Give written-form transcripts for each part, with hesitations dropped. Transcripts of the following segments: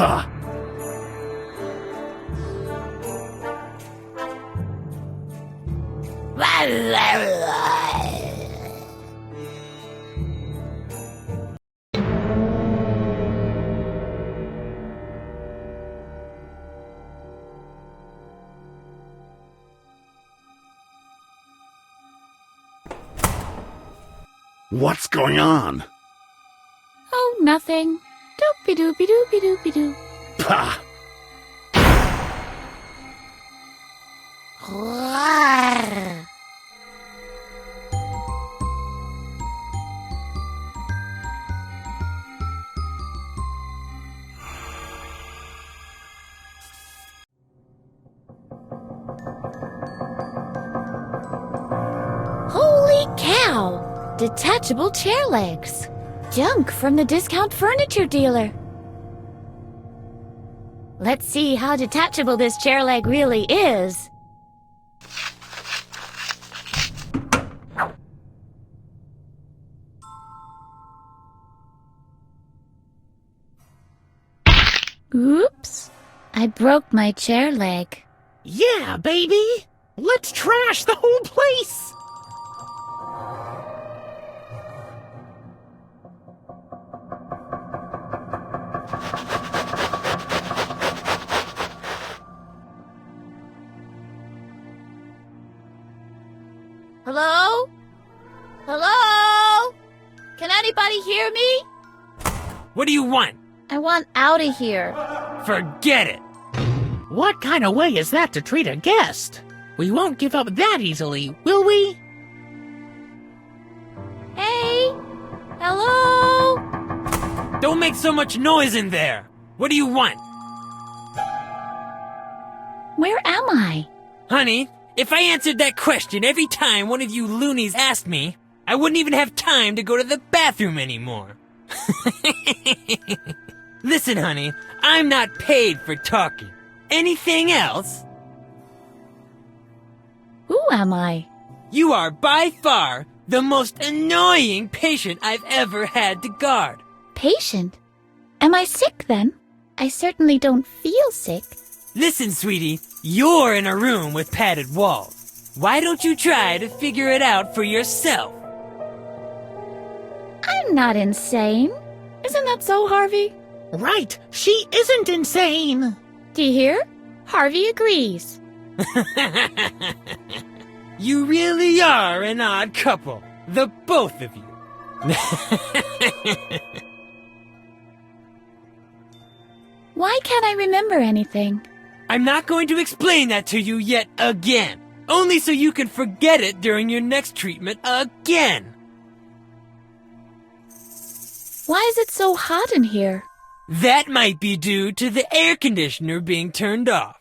Huh. What's going on? Oh, nothing. Doopy-doopy-doopy-doopy-doo. Pah! Holy cow! Detachable chair legs. Junk from the discount furniture dealer. Let's see how detachable this chair leg really is. Oops. I broke my chair leg. Yeah, baby! Let's trash the whole place! Hello? Hello? Can anybody hear me? What do you want? I want out of here. Forget it! What kind of way is that to treat a guest? We won't give up that easily, will we? Hey? Hello? Don't make so much noise in there! What do you want? Where am I? Honey, if I answered that question every time one of you loonies asked me, I wouldn't even have time to go to the bathroom anymore. Listen, honey, I'm not paid for talking. Anything else? Who am I? You are by far the most annoying patient I've ever had to guard. Patient? Am I sick then? I certainly don't feel sick. Listen, sweetie, you're in a room with padded walls. Why don't you try to figure it out for yourself? I'm not insane. Isn't that so, Harvey? Right, she isn't insane! Do you hear? Harvey agrees. You really are an odd couple, the both of you. Why can't I remember anything? I'm not going to explain that to you yet again, only so you can forget it during your next treatment again. Why is it so hot in here? That might be due to the air conditioner being turned off.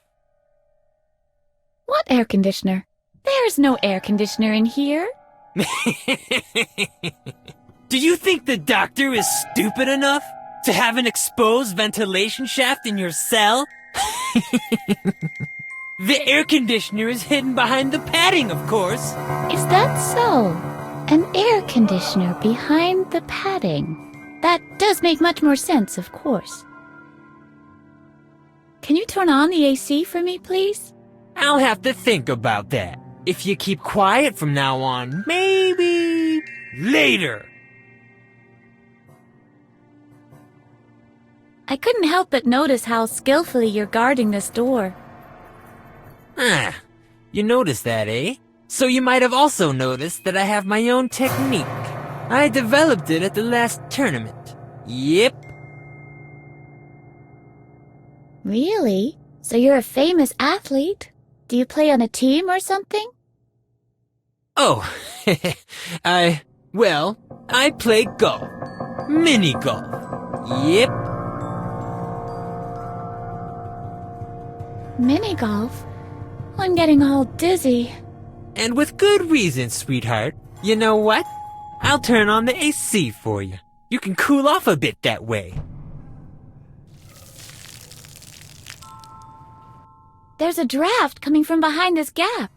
What air conditioner? There's no air conditioner in here. Do you think the doctor is stupid enough to have an exposed ventilation shaft in your cell? The air conditioner is hidden behind the padding, of course. Is that so? An air conditioner behind the padding. That does make much more sense, of course. Can you turn on the AC for me, please? I'll have to think about that. If you keep quiet from now on, maybe later. I couldn't help but notice how skillfully you're guarding this door. Ah, you noticed that, eh? So you might have also noticed that I have my own technique. I developed it at the last tournament. Yep. Really? So you're a famous athlete? Do you play on a team or something? Oh, I play golf. Mini golf. Yep. Mini golf? I'm getting all dizzy. And with good reason, sweetheart. You know what? I'll turn on the AC for you. You can cool off a bit that way. There's a draft coming from behind this gap.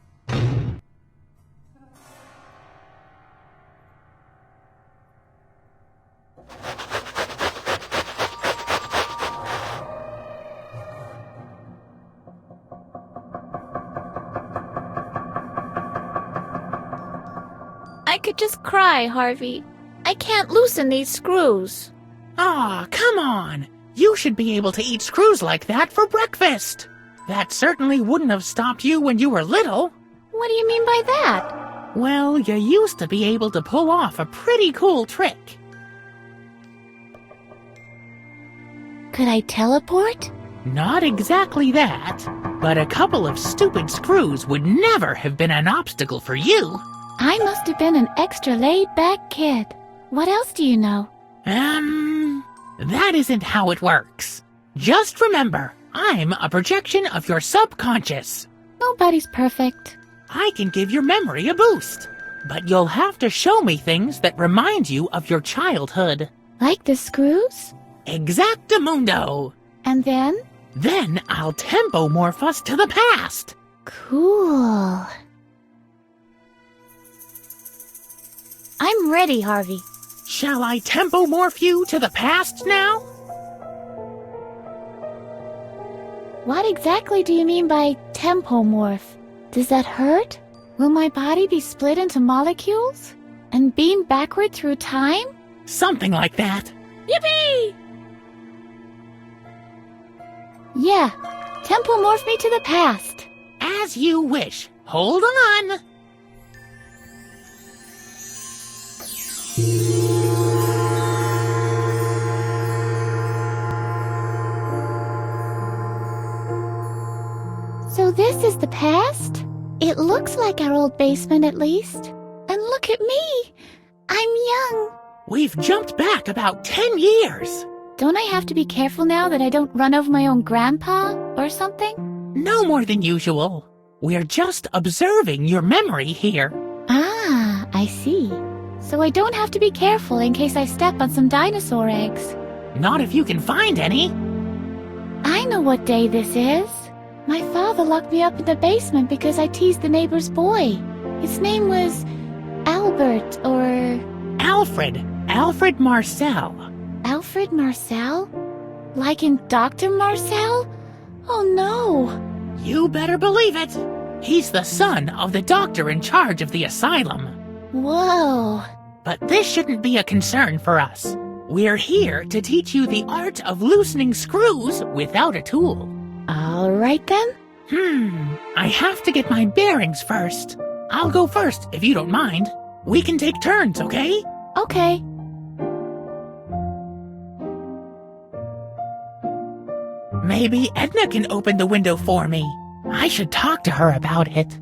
could just cry, Harvey. I can't loosen these screws. Aw, come on! You should be able to eat screws like that for breakfast! That certainly wouldn't have stopped you when you were little. What do you mean by that? Well, you used to be able to pull off a pretty cool trick. Could I teleport? Not exactly that, but a couple of stupid screws would never have been an obstacle for you. I must have been an extra laid-back kid. What else do you know? That isn't how it works. Just remember, I'm a projection of your subconscious. Nobody's perfect. I can give your memory a boost, but you'll have to show me things that remind you of your childhood. Like the screws? Exactamundo! And then? Then I'll tempomorph us to the past. Cool. I'm ready, Harvey. Shall I tempomorph you to the past now? What exactly do you mean by tempomorph? Does that hurt? Will my body be split into molecules? And beamed backward through time? Something like that. Yippee! Yeah, tempomorph me to the past. As you wish. Hold on. So this is the past? It looks like our old basement at least. And look at me! I'm young. We've jumped back about 10 years. Don't I have to be careful now that I don't run over my own grandpa or something? No more than usual. We're just observing your memory here. Ah, I see. So I don't have to be careful in case I step on some dinosaur eggs. Not if you can find any. I know what day this is. My father locked me up in the basement because I teased the neighbor's boy. His name was Albert or... Alfred Marcel. Alfred Marcel? Like in Dr. Marcel? Oh no! You better believe it. He's the son of the doctor in charge of the asylum. Whoa! But this shouldn't be a concern for us. We're here to teach you the art of loosening screws without a tool. All right then. I have to get my bearings first. I'll go first, if you don't mind. We can take turns, okay? Okay. Maybe Edna can open the window for me. I should talk to her about it.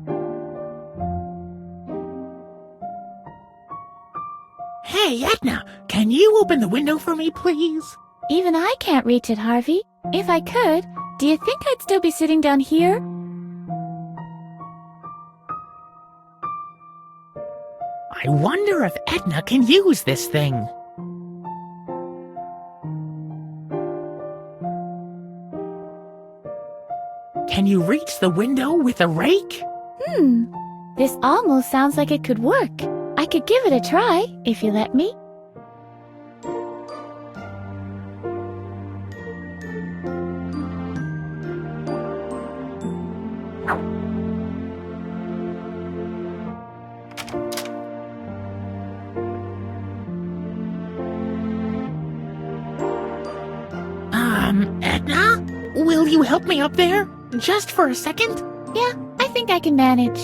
Hey, Edna, can you open the window for me, please? Even I can't reach it, Harvey. If I could, do you think I'd still be sitting down here? I wonder if Edna can use this thing. Can you reach the window with a rake? This almost sounds like it could work. I could give it a try, if you let me. Edna? Will you help me up there? Just for a second? Yeah, I think I can manage.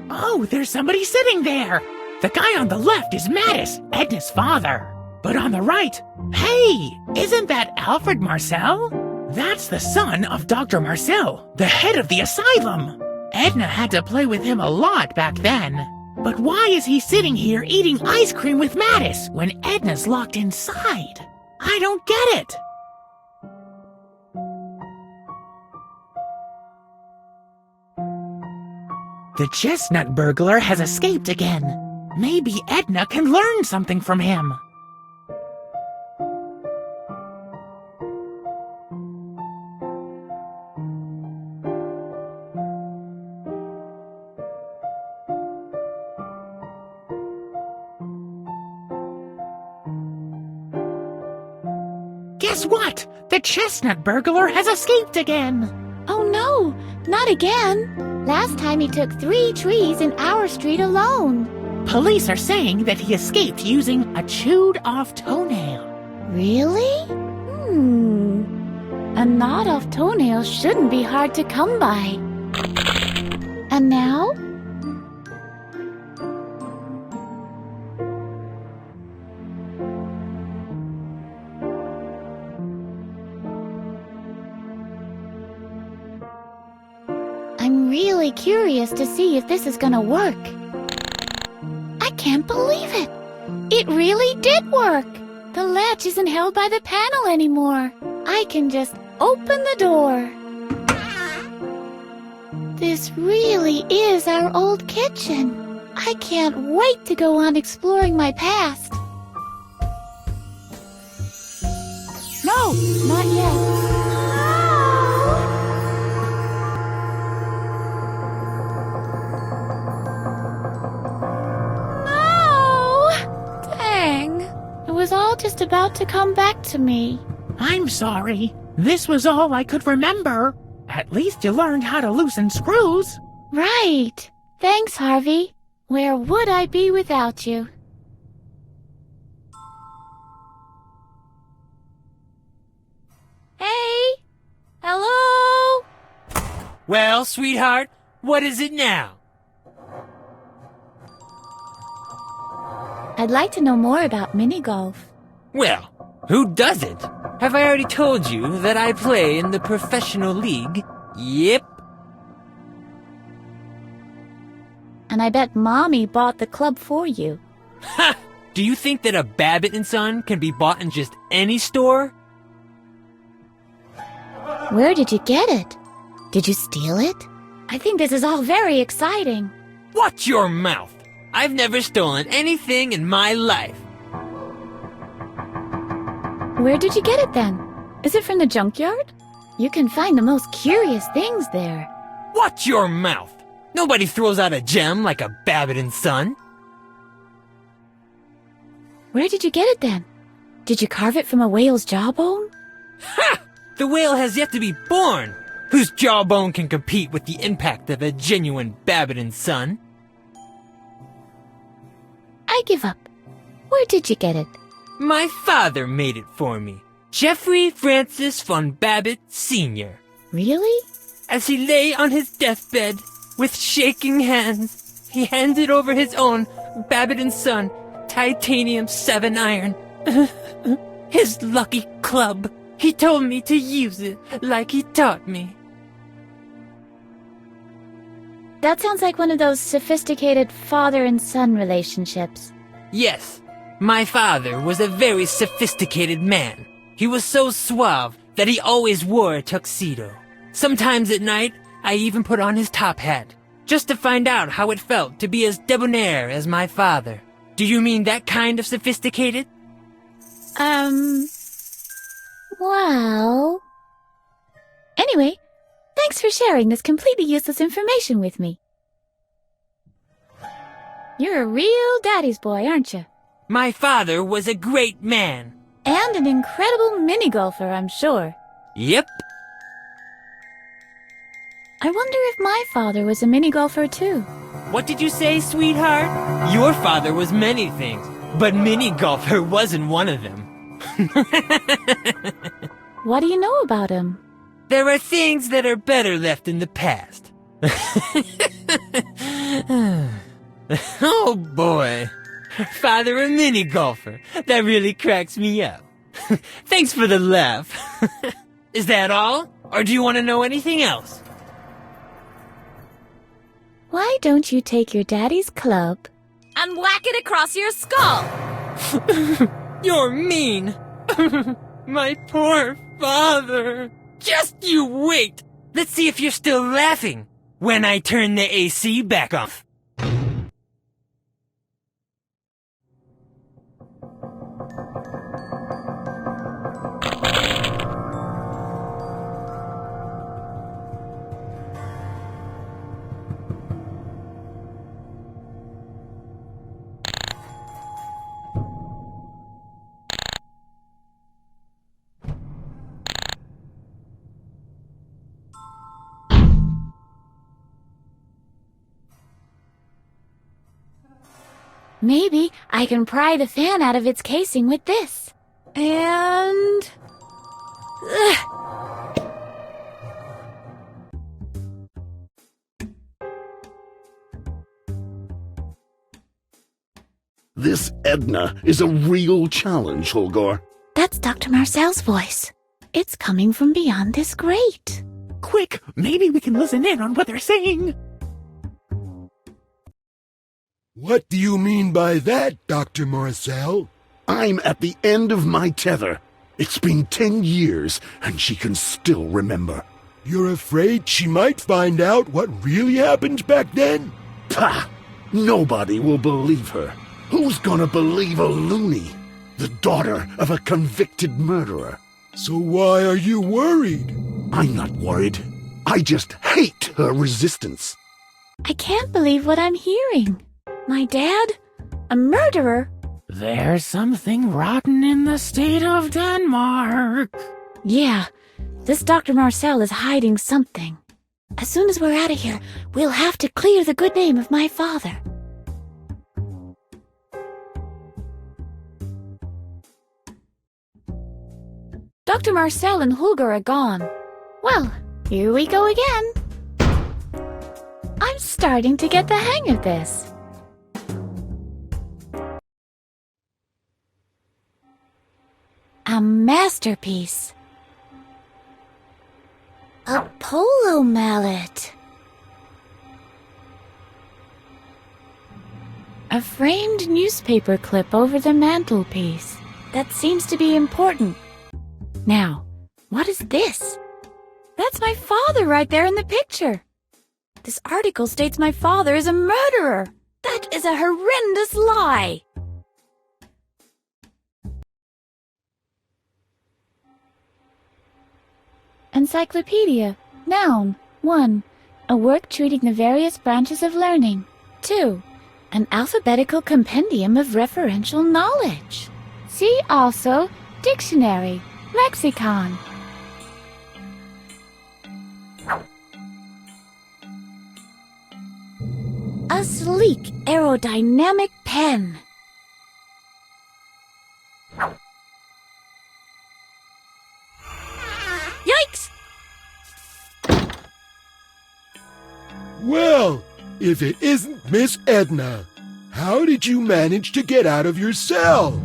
Oh, there's somebody sitting there! The guy on the left is Mattis, Edna's father. But on the right, hey, isn't that Alfred Marcel? That's the son of Dr. Marcel, the head of the asylum. Edna had to play with him a lot back then. But why is he sitting here eating ice cream with Mattis when Edna's locked inside? I don't get it. The chestnut burglar has escaped again. Maybe Edna can learn something from him. Guess what? The chestnut burglar has escaped again. Oh no, not again. Last time he took 3 trees in our street alone. Police are saying that he escaped using a chewed-off toenail. Really? A gnawed-off toenail shouldn't be hard to come by. And now? I'm really curious to see if this is gonna work. I can't believe it! It really did work! The latch isn't held by the panel anymore. I can just open the door. This really is our old kitchen. I can't wait to go on exploring my past. No, not yet. It was all just about to come back to me. I'm sorry. This was all I could remember. At least you learned how to loosen screws. Right. Thanks, Harvey. Where would I be without you? Hey! Hello? Well, sweetheart, what is it now? I'd like to know more about mini-golf. Well, who doesn't? Have I already told you that I play in the professional league? Yep. And I bet Mommy bought the club for you. Ha! Do you think that a Babbitt & Son can be bought in just any store? Where did you get it? Did you steal it? I think this is all very exciting. Watch your mouth! I've never stolen anything in my life. Where did you get it then? Is it from the junkyard? You can find the most curious things there. Watch your mouth! Nobody throws out a gem like a Babbitt & Son. Where did you get it then? Did you carve it from a whale's jawbone? Ha! The whale has yet to be born! Whose jawbone can compete with the impact of a genuine Babbitt & Son? I give up. Where did you get it? My father made it for me. Jeffrey Francis von Babbitt Sr. Really? As he lay on his deathbed, with shaking hands, he handed over his own Babbitt & Son titanium 7 iron. His lucky club. He told me to use it like he taught me. That sounds like one of those sophisticated father and son relationships. Yes, my father was a very sophisticated man. He was so suave that he always wore a tuxedo. Sometimes at night, I even put on his top hat, just to find out how it felt to be as debonair as my father. Do you mean that kind of sophisticated? Well... Anyway, thanks for sharing this completely useless information with me. You're a real daddy's boy, aren't you? My father was a great man. And an incredible mini-golfer, I'm sure. Yep. I wonder if my father was a mini-golfer too. What did you say, sweetheart? Your father was many things, but mini-golfer wasn't one of them. What do you know about him? There are things that are better left in the past. Oh boy. Father a mini-golfer. That really cracks me up. Thanks for the laugh. Is that all? Or do you want to know anything else? Why don't you take your daddy's club and whack it across your skull? You're mean. My poor father. Just you wait. Let's see if you're still laughing when I turn the AC back off. Maybe I can pry the fan out of its casing with this. And... This Edna is a real challenge, Holgar. That's Dr. Marcel's voice. It's coming from beyond this grate. Quick, maybe we can listen in on what they're saying. What do you mean by that, Dr. Marcel? I'm at the end of my tether. It's been 10 years, and she can still remember. You're afraid she might find out what really happened back then? Pah! Nobody will believe her. Who's gonna believe a loony? The daughter of a convicted murderer. So why are you worried? I'm not worried. I just hate her resistance. I can't believe what I'm hearing. My dad? A murderer? There's something rotten in the state of Denmark. Yeah, this Dr. Marcel is hiding something. As soon as we're out of here, we'll have to clear the good name of my father. Dr. Marcel and Holger are gone. Well, here we go again. I'm starting to get the hang of this. A masterpiece. A polo mallet. A framed newspaper clip over the mantelpiece. That seems to be important. Now, what is this? That's my father right there in the picture. This article states my father is a murderer. That is a horrendous lie. Encyclopedia. Noun. 1. A work treating the various branches of learning. 2. An alphabetical compendium of referential knowledge. See also dictionary, lexicon. A sleek, aerodynamic pen. Yikes! Well, if it isn't Miss Edna, how did you manage to get out of your cell?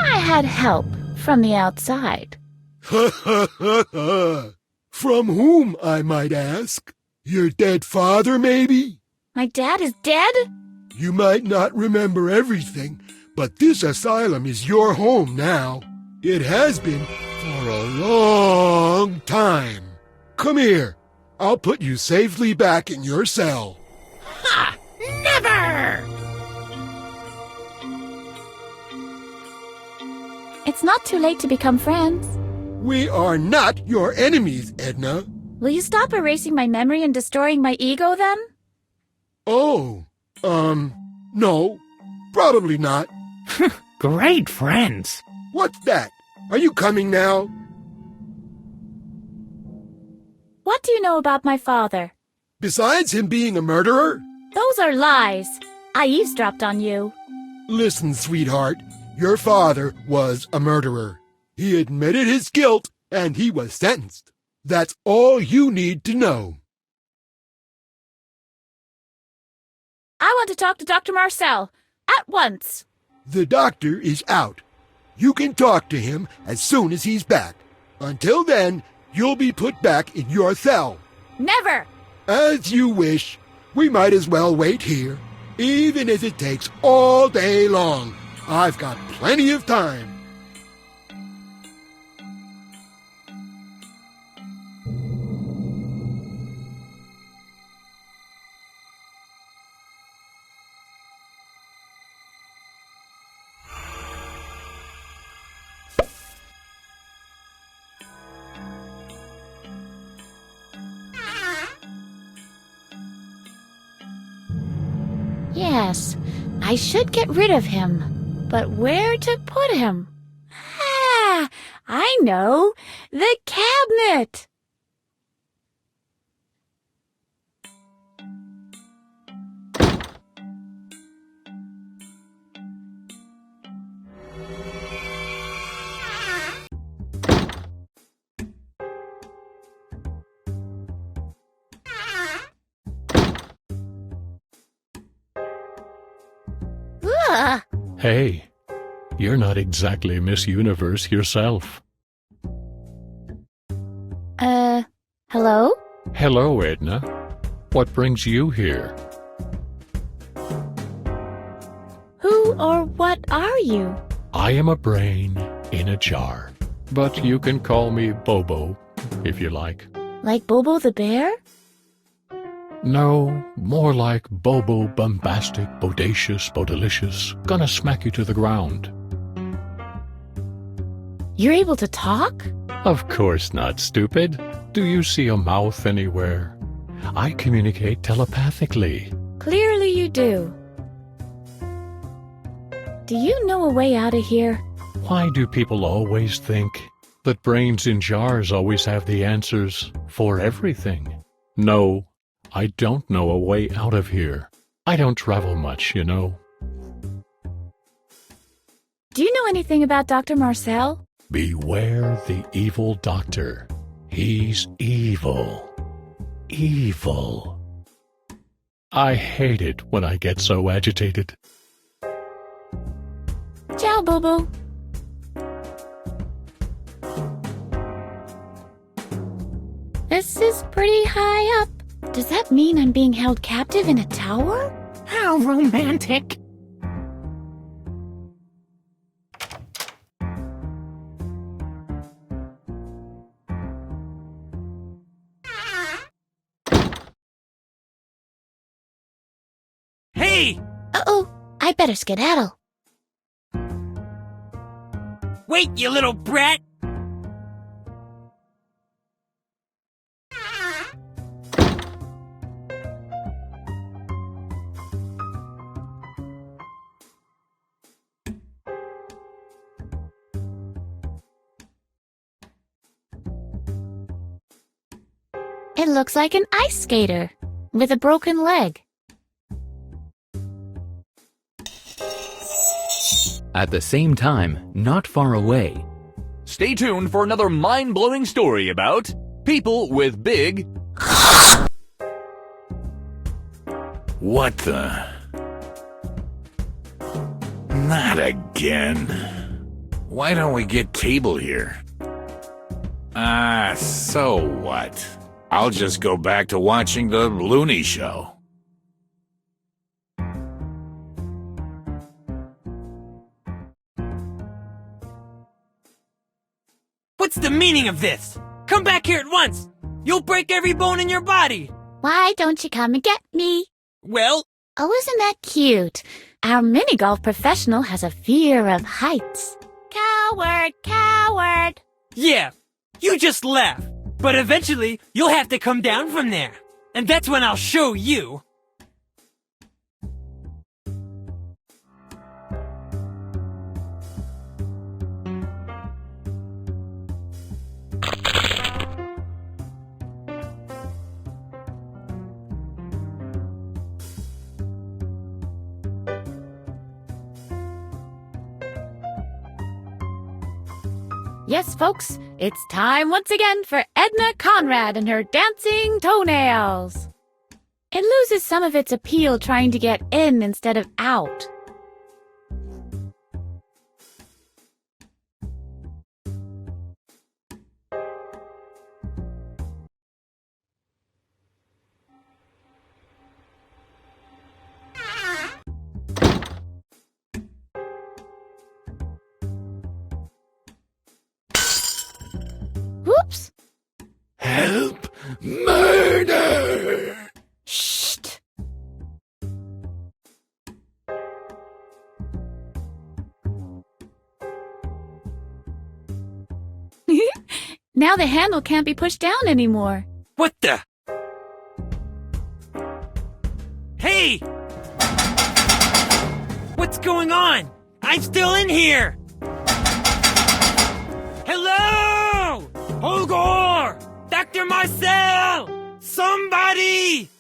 I had help from the outside. Ha ha ha ha! From whom, I might ask? Your dead father, maybe? My dad is dead? You might not remember everything, but this asylum is your home now. It has been for a long time. Come here. I'll put you safely back in your cell. Ha! Never! It's not too late to become friends. We are not your enemies, Edna. Will you stop erasing my memory and destroying my ego then? Oh, no. Probably not. Great friends. What's that? Are you coming now? What do you know about my father? Besides him being a murderer? Those are lies. I eavesdropped on you. Listen, sweetheart. Your father was a murderer. He admitted his guilt, and he was sentenced. That's all you need to know. I want to talk to Dr. Marcel. At once. The doctor is out. You can talk to him as soon as he's back. Until then, you'll be put back in your cell. Never! As you wish. We might as well wait here. Even if it takes all day long. I've got plenty of time. Yes, I should get rid of him. But where to put him? Ah, I know! The cabinet! Hey, you're not exactly Miss Universe yourself. Hello? Hello, Edna. What brings you here? Who or what are you? I am a brain in a jar, but you can call me Bobo, if you like. Like Bobo the bear? No, more like Bobo bombastic, bodacious, bodilicious, gonna smack you to the ground. You're able to talk? Of course not, stupid. Do you see a mouth anywhere? I communicate telepathically. Clearly you do. Do you know a way out of here? Why do people always think that brains in jars always have the answers for everything? No, I don't know a way out of here. I don't travel much, you know. Do you know anything about Dr. Marcel? Beware the evil doctor. He's evil. Evil. I hate it when I get so agitated. Ciao, Bobo. This is pretty high up. Does that mean I'm being held captive in a tower? How romantic. Hey! Uh-oh, I better skedaddle. Wait, you little brat! It looks like an ice skater with a broken leg. At the same time, not far away. Stay tuned for another mind-blowing story about people with big... What the? Not again. Why don't we get cable here? So what? I'll just go back to watching the Looney Show. What's the meaning of this? Come back here at once! You'll break every bone in your body! Why don't you come and get me? Well, Oh, isn't that cute? Our mini-golf professional has a fear of heights. Coward, coward! yeah, you just laugh. But eventually, you'll have to come down from there. And that's when I'll show you. Yes, folks, it's time once again for Edna Conrad and her dancing toenails. It loses some of its appeal trying to get in instead of out. Whoops! Help! Murder! Shh! Now the handle can't be pushed down anymore. What the? Hey! What's going on? I'm still in here! Hello! Holgor! Dr. Marcel! Somebody!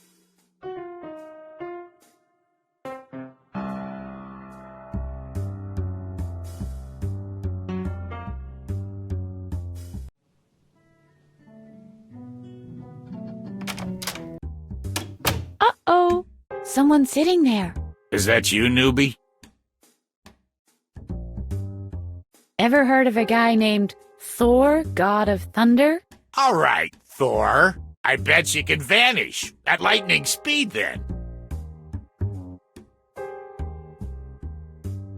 Uh-oh! Someone's sitting there. Is that you, newbie? Ever heard of a guy named Thor, god of thunder? All right, Thor. I bet you can vanish at lightning speed then.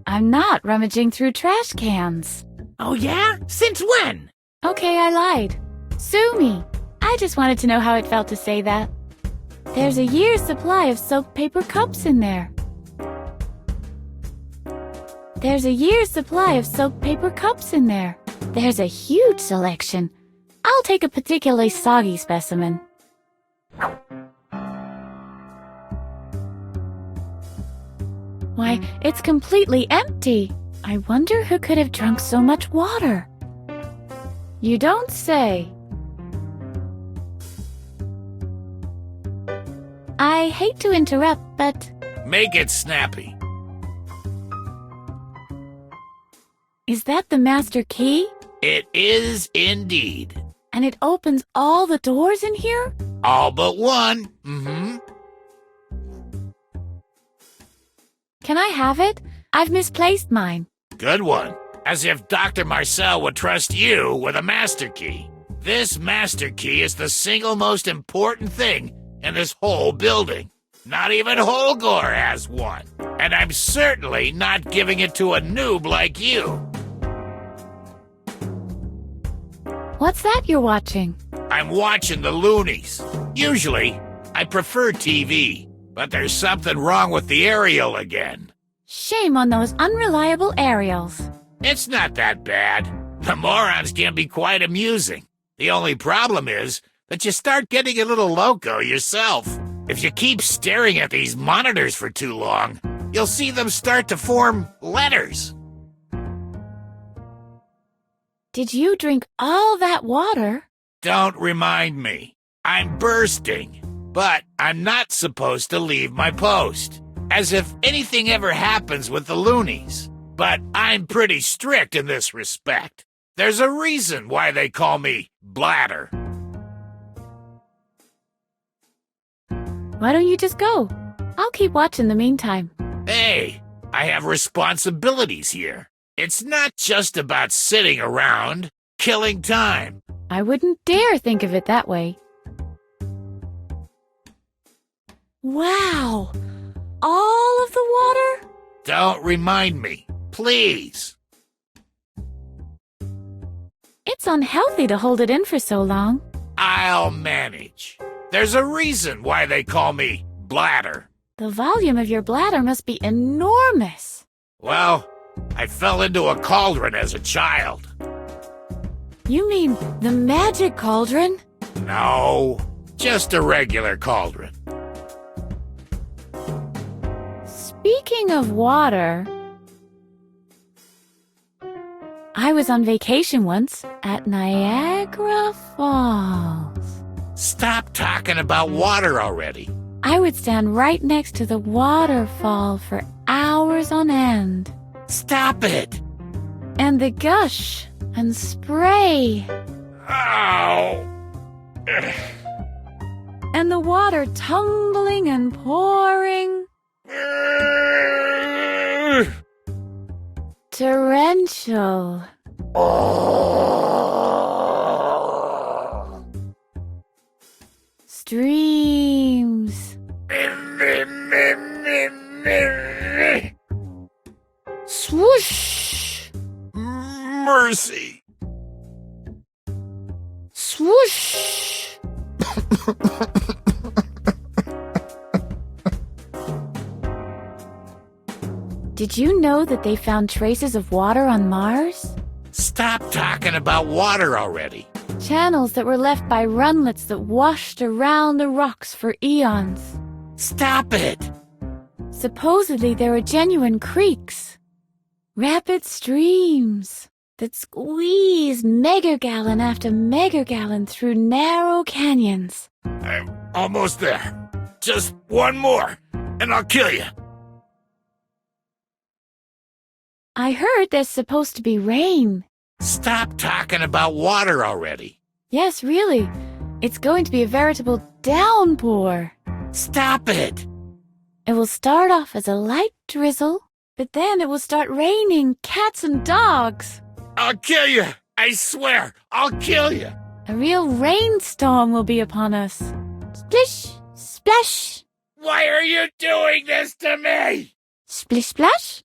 I'm not rummaging through trash cans. Oh yeah? Since when? Okay, I lied. Sue me. I just wanted to know how it felt to say that. There's a year's supply of soap paper cups in there. There's a year's supply of soap paper cups in there. There's a huge selection. I'll take a particularly soggy specimen. Why, it's completely empty. I wonder who could have drunk so much water. You don't say. I hate to interrupt, but... Make it snappy. Is that the master key? It is indeed. And it opens all the doors in here? All but one. Mm-hmm. Can I have it? I've misplaced mine. Good one. As if Dr. Marcel would trust you with a master key. This master key is the single most important thing in this whole building. Not even Holgor has one. And I'm certainly not giving it to a noob like you. What's that you're watching? I'm watching the Loonies. Usually, I prefer TV, but there's something wrong with the aerial again. Shame on those unreliable aerials. It's not that bad. The morons can be quite amusing. The only problem is that you start getting a little loco yourself. If you keep staring at these monitors for too long, you'll see them start to form letters. Did you drink all that water? Don't remind me. I'm bursting. But I'm not supposed to leave my post. As if anything ever happens with the Loonies. But I'm pretty strict in this respect. There's a reason why they call me Bladder. Why don't you just go? I'll keep watch in the meantime. Hey, I have responsibilities here. It's not just about sitting around, killing time. I wouldn't dare think of it that way. Wow! All of the water? Don't remind me, please. It's unhealthy to hold it in for so long. I'll manage. There's a reason why they call me Bladder. The volume of your bladder must be enormous. Well, I fell into a cauldron as a child. You mean the magic cauldron? No, just a regular cauldron. Speaking of water, I was on vacation once at Niagara Falls. Stop talking about water already. I would stand right next to the waterfall for hours on end. Stop it! And the gush and spray. Ow! And the water tumbling and pouring. Torrential. Streams. Swoosh. Mercy. Swoosh. Did you know that they found traces of water on Mars? Stop talking about water already. Channels that were left by runlets that washed around the rocks for eons. Stop it! Supposedly there were genuine creeks. Rapid streams that squeezed megagallon after megagallon through narrow canyons. I'm almost there. Just one more, and I'll kill you. I heard there's supposed to be rain. Stop talking about water already. Yes, really. It's going to be a veritable downpour. Stop it! It will start off as a light drizzle, but then it will start raining cats and dogs. I'll kill you! I swear, I'll kill you! A real rainstorm will be upon us. Splish, splash. Why are you doing this to me? Splish, splash.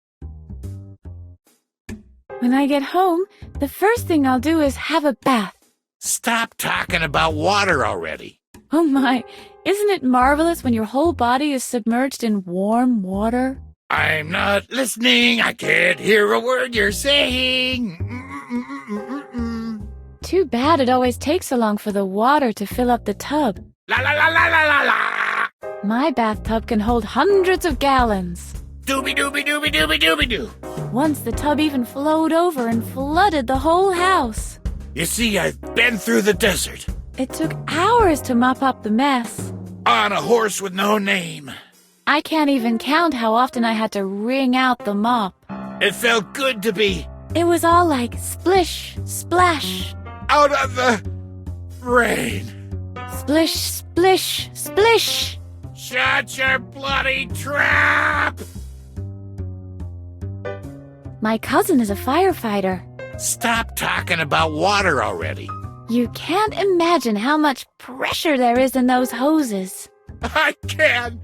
When I get home, the first thing I'll do is have a bath. Stop talking about water already. Oh my, isn't it marvelous when your whole body is submerged in warm water? I'm not listening. I can't hear a word you're saying. Too bad it always takes so long for the water to fill up the tub. La la la la la la la. My bathtub can hold hundreds of gallons. Dooby dooby dooby dooby dooby doo. Once the tub even flowed over and flooded the whole house. You see, I've been through the desert. It took hours to mop up the mess. On a horse with no name. I can't even count how often I had to wring out the mop. It felt good to be It was all like splish, splash. out of the rain. Splish, splish, splish. Shut your bloody trap! My cousin is a firefighter. Stop talking about water already. You can't imagine how much pressure there is in those hoses. I can!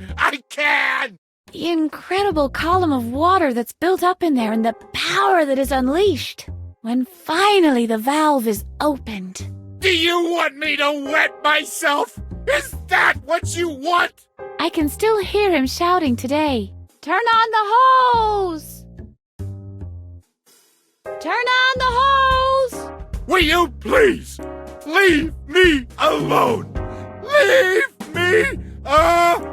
The incredible column of water that's built up in there and the power that is unleashed when finally the valve is opened. Do you want me to wet myself? Is that what you want? I can still hear him shouting today. Turn on the hose! Turn on the hose! Will you please leave me alone? Leave me alone!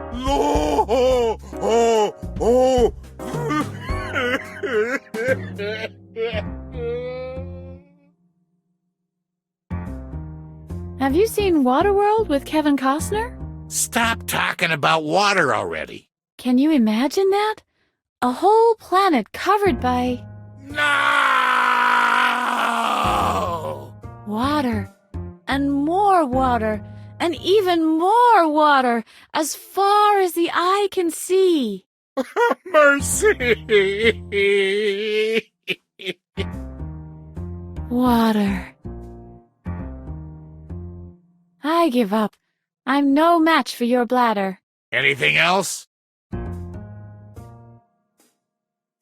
Have you seen Waterworld with Kevin Costner? Stop talking about water already. Can you imagine that? A whole planet covered by No! water, and more water, and even more water, as far as the eye can see. Mercy! Water. I give up. I'm no match for your bladder. Anything else?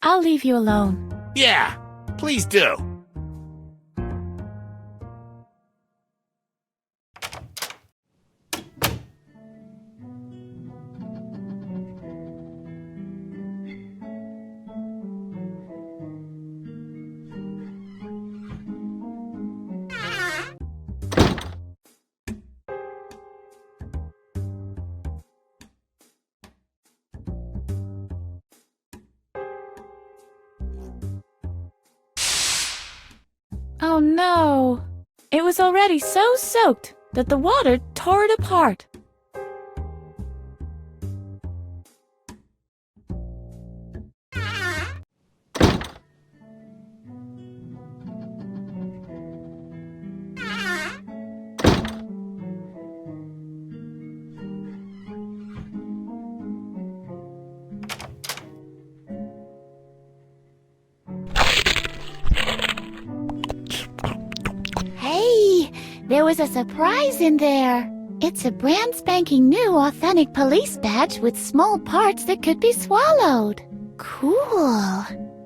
I'll leave you alone. Yeah, please do. Oh no! It was already so soaked that the water tore it apart. Hey, there was a surprise in there. It's a brand spanking new authentic police badge with small parts that could be swallowed. Cool.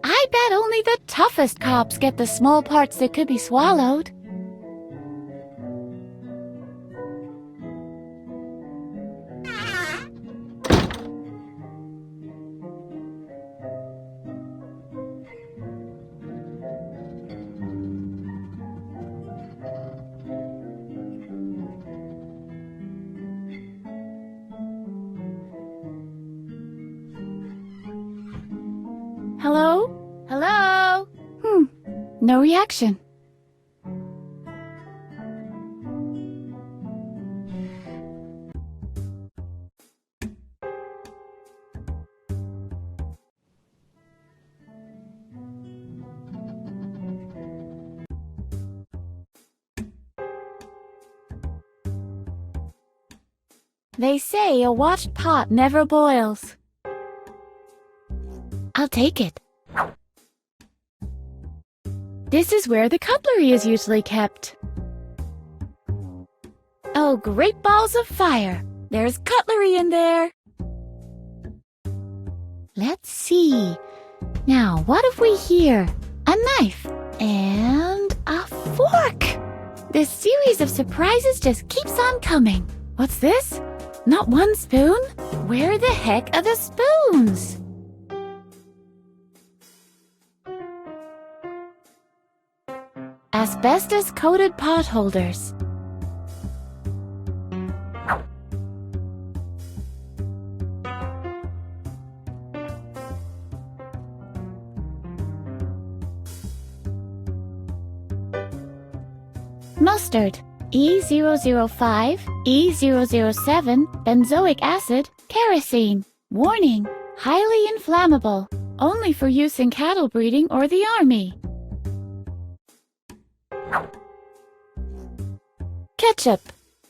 I bet only the toughest cops get the small parts that could be swallowed. Hello? Hello? No reaction. They say a watched pot never boils. I'll take it. This is where the cutlery is usually kept. Oh, great balls of fire! There's cutlery in there! Let's see. Now, what have we here? A knife and a fork! This series of surprises just keeps on coming. What's this? Not one spoon? Where the heck are the spoons? Asbestos-coated pot holders. Mustard, E005, E007, benzoic acid, kerosene. Warning, highly inflammable, only for use in cattle breeding or the army. Ketchup,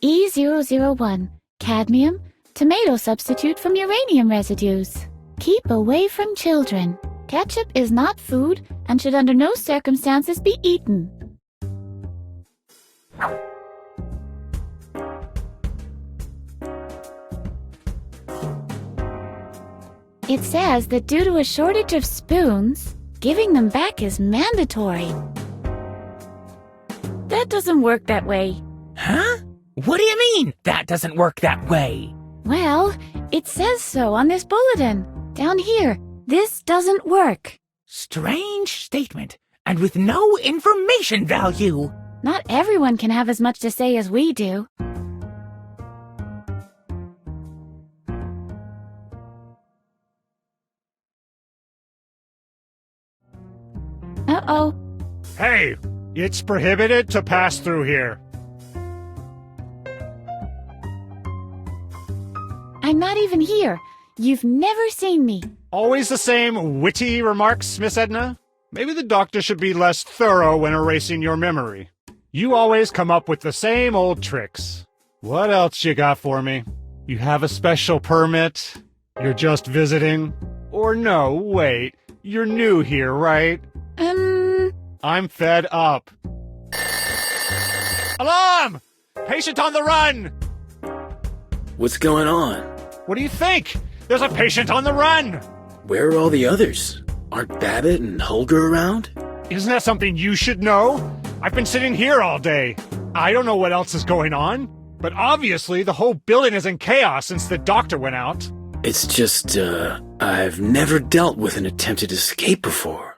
E001, cadmium, tomato substitute from uranium residues. Keep away from children. Ketchup is not food and should under no circumstances be eaten. It says that due to a shortage of spoons, giving them back is mandatory. That doesn't work that way. Huh? What do you mean, that doesn't work that way? Well, it says so on this bulletin. Down here, this doesn't work. Strange statement, and with no information value. Not everyone can have as much to say as we do. Uh-oh. Hey, it's prohibited to pass through here. I'm not even here. You've never seen me. Always the same witty remarks, Miss Edna? Maybe the doctor should be less thorough when erasing your memory. You always come up with the same old tricks. What else you got for me? You have a special permit? You're just visiting? Or no, wait, you're new here, right? I'm fed up. Alarm! Patient on the run! What's going on? What do you think? There's a patient on the run! Where are all the others? Aren't Babbitt and Holger around? Isn't that something you should know? I've been sitting here all day. I don't know what else is going on. But obviously the whole building is in chaos since the doctor went out. It's just, I've never dealt with an attempted escape before.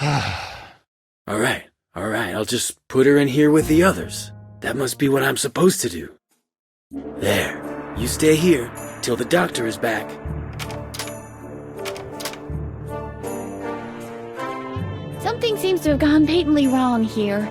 Alright, I'll just put her in here with the others. That must be what I'm supposed to do. There, you stay here till the doctor is back. Something seems to have gone patently wrong here.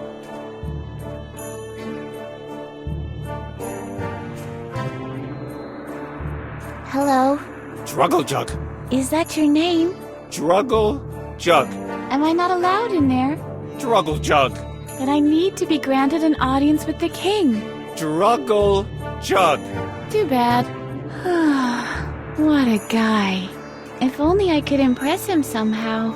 Hello? Druggle Jug. Is that your name? Druggle Jug. Am I not allowed in there? Druggle Jug. But I need to be granted an audience with the king. Druggle Jug. Too bad. What a guy. If only I could impress him somehow.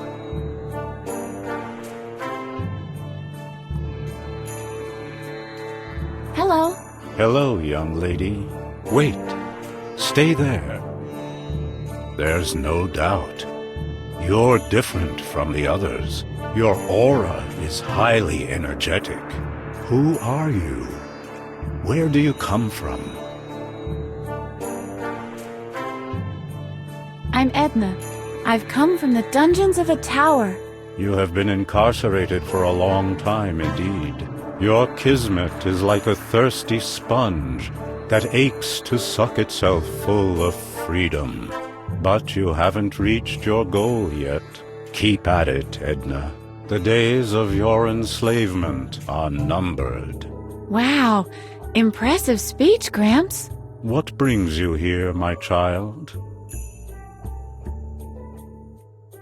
Hello. Hello, young lady. Wait. Stay there. There's no doubt. You're different from the others. Your aura is highly energetic. Who are you? Where do you come from? I'm Edna. I've come from the dungeons of a tower. You have been incarcerated for a long time indeed. Your kismet is like a thirsty sponge that aches to suck itself full of freedom. But you haven't reached your goal yet. Keep at it, Edna. The days of your enslavement are numbered. Wow, impressive speech, Gramps. What brings you here, my child?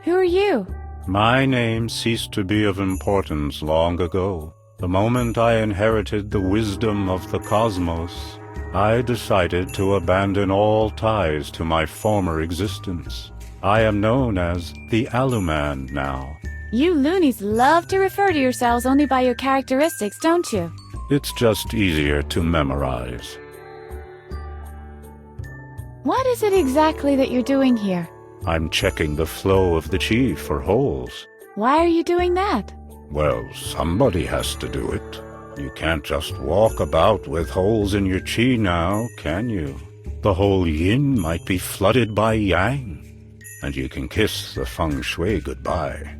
Who are you? My name ceased to be of importance long ago. The moment I inherited the wisdom of the cosmos, I decided to abandon all ties to my former existence. I am known as the Aluman now. You loonies love to refer to yourselves only by your characteristics, don't you? It's just easier to memorize. What is it exactly that you're doing here? I'm checking the flow of the chi for holes. Why are you doing that? Well, somebody has to do it. You can't just walk about with holes in your chi now, can you? The whole yin might be flooded by yang, and you can kiss the feng shui goodbye.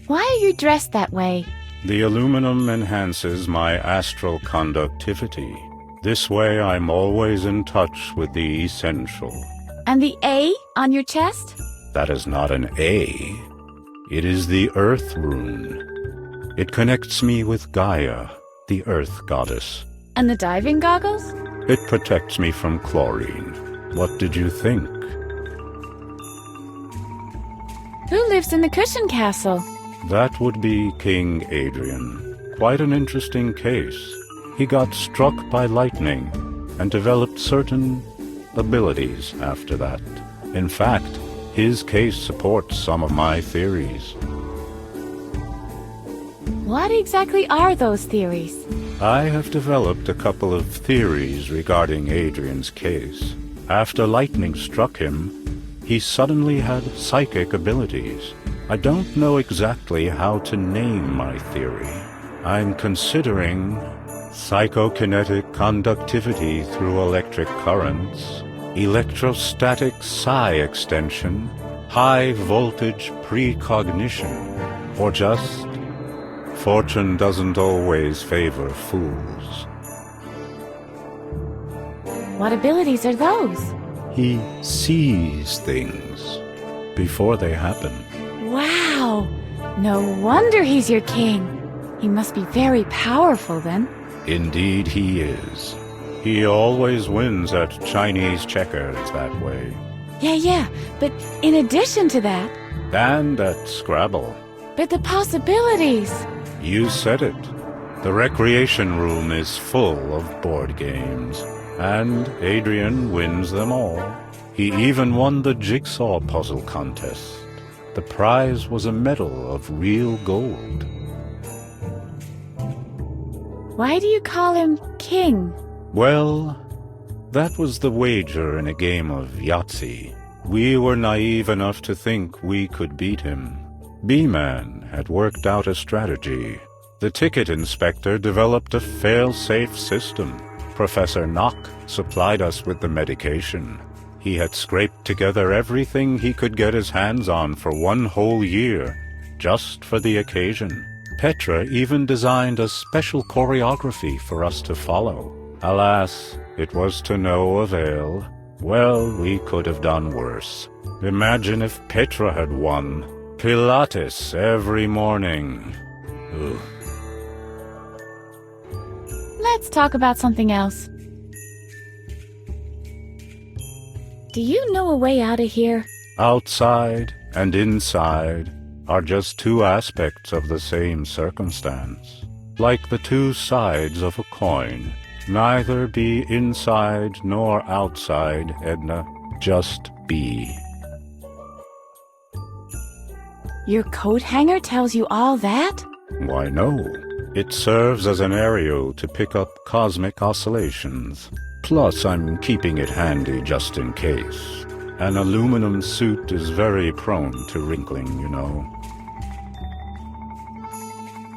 Why are you dressed that way? The aluminum enhances my astral conductivity. This way I'm always in touch with the essential. And the A on your chest? That is not an A. It is the Earth Rune. It connects me with Gaia, the Earth Goddess. And the diving goggles? It protects me from chlorine. What did you think? Who lives in the cushion castle? That would be King Adrian. Quite an interesting case. He got struck by lightning and developed certain abilities after that. In fact, his case supports some of my theories. What exactly are those theories? I have developed a couple of theories regarding Adrian's case. After lightning struck him, he suddenly had psychic abilities. I don't know exactly how to name my theory. I'm considering psychokinetic conductivity through electric currents, electrostatic psi extension, high voltage precognition, or just fortune doesn't always favor fools. What abilities are those? He sees things before they happen. Wow! No wonder he's your king. He must be very powerful then. Indeed he is. He always wins at Chinese checkers that way. Yeah, but in addition to that... And at Scrabble. But the possibilities! You said it. The recreation room is full of board games. And Adrian wins them all. He even won the jigsaw puzzle contest. The prize was a medal of real gold. Why do you call him king? Well, that was the wager in a game of Yahtzee. We were naive enough to think we could beat him. B-Man had worked out a strategy. The ticket inspector developed a fail-safe system. Professor Knock supplied us with the medication. He had scraped together everything he could get his hands on for one whole year, just for the occasion. Petra even designed a special choreography for us to follow. Alas, it was to no avail. Well, we could have done worse. Imagine if Petra had won. Pilates every morning. Ugh. Let's talk about something else. Do you know a way out of here? Outside and inside are just two aspects of the same circumstance. Like the two sides of a coin. Neither be inside nor outside, Edna. Just be. Your coat hanger tells you all that? Why, no. It serves as an aerial to pick up cosmic oscillations. Plus, I'm keeping it handy just in case. An aluminum suit is very prone to wrinkling, you know.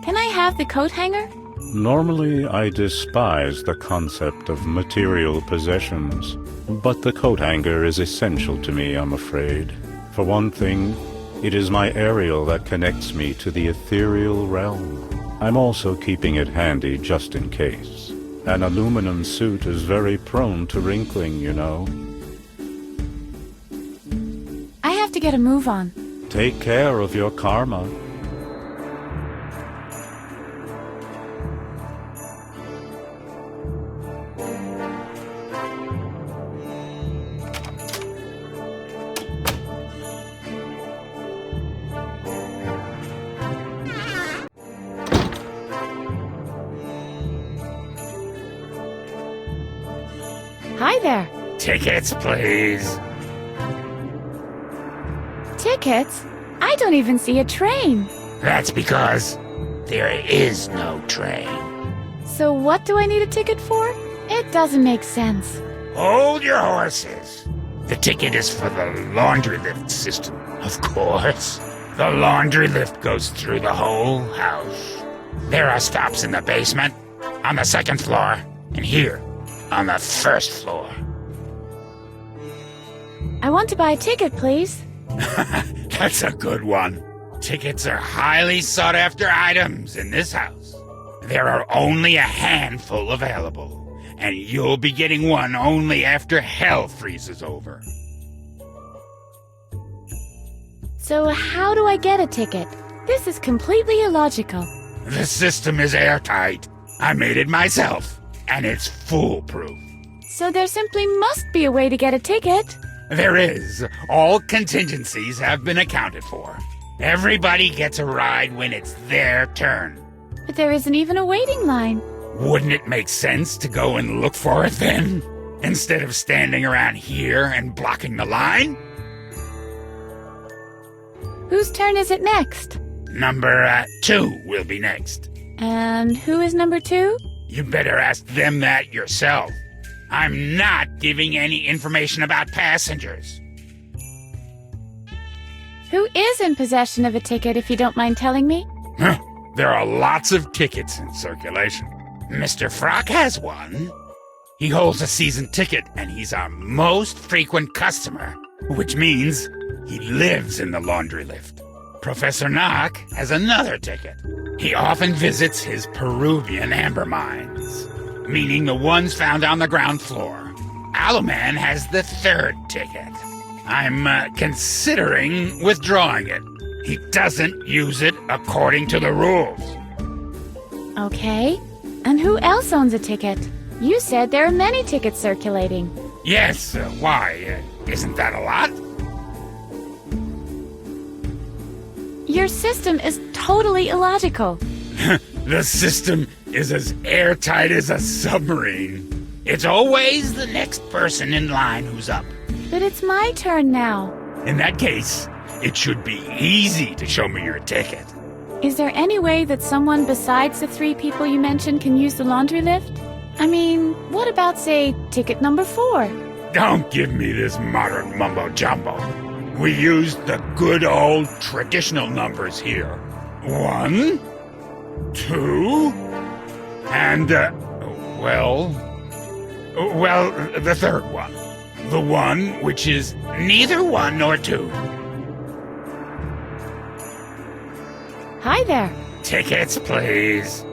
Can I have the coat hanger? Normally, I despise the concept of material possessions, but the coat hanger is essential to me, I'm afraid. For one thing, it is my aerial that connects me to the ethereal realm. I'm also keeping it handy just in case. An aluminum suit is very prone to wrinkling, you know. I have to get a move on. Take care of your karma. Hi there. Tickets, please. Tickets? I don't even see a train. That's because there is no train. So what do I need a ticket for? It doesn't make sense. Hold your horses. The ticket is for the laundry lift system, of course. The laundry lift goes through the whole house. There are stops in the basement, on the second floor, and here, on the first floor. I want to buy a ticket, please. That's a good one. Tickets are highly sought-after items in this house. There are only a handful available, and you'll be getting one only after hell freezes over. So how do I get a ticket? This is completely illogical. The system is airtight. I made it myself, and it's foolproof. So there simply must be a way to get a ticket. There is. All contingencies have been accounted for. Everybody gets a ride when it's their turn. But there isn't even a waiting line. Wouldn't it make sense to go and look for it then? Instead of standing around here and blocking the line? Whose turn is it next? Number 2 will be next. And who is number 2? You better ask them that yourself. I'm not giving any information about passengers. Who is in possession of a ticket, if you don't mind telling me? There are lots of tickets in circulation. Mr. Frock has one. He holds a season ticket, and he's our most frequent customer, which means he lives in the laundry lift. Professor Knock has another ticket. He often visits his Peruvian amber mines, meaning the ones found on the ground floor. Aloman has the 3rd ticket. I'm considering withdrawing it. He doesn't use it according to the rules. Okay. And who else owns a ticket? You said there are many tickets circulating. Yes, why? Isn't that a lot? Your system is totally illogical. The system is as airtight as a submarine. It's always the next person in line who's up. But it's my turn now. In that case, it should be easy to show me your ticket. Is there any way that someone besides the 3 people you mentioned can use the laundry lift? I mean, what about, say, ticket number 4? Don't give me this modern mumbo-jumbo. We use the good old traditional numbers here. 1, 2, and, well, the 3rd one. The one which is neither 1 nor 2. Hi there. Tickets, please.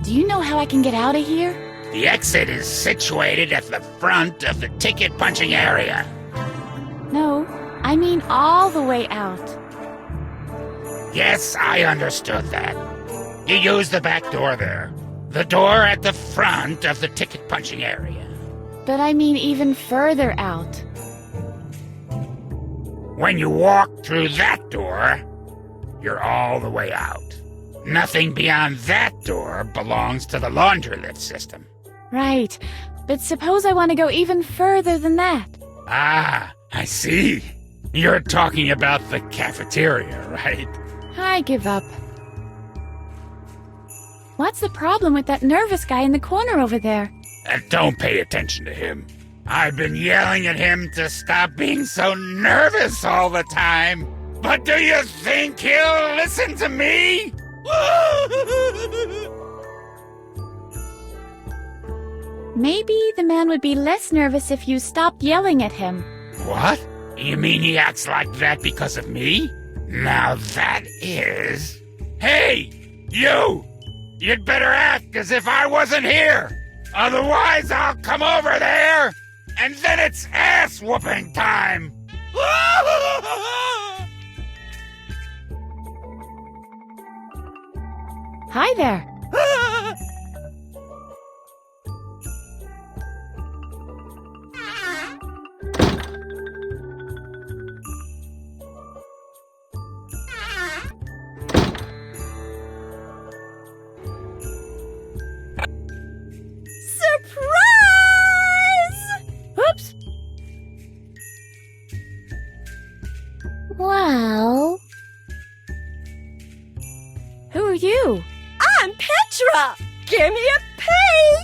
Do you know how I can get out of here? The exit is situated at the front of the ticket punching area. No, I mean all the way out. Yes, I understood that. You use the back door there. The door at the front of the ticket punching area. But I mean even further out. When you walk through that door, you're all the way out. Nothing beyond that door belongs to the laundry lift system. Right, but suppose I want to go even further than that. Ah, I see. You're talking about the cafeteria, right? I give up. What's the problem with that nervous guy in the corner over there? Don't pay attention to him. I've been yelling at him to stop being so nervous all the time. But do you think he'll listen to me? Maybe the man would be less nervous if you stopped yelling at him. What? You mean he acts like that because of me? Now that is... Hey, you! You'd better act as if I wasn't here. Otherwise, I'll come over there, and then it's ass-whooping time. Hi there. Surprise! Oops. Give me a pee!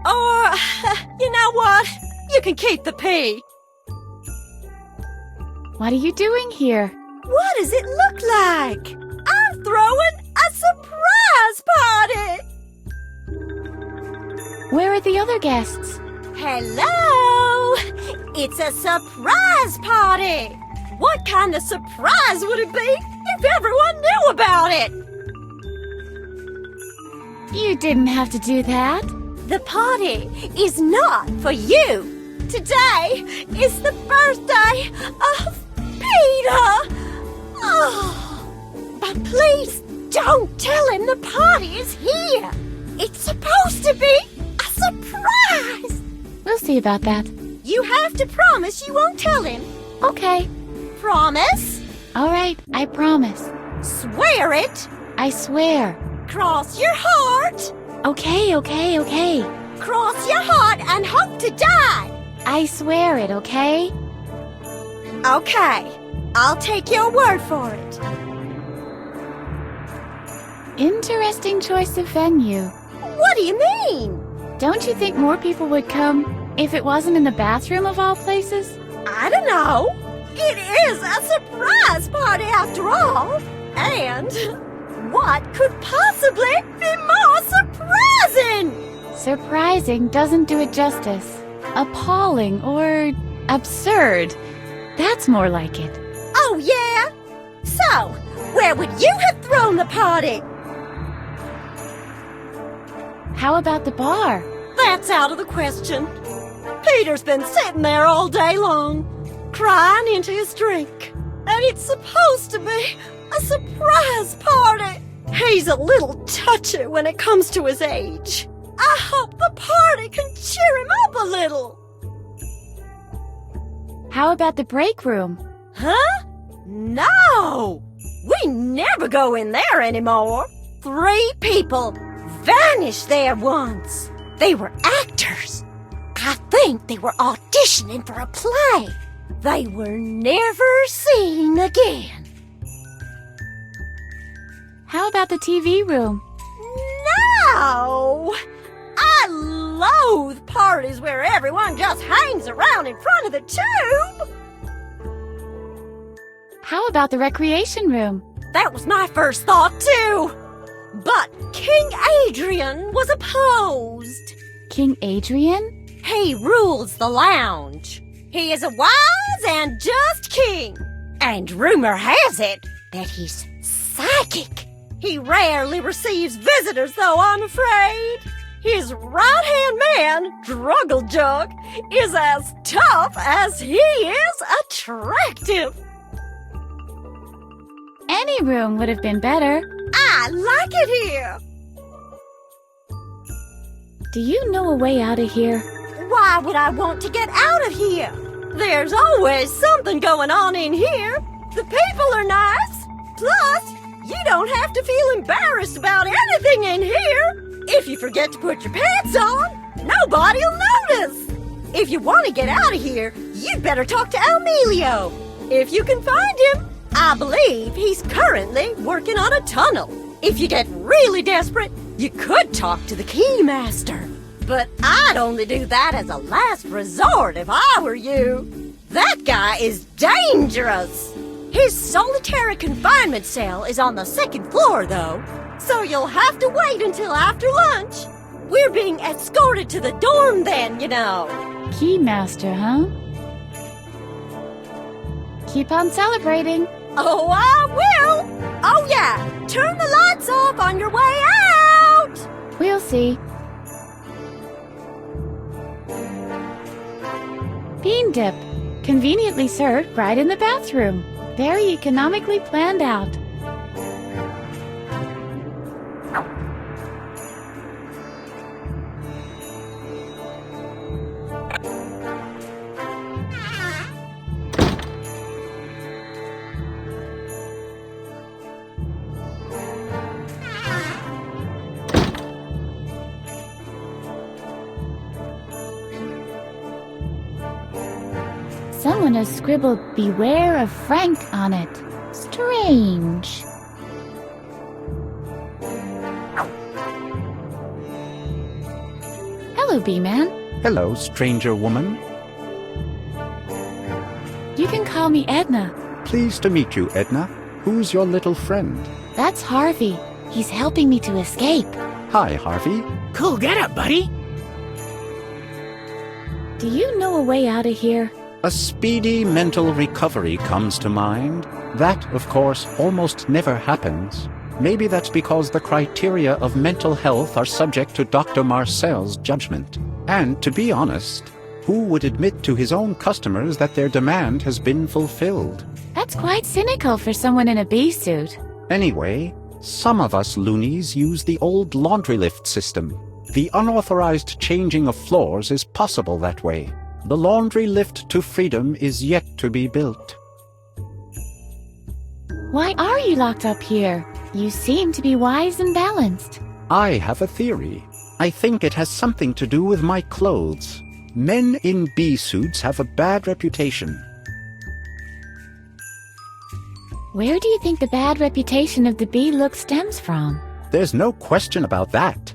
Or, you know what? You can keep the pee. What are you doing here? What does it look like? I'm throwing a surprise party! Where are the other guests? Hello! It's a surprise party! What kind of surprise would it be if everyone knew about it? You didn't have to do that. The party is not for you. Today is the birthday of Peter. Oh, but please don't tell him the party is here. It's supposed to be a surprise. We'll see about that. You have to promise you won't tell him. Okay. Promise? All right, I promise. Swear it. I swear. Cross your heart. Okay. Cross your heart and hope to die. I swear it, okay? Okay. I'll take your word for it. Interesting choice of venue. What do you mean? Don't you think more people would come if it wasn't in the bathroom of all places? I don't know. It is a surprise party after all. And what could possibly be more surprising? Surprising doesn't do it justice. Appalling or absurd. That's more like it. Oh, yeah? So, where would you have thrown the party? How about the bar? That's out of the question. Peter's been sitting there all day long, crying into his drink. And it's supposed to be a surprise party. He's a little touchy when it comes to his age. I hope the party can cheer him up a little. How about the break room? Huh? No! We never go in there anymore. 3 people vanished there once. They were actors. I think they were auditioning for a play. They were never seen again. How about the TV room? No! I loathe parties where everyone just hangs around in front of the tube. How about the recreation room? That was my first thought, too. But King Adrian was opposed. King Adrian? He rules the lounge. He is a wise and just king. And rumor has it that he's psychic. He rarely receives visitors, though, I'm afraid. His right-hand man, Druggle-Jug, is as tough as he is attractive. Any room would have been better. I like it here. Do you know a way out of here? Why would I want to get out of here? There's always something going on in here. The people are nice. Plus, you don't have to feel embarrassed about anything in here. If you forget to put your pants on, nobody'll notice. If you want to get out of here, you'd better talk to Emilio. If you can find him, I believe he's currently working on a tunnel. If you get really desperate, you could talk to the Keymaster. But I'd only do that as a last resort if I were you. That guy is dangerous. His solitary confinement cell is on the 2nd floor, though. So you'll have to wait until after lunch. We're being escorted to the dorm then, you know. Keymaster, huh? Keep on celebrating. Oh, I will. Oh, yeah. Turn the lights off on your way out. We'll see. Bean dip. Conveniently served right in the bathroom. Very economically planned out. Someone has scribbled "Beware of Frank" on it. Strange. Hello, Bee Man. Hello, stranger woman. You can call me Edna. Pleased to meet you, Edna. Who's your little friend? That's Harvey. He's helping me to escape. Hi, Harvey. Cool getup, buddy. Do you know a way out of here? A speedy mental recovery comes to mind. That, of course, almost never happens. Maybe that's because the criteria of mental health are subject to Dr. Marcel's judgment. And, to be honest, who would admit to his own customers that their demand has been fulfilled? That's quite cynical for someone in a bee suit. Anyway, some of us loonies use the old laundry lift system. The unauthorized changing of floors is possible that way. The laundry lift to freedom is yet to be built. Why are you locked up here? You seem to be wise and balanced. I have a theory. I think it has something to do with my clothes. Men in bee suits have a bad reputation. Where do you think the bad reputation of the bee look stems from? There's no question about that.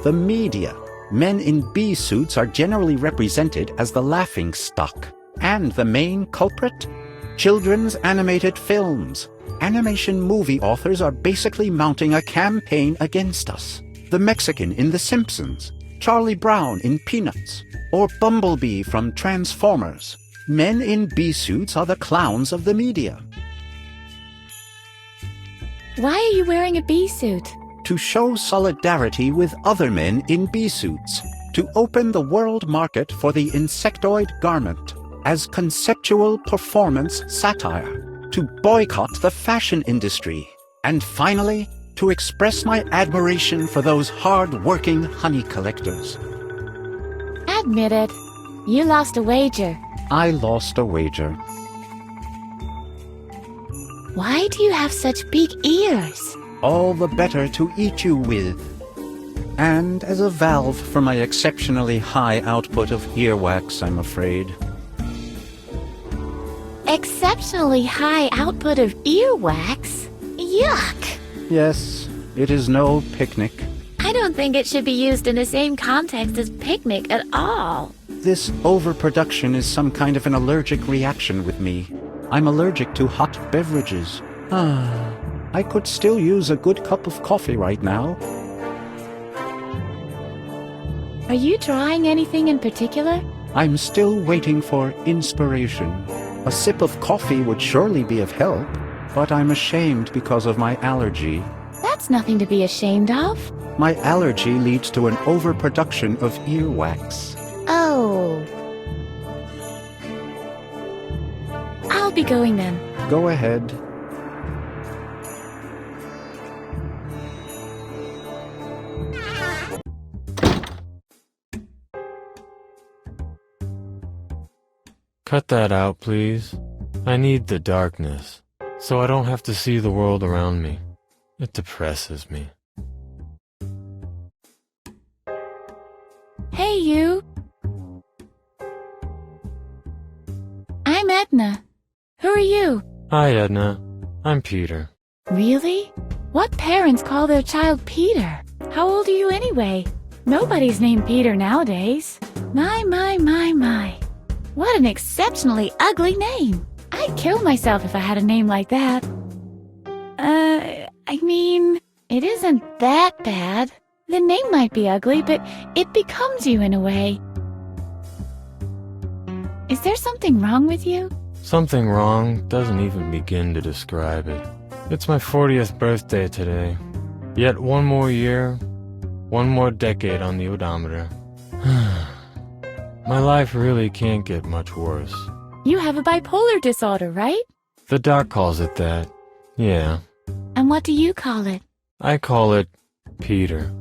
The media. Men in bee suits are generally represented as the laughing stock. And the main culprit? Children's animated films. Animation movie authors are basically mounting a campaign against us. The Mexican in The Simpsons, Charlie Brown in Peanuts, or Bumblebee from Transformers. Men in bee suits are the clowns of the media. Why are you wearing a bee suit? To show solidarity with other men in bee suits, to open the world market for the insectoid garment, as conceptual performance satire, to boycott the fashion industry, and finally, to express my admiration for those hard-working honey collectors. Admit it. You lost a wager. I lost a wager. Why do you have such big ears? All the better to eat you with. And as a valve for my exceptionally high output of earwax, I'm afraid. Exceptionally high output of earwax? Yuck! Yes, it is no picnic. I don't think it should be used in the same context as picnic at all. This overproduction is some kind of an allergic reaction with me. I'm allergic to hot beverages. I could still use a good cup of coffee right now. Are you drawing anything in particular? I'm still waiting for inspiration. A sip of coffee would surely be of help, but I'm ashamed because of my allergy. That's nothing to be ashamed of. My allergy leads to an overproduction of earwax. Oh. I'll be going then. Go ahead. Cut that out, please. I need the darkness, so I don't have to see the world around me. It depresses me. Hey, you. I'm Edna. Who are you? Hi, Edna. I'm Peter. Really? What parents call their child Peter? How old are you anyway? Nobody's named Peter nowadays. My. What an exceptionally ugly name. I'd kill myself if I had a name like that. I mean, it isn't that bad. The name might be ugly, but it becomes you in a way. Is there something wrong with you? Something wrong doesn't even begin to describe it. It's my 40th birthday today. Yet one more year, one more decade on the odometer. My life really can't get much worse. You have a bipolar disorder, right? The doc calls it that. Yeah. And what do you call it? I call it Peter.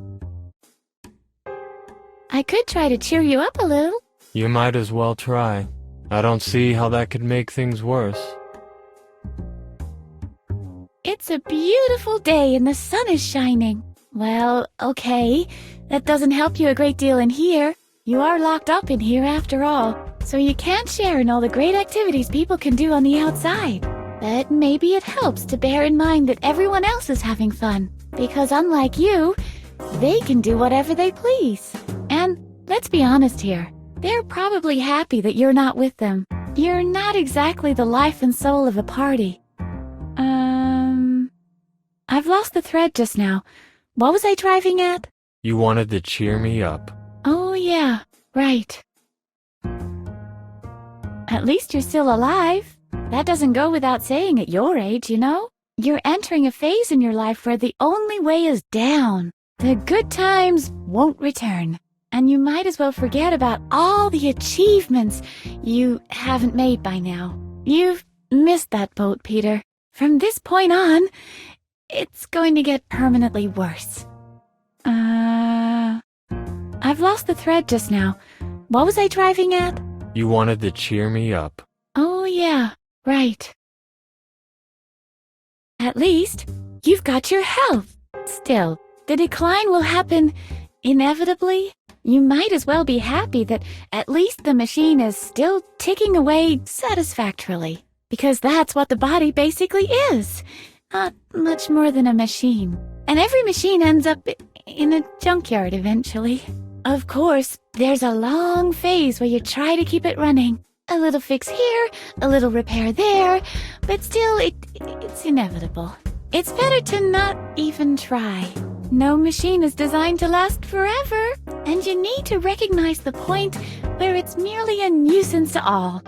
I could try to cheer you up a little. You might as well try. I don't see how that could make things worse. It's a beautiful day and the sun is shining. Well, okay. That doesn't help you a great deal in here. You are locked up in here after all, so you can't share in all the great activities people can do on the outside. But maybe it helps to bear in mind that everyone else is having fun, because unlike you, they can do whatever they please. And let's let's be honest here. They're probably happy that you're not with them. You're not exactly the life and soul of a party. I've lost the thread just now. What was I driving at? You wanted to cheer me up. Oh, yeah, right. At least you're still alive. That doesn't go without saying at your age, you know? You're entering a phase in your life where the only way is down. The good times won't return. And you might as well forget about all the achievements you haven't made by now. You've missed that boat, Peter. From this point on, it's going to get permanently worse. I've lost the thread just now. What was I driving at? You wanted to cheer me up. Oh, yeah, right. At least, you've got your health. Still, the decline will happen inevitably. You might as well be happy that at least the machine is still ticking away satisfactorily, because that's what the body basically is. Not much more than a machine. And every machine ends up in a junkyard eventually. Of course, there's a long phase where you try to keep it running. A little fix here, a little repair there, but still, it's inevitable. It's better to not even try. No machine is designed to last forever, and you need to recognize the point where it's merely a nuisance to all.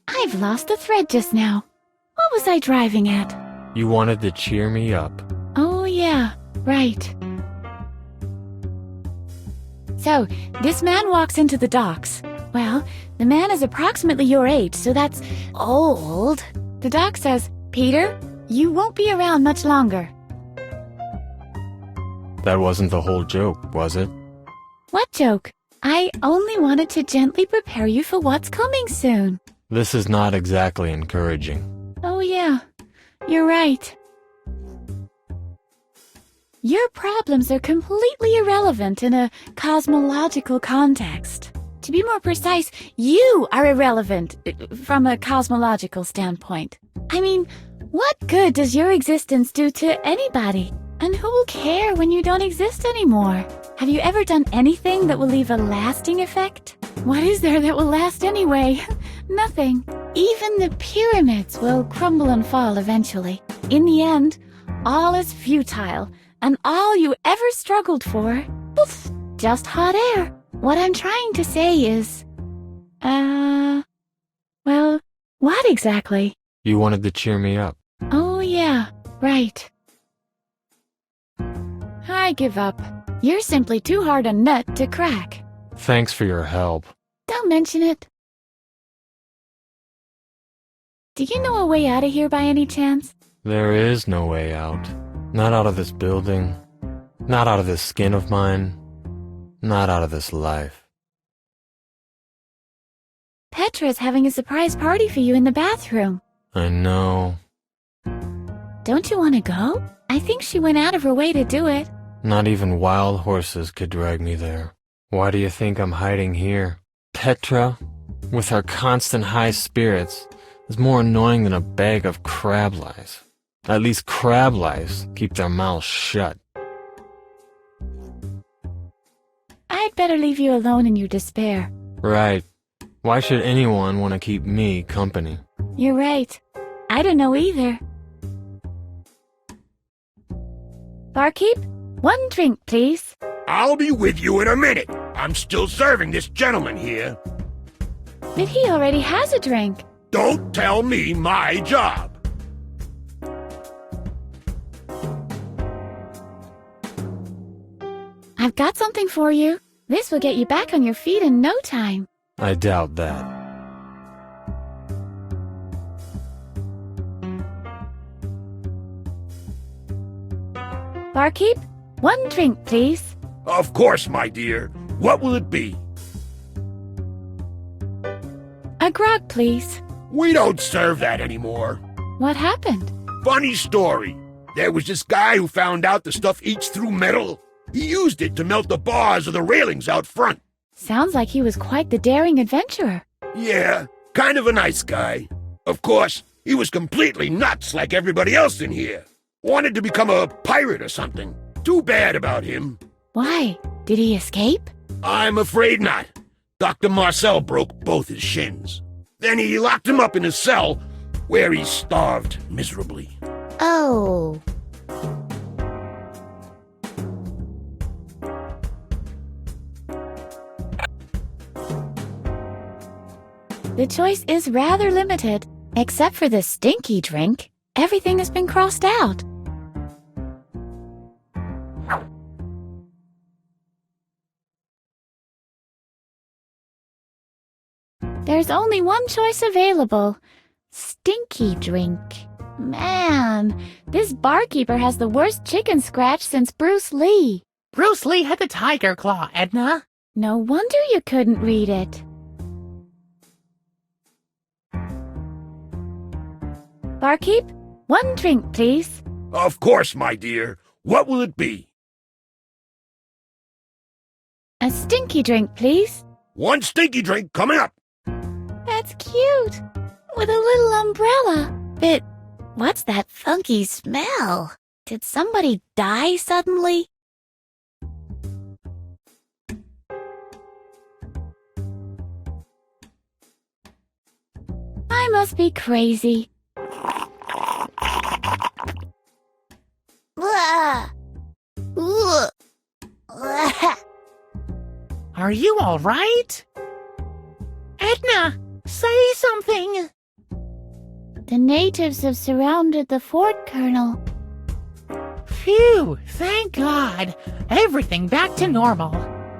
I've lost the thread just now. What was I driving at? You wanted to cheer me up. Oh, yeah, right. So, this man walks into the docks. Well, the man is approximately your age, so that's old. The doc says, Peter, you won't be around much longer. That wasn't the whole joke, was it? What joke? I only wanted to gently prepare you for what's coming soon. This is not exactly encouraging. Oh, yeah, you're right. Your problems are completely irrelevant in a cosmological context. To be more precise, you are irrelevant from a cosmological standpoint. I mean, what good does your existence do to anybody? And who will care when you don't exist anymore? Have you ever done anything that will leave a lasting effect? What is there that will last anyway? Nothing. Even the pyramids will crumble and fall eventually. In the end, all is futile, and all you ever struggled for, poof, just hot air. What I'm trying to say is, well, what exactly? You wanted to cheer me up. Oh, yeah, right. I give up. You're simply too hard a nut to crack. Thanks for your help. Don't mention it. Do you know a way out of here by any chance? There is no way out. Not out of this building. Not out of this skin of mine. Not out of this life. Petra's having a surprise party for you in the bathroom. I know. Don't you want to go? I think she went out of her way to do it. Not even wild horses could drag me there. Why do you think I'm hiding here? Petra, with her constant high spirits, is more annoying than a bag of crab lice. At least crab lice keep their mouths shut. I'd better leave you alone in your despair. Right. Why should anyone want to keep me company? You're right. I don't know either. Barkeep, one drink, please. I'll be with you in a minute. I'm still serving this gentleman here. But he already has a drink. Don't tell me my job. I've got something for you. This will get you back on your feet in no time. I doubt that. Barkeep, one drink, please. Of course, my dear. What will it be? A grog, please. We don't serve that anymore. What happened? Funny story. There was this guy who found out the stuff eats through metal. He used it to melt the bars of the railings out front. Sounds like he was quite the daring adventurer. Yeah, kind of a nice guy. Of course, he was completely nuts like everybody else in here. Wanted to become a pirate or something. Too bad about him. Why? Did he escape? I'm afraid not. Dr. Marcel broke both his shins. Then he locked him up in his cell, where he starved miserably. Oh. The choice is rather limited. Except for the stinky drink, everything has been crossed out. There's only one choice available. Stinky drink. Man, this barkeeper has the worst chicken scratch since Bruce Lee. Bruce Lee had the tiger claw, Edna. No wonder you couldn't read it. Barkeep, one drink, please. Of course, my dear. What will it be? A stinky drink, please. One stinky drink coming up. That's cute. With a little umbrella. But what's that funky smell? Did somebody die suddenly? I must be crazy. Are you all right? Edna, say something. The natives have surrounded the fort, Colonel. Phew, thank God. Everything back to normal.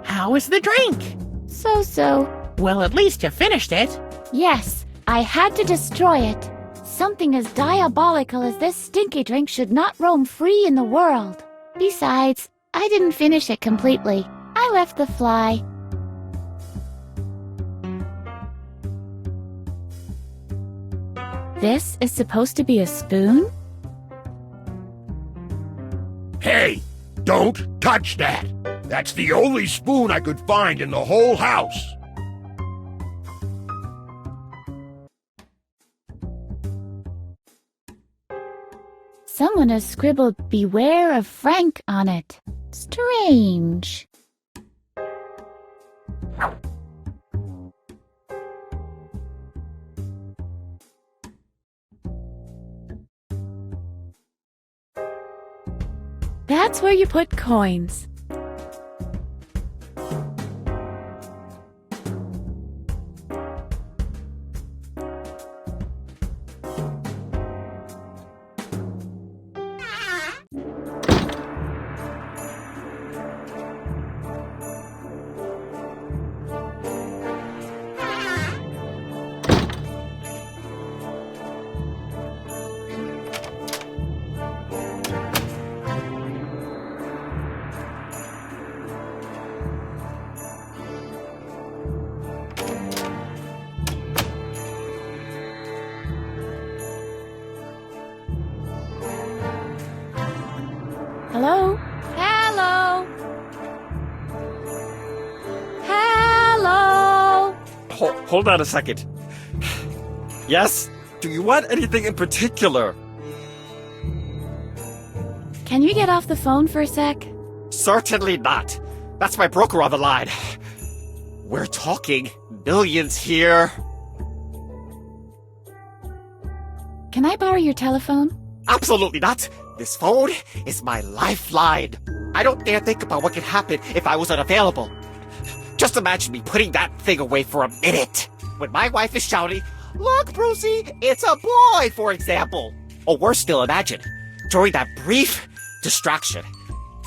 How is the drink? So-so. Well, at least you finished it. Yes, I had to destroy it. Something as diabolical as this stinky drink should not roam free in the world. Besides, I didn't finish it completely. I left the fly. This is supposed to be a spoon? Hey, don't touch that. That's the only spoon I could find in the whole house. Someone has scribbled "Beware of Frank" on it. Strange. That's where you put coins. Hello? Hello? Hello? Hold on a second. Yes? Do you want anything in particular? Can you get off the phone for a sec? Certainly not. That's my broker on the line. We're talking millions here. Can I borrow your telephone? Absolutely not. This phone is my lifeline. I don't dare think about what could happen if I was unavailable. Just imagine me putting that thing away for a minute. When my wife is shouting, "Look, Brucey, it's a boy," for example. Or worse still, imagine, during that brief distraction,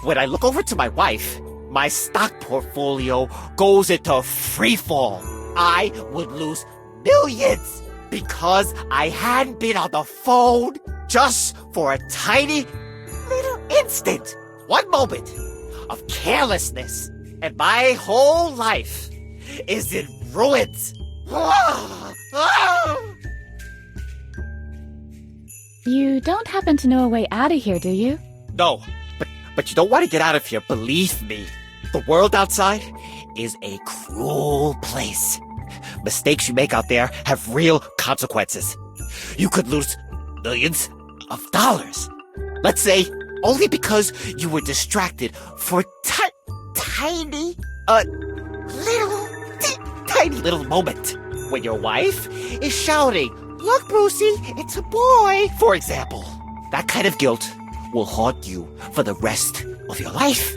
when I look over to my wife, my stock portfolio goes into freefall. I would lose millions because I hadn't been on the phone just for a tiny little instant. One moment of carelessness, and my whole life is in ruins. You don't happen to know a way out of here, do you? No, but you don't want to get out of here, believe me. The world outside is a cruel place. Mistakes you make out there have real consequences. You could lose millions of dollars. Let's say only because you were distracted for tiny, tiny little moment when your wife is shouting, "Look, Brucey, it's a boy," for example. That kind of guilt will haunt you for the rest of your life.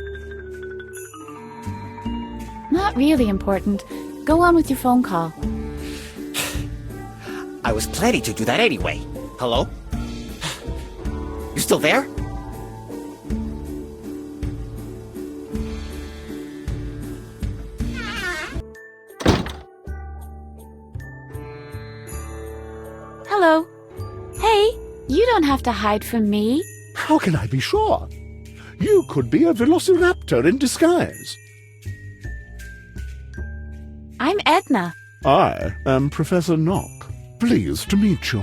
Not really important. Go on with your phone call. I was planning to do that anyway. Hello? You still there? Hello. Hey, you don't have to hide from me. How can I be sure? You could be a velociraptor in disguise. I'm Edna. I am Professor Knock. Pleased to meet you.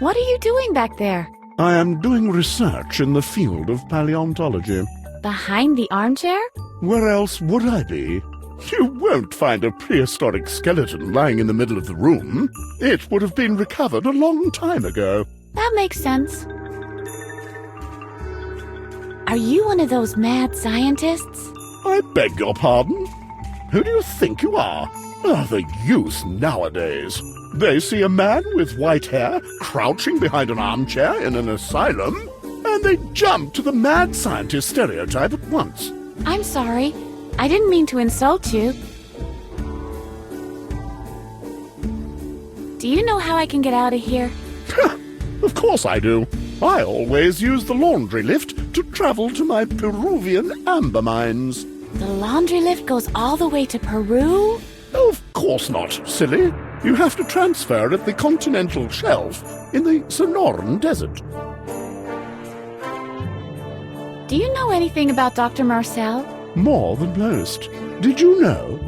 What are you doing back there? I am doing research in the field of paleontology. Behind the armchair? Where else would I be? You won't find a prehistoric skeleton lying in the middle of the room. It would have been recovered a long time ago. That makes sense. Are you one of those mad scientists? I beg your pardon? Who do you think you are? The youth nowadays. They see a man with white hair crouching behind an armchair in an asylum, and they jump to the mad scientist stereotype at once. I'm sorry. I didn't mean to insult you. Do you know how I can get out of here? Of course I do. I always use the laundry lift to travel to my Peruvian amber mines. The laundry lift goes all the way to Peru? Of course not, silly. You have to transfer at the continental shelf in the Sonoran Desert. Do you know anything about Dr. Marcel? More than most. Did you know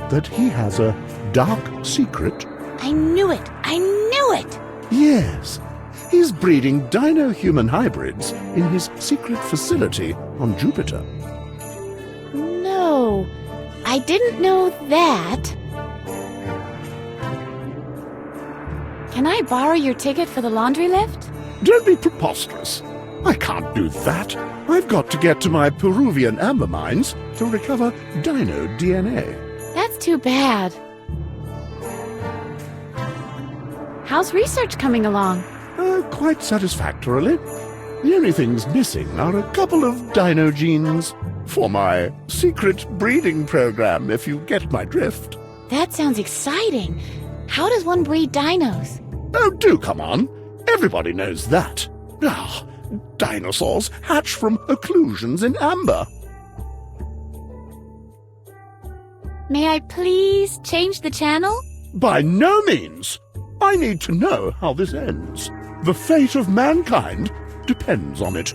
that he has a dark secret? I knew it! I knew it! Yes. He's breeding dino-human hybrids in his secret facility on Jupiter. No, I didn't know that. Can I borrow your ticket for the laundry lift? Don't be preposterous. I can't do that. I've got to get to my Peruvian amber mines to recover dino DNA. That's too bad. How's research coming along? Quite satisfactorily. The only things missing are a couple of dino genes for my secret breeding program, if you get my drift. That sounds exciting. How does one breed dinos? Oh, do come on. Everybody knows that. Dinosaurs hatch from occlusions in amber. May I please change the channel? By no means. I need to know how this ends. The fate of mankind depends on it.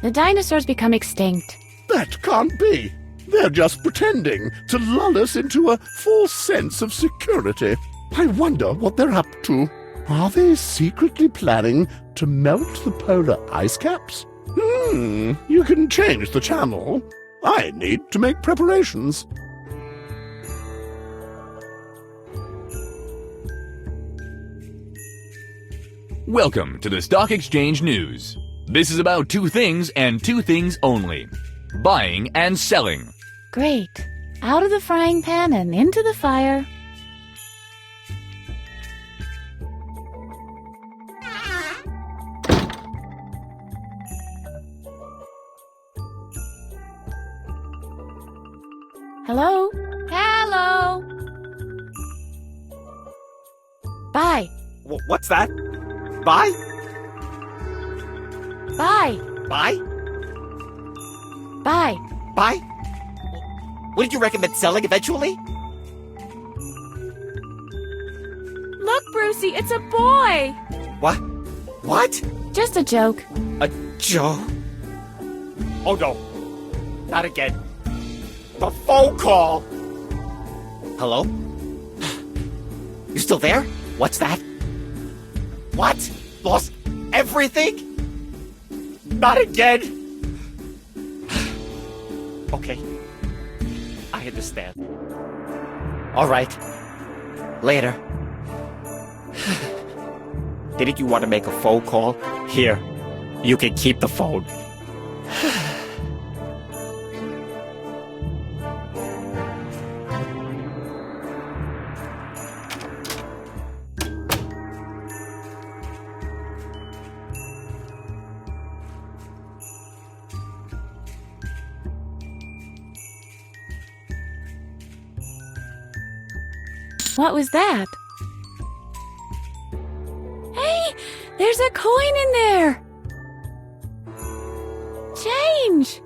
The dinosaurs become extinct. That can't be. They're just pretending to lull us into a false sense of security. I wonder what they're up to. Are they secretly planning to melt the polar ice caps? You can change the channel. I need to make preparations. Welcome to the Stock Exchange News. This is about two things and two things only: buying and selling. Great. Out of the frying pan and into the fire. Hello? Hello? Bye. What's that? Bye? Bye. Bye? Bye. Bye? Wouldn't you recommend selling eventually? Look, Brucey, it's a boy! What? What? Just a joke. A joke? Oh no. Not again. The phone call! Hello? You still there? What's that? What? Lost everything? Not again! Okay. I understand. Alright. Later. Didn't you want to make a phone call? Here. You can keep the phone. What was that? Hey, there's a coin in there! Change!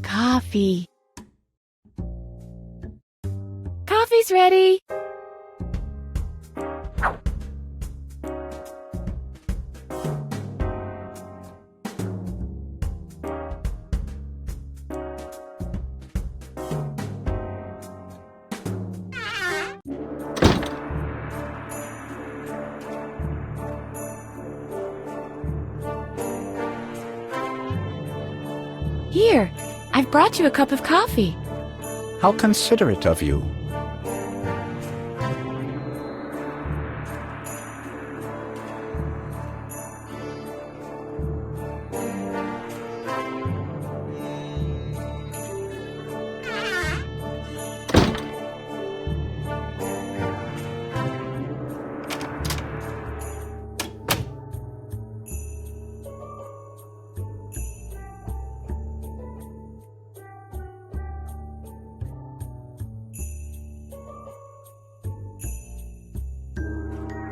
Coffee. Coffee's ready. Here, I've brought you a cup of coffee. How considerate of you.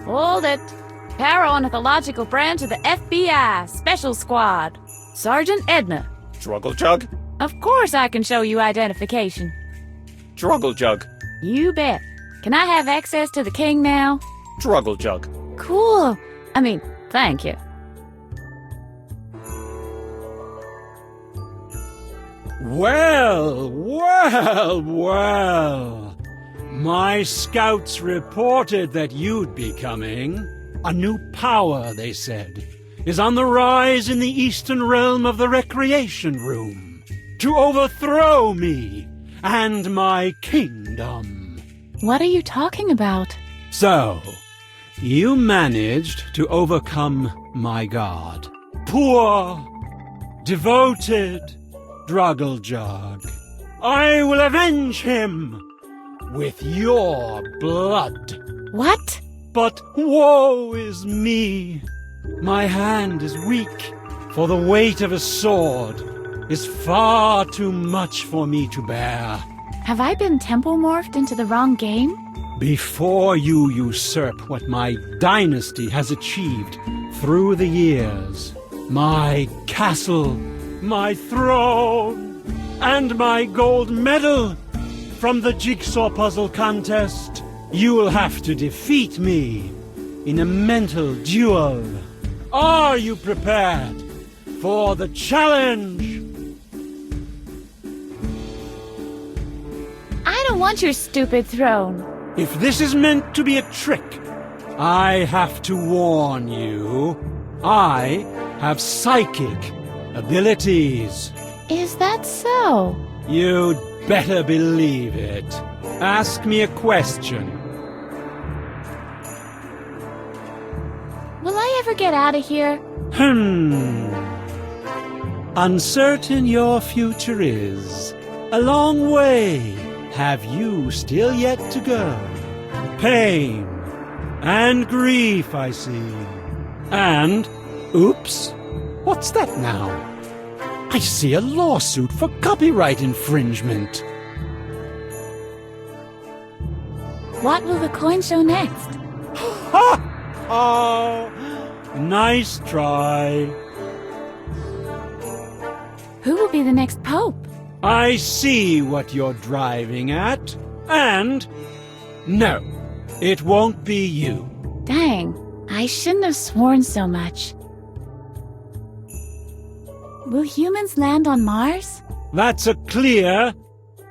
Hold it. Paraornithological branch of the FBI, Special Squad. Sergeant Edna. Druggle Jug? Of course I can show you identification. Druggle Jug. You bet. Can I have access to the king now? Druggle Jug. Cool. Thank you. Well, well, well. My scouts reported that you'd be coming. A new power, they said, is on the rise in the eastern realm of the recreation room to overthrow me and my kingdom. What are you talking about? So, you managed to overcome my god. Poor, devoted Druggle Jug. I will avenge him with your blood. What? But woe is me. My hand is weak, for the weight of a sword is far too much for me to bear. Have I been temple morphed into the wrong game? Before you usurp what my dynasty has achieved through the years, my castle, my throne, and my gold medal from the jigsaw puzzle contest, you'll have to defeat me in a mental duel. Are you prepared for the challenge? I don't want your stupid throne. If this is meant to be a trick, I have to warn you. I have psychic abilities. Is that so? You'd better believe it. Ask me a question. Will I ever get out of here? Uncertain your future is. A long way have you still yet to go. Pain and grief, I see. And, oops, what's that now? I see a lawsuit for copyright infringement. What will the coin show next? Ha! Oh, nice try. Who will be the next pope? I see what you're driving at. And no, it won't be you. Dang, I shouldn't have sworn so much. Will humans land on Mars? That's a clear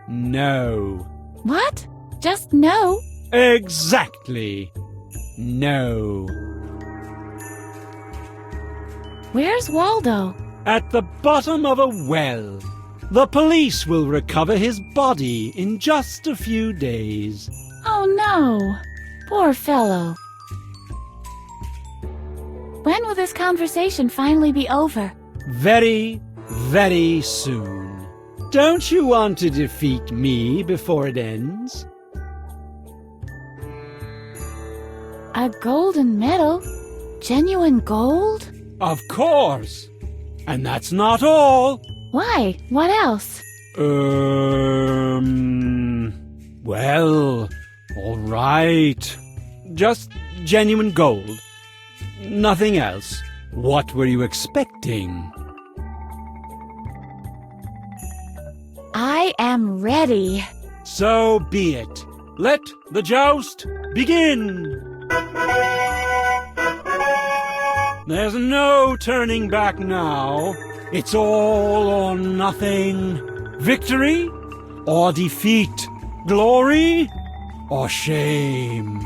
no. What? Just no? Exactly. No. Where's Waldo? At the bottom of a well. The police will recover his body in just a few days. Oh no, poor fellow. When will this conversation finally be over? Very, very soon. Don't you want to defeat me before it ends? A golden medal? Genuine gold? Of course. And that's not all. Why? What else? Well, all right. Just genuine gold. Nothing else. What were you expecting? I am ready. So be it. Let the joust begin. There's no turning back now. It's all or nothing. Victory or defeat. Glory or shame.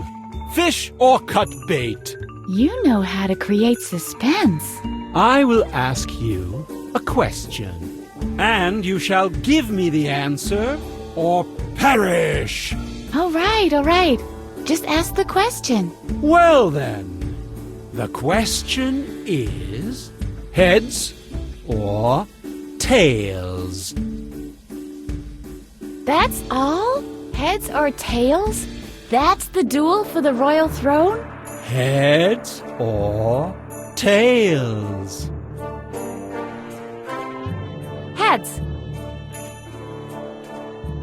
Fish or cut bait. You know how to create suspense. I will ask you a question, and you shall give me the answer or perish. All right. Just ask the question. Well then, the question is heads or tails? That's all? Heads or tails? That's the duel for the royal throne? Heads or tails? Heads.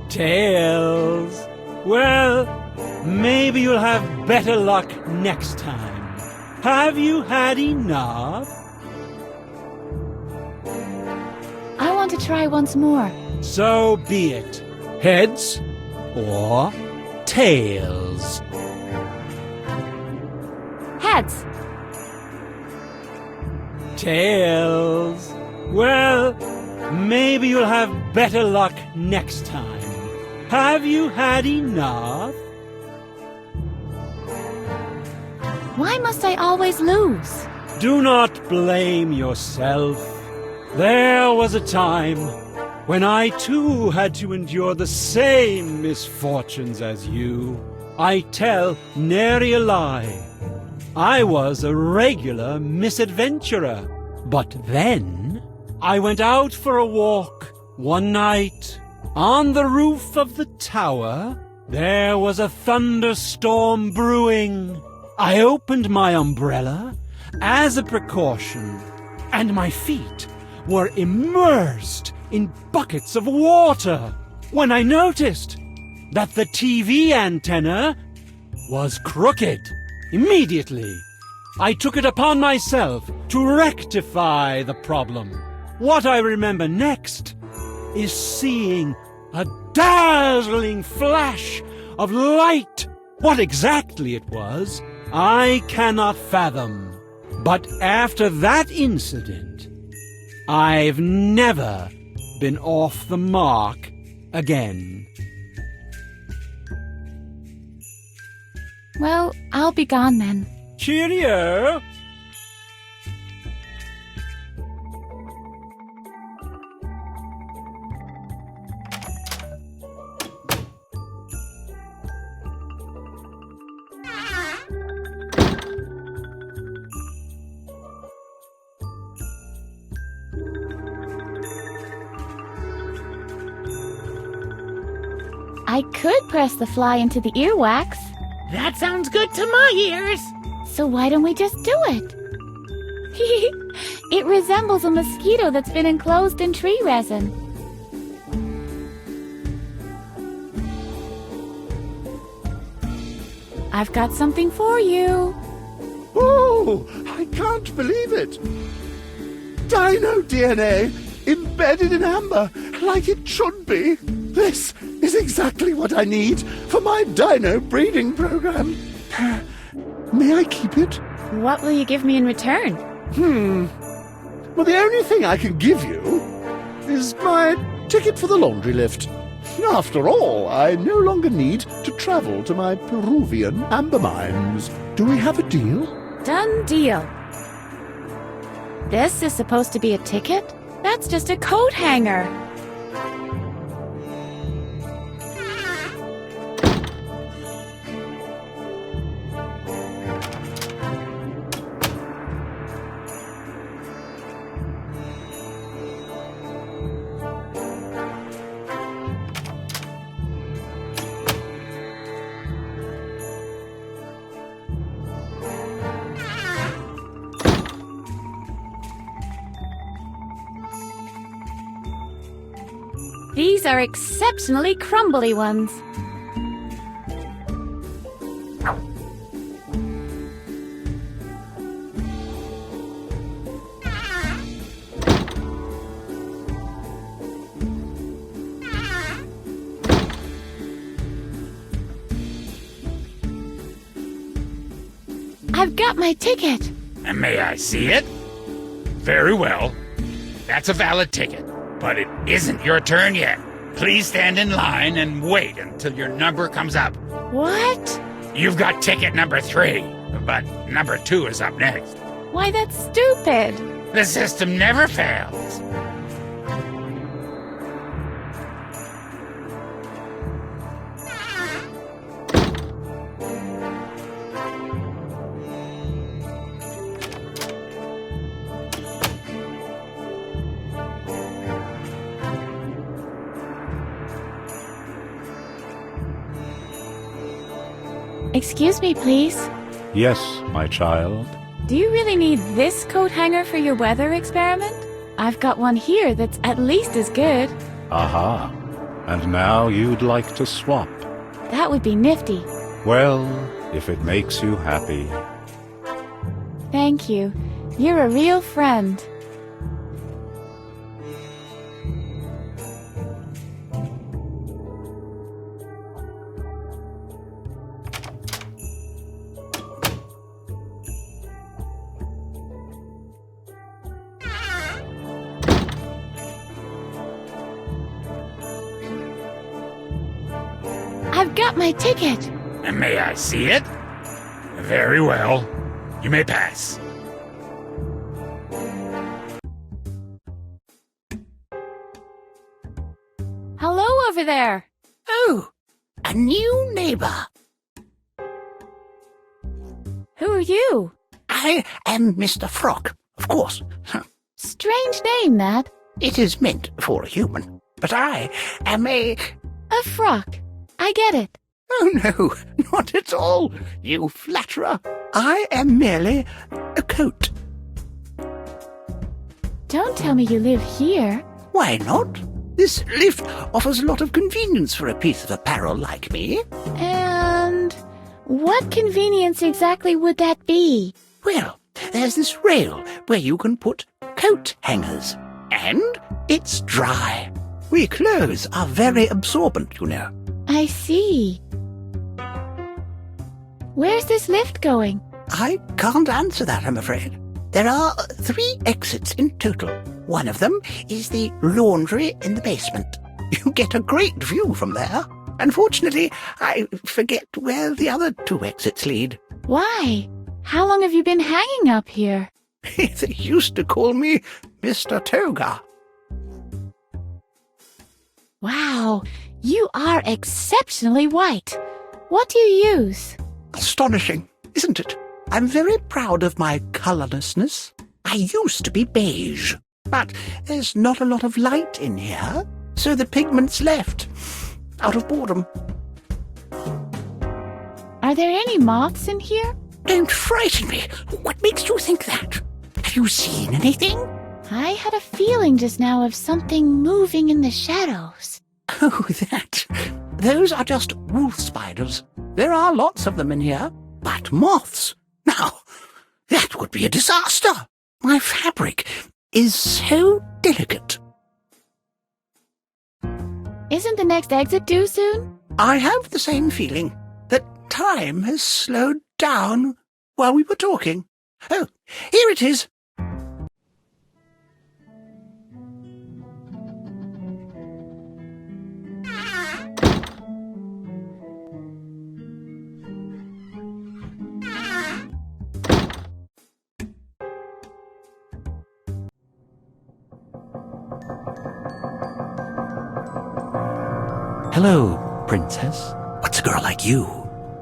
Tails. Well, maybe you'll have better luck next time. Have you had enough? I want to try once more. So be it. Heads or tails? Heads. Tails. Well, maybe you'll have better luck next time. Have you had enough? Why must I always lose? Do not blame yourself. There was a time when I too had to endure the same misfortunes as you. I tell nary a lie. I was a regular misadventurer. But then I went out for a walk one night. On the roof of the tower, there was a thunderstorm brewing. I opened my umbrella as a precaution, and my feet were immersed in buckets of water when I noticed that the TV antenna was crooked. Immediately, I took it upon myself to rectify the problem. What I remember next is seeing a dazzling flash of light. What exactly it was, I cannot fathom. But after that incident, I've never been off the mark again. Well, I'll be gone then. Cheerio! I could press the fly into the earwax. That sounds good to my ears. So why don't we just do it? It resembles a mosquito that's been enclosed in tree resin. I've got something for you. Oh, I can't believe it. Dino DNA embedded in amber, like it should be. This is exactly what I need for my dino breeding program. May I keep it? What will you give me in return? Well, the only thing I can give you is my ticket for the laundry lift. After all, I no longer need to travel to my Peruvian amber mines. Do we have a deal? Done deal. This is supposed to be a ticket? That's just a coat hanger. These are exceptionally crumbly ones. I've got my ticket. May I see it? Very well. That's a valid ticket. But it isn't your turn yet. Please stand in line and wait until your number comes up. What? You've got ticket number 3, but number 2 is up next. Why, that's stupid. The system never fails. Excuse me, please. Yes, my child. Do you really need this coat hanger for your weather experiment? I've got one here that's at least as good. Aha. And now you'd like to swap. That would be nifty. Well, if it makes you happy. Thank you. You're a real friend. I've got my ticket. May I see it? Very well. You may pass. Hello over there. Oh, a new neighbor. Who are you? I am Mr. Frog, of course. Strange name, that. It is meant for a human, but I am a frock. I get it. Oh, no, not at all, you flatterer. I am merely a coat. Don't tell me you live here. Why not? This lift offers a lot of convenience for a piece of apparel like me. And what convenience exactly would that be? Well, there's this rail where you can put coat hangers. And it's dry. We clothes are very absorbent, you know. I see. Where's this lift going? I can't answer that, I'm afraid. There are 3 exits in total. One of them is the laundry in the basement. You get a great view from there. Unfortunately, I forget where the other 2 exits lead. Why? How long have you been hanging up here? They used to call me Mr. Toga. Wow, you are exceptionally white. What do you use? Astonishing, isn't it? I'm very proud of my colourlessness. I used to be beige, but there's not a lot of light in here, so the pigment's left, out of boredom. Are there any moths in here? Don't frighten me. What makes you think that? Have you seen anything? I had a feeling just now of something moving in the shadows. Oh, that. those are just wolf spiders. There are lots of them in here, but moths. Now, that would be a disaster. My fabric is so delicate. Isn't the next exit due soon? I have the same feeling that time has slowed down while we were talking. Oh, here it is. Hello, princess. What's a girl like you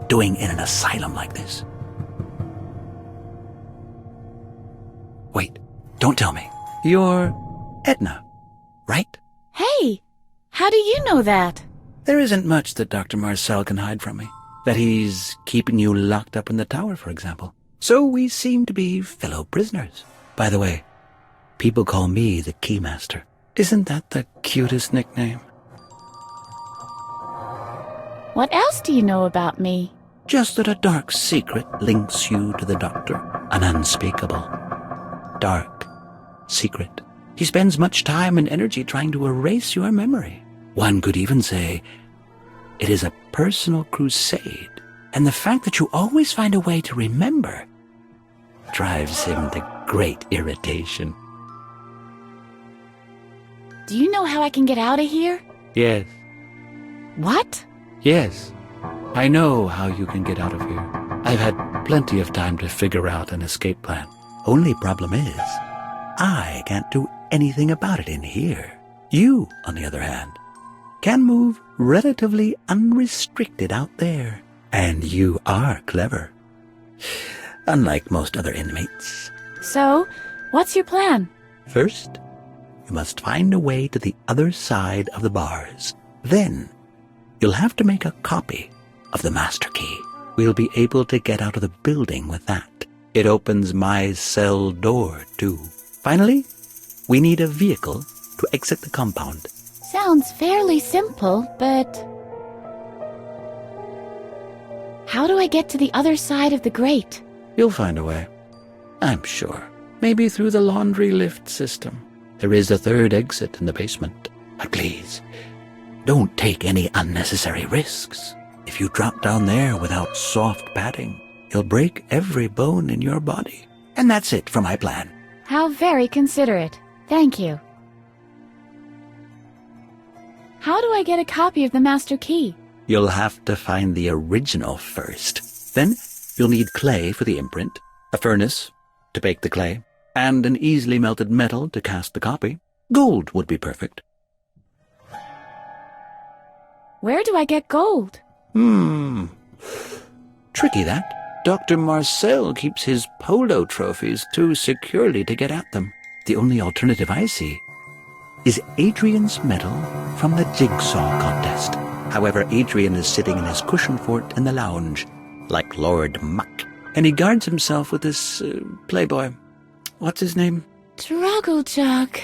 doing in an asylum like this? Wait, don't tell me. You're Edna, right? Hey, how do you know that? There isn't much that Dr. Marcel can hide from me. That he's keeping you locked up in the tower, for example. So we seem to be fellow prisoners. By the way, people call me the Keymaster. Isn't that the cutest nickname? What else do you know about me? Just that a dark secret links you to the Doctor. An unspeakable, dark secret. He spends much time and energy trying to erase your memory. One could even say it is a personal crusade, and the fact that you always find a way to remember drives him to great irritation. Do you know how I can get out of here? Yes. What? Yes, I know how you can get out of here. I've had plenty of time to figure out an escape plan. Only problem is, I can't do anything about it in here. You, on the other hand, can move relatively unrestricted out there. And you are clever. Unlike most other inmates. So, what's your plan? First, you must find a way to the other side of the bars. Then, you'll have to make a copy of the master key. We'll be able to get out of the building with that. It opens my cell door, too. Finally, we need a vehicle to exit the compound. Sounds fairly simple, but... how do I get to the other side of the grate? You'll find a way. I'm sure. Maybe through the laundry lift system. There is a third exit in the basement. But please, don't take any unnecessary risks. If you drop down there without soft padding, you'll break every bone in your body. And that's it for my plan. How very considerate. Thank you. How do I get a copy of the master key? You'll have to find the original first. Then you'll need clay for the imprint, a furnace to bake the clay, and an easily melted metal to cast the copy. Gold would be perfect. Where do I get gold? Tricky that. Dr. Marcel keeps his polo trophies too securely to get at them. The only alternative I see is Adrian's medal from the jigsaw contest. However, Adrian is sitting in his cushion fort in the lounge, like Lord Muck, and he guards himself with this playboy. What's his name? Trugglechuck.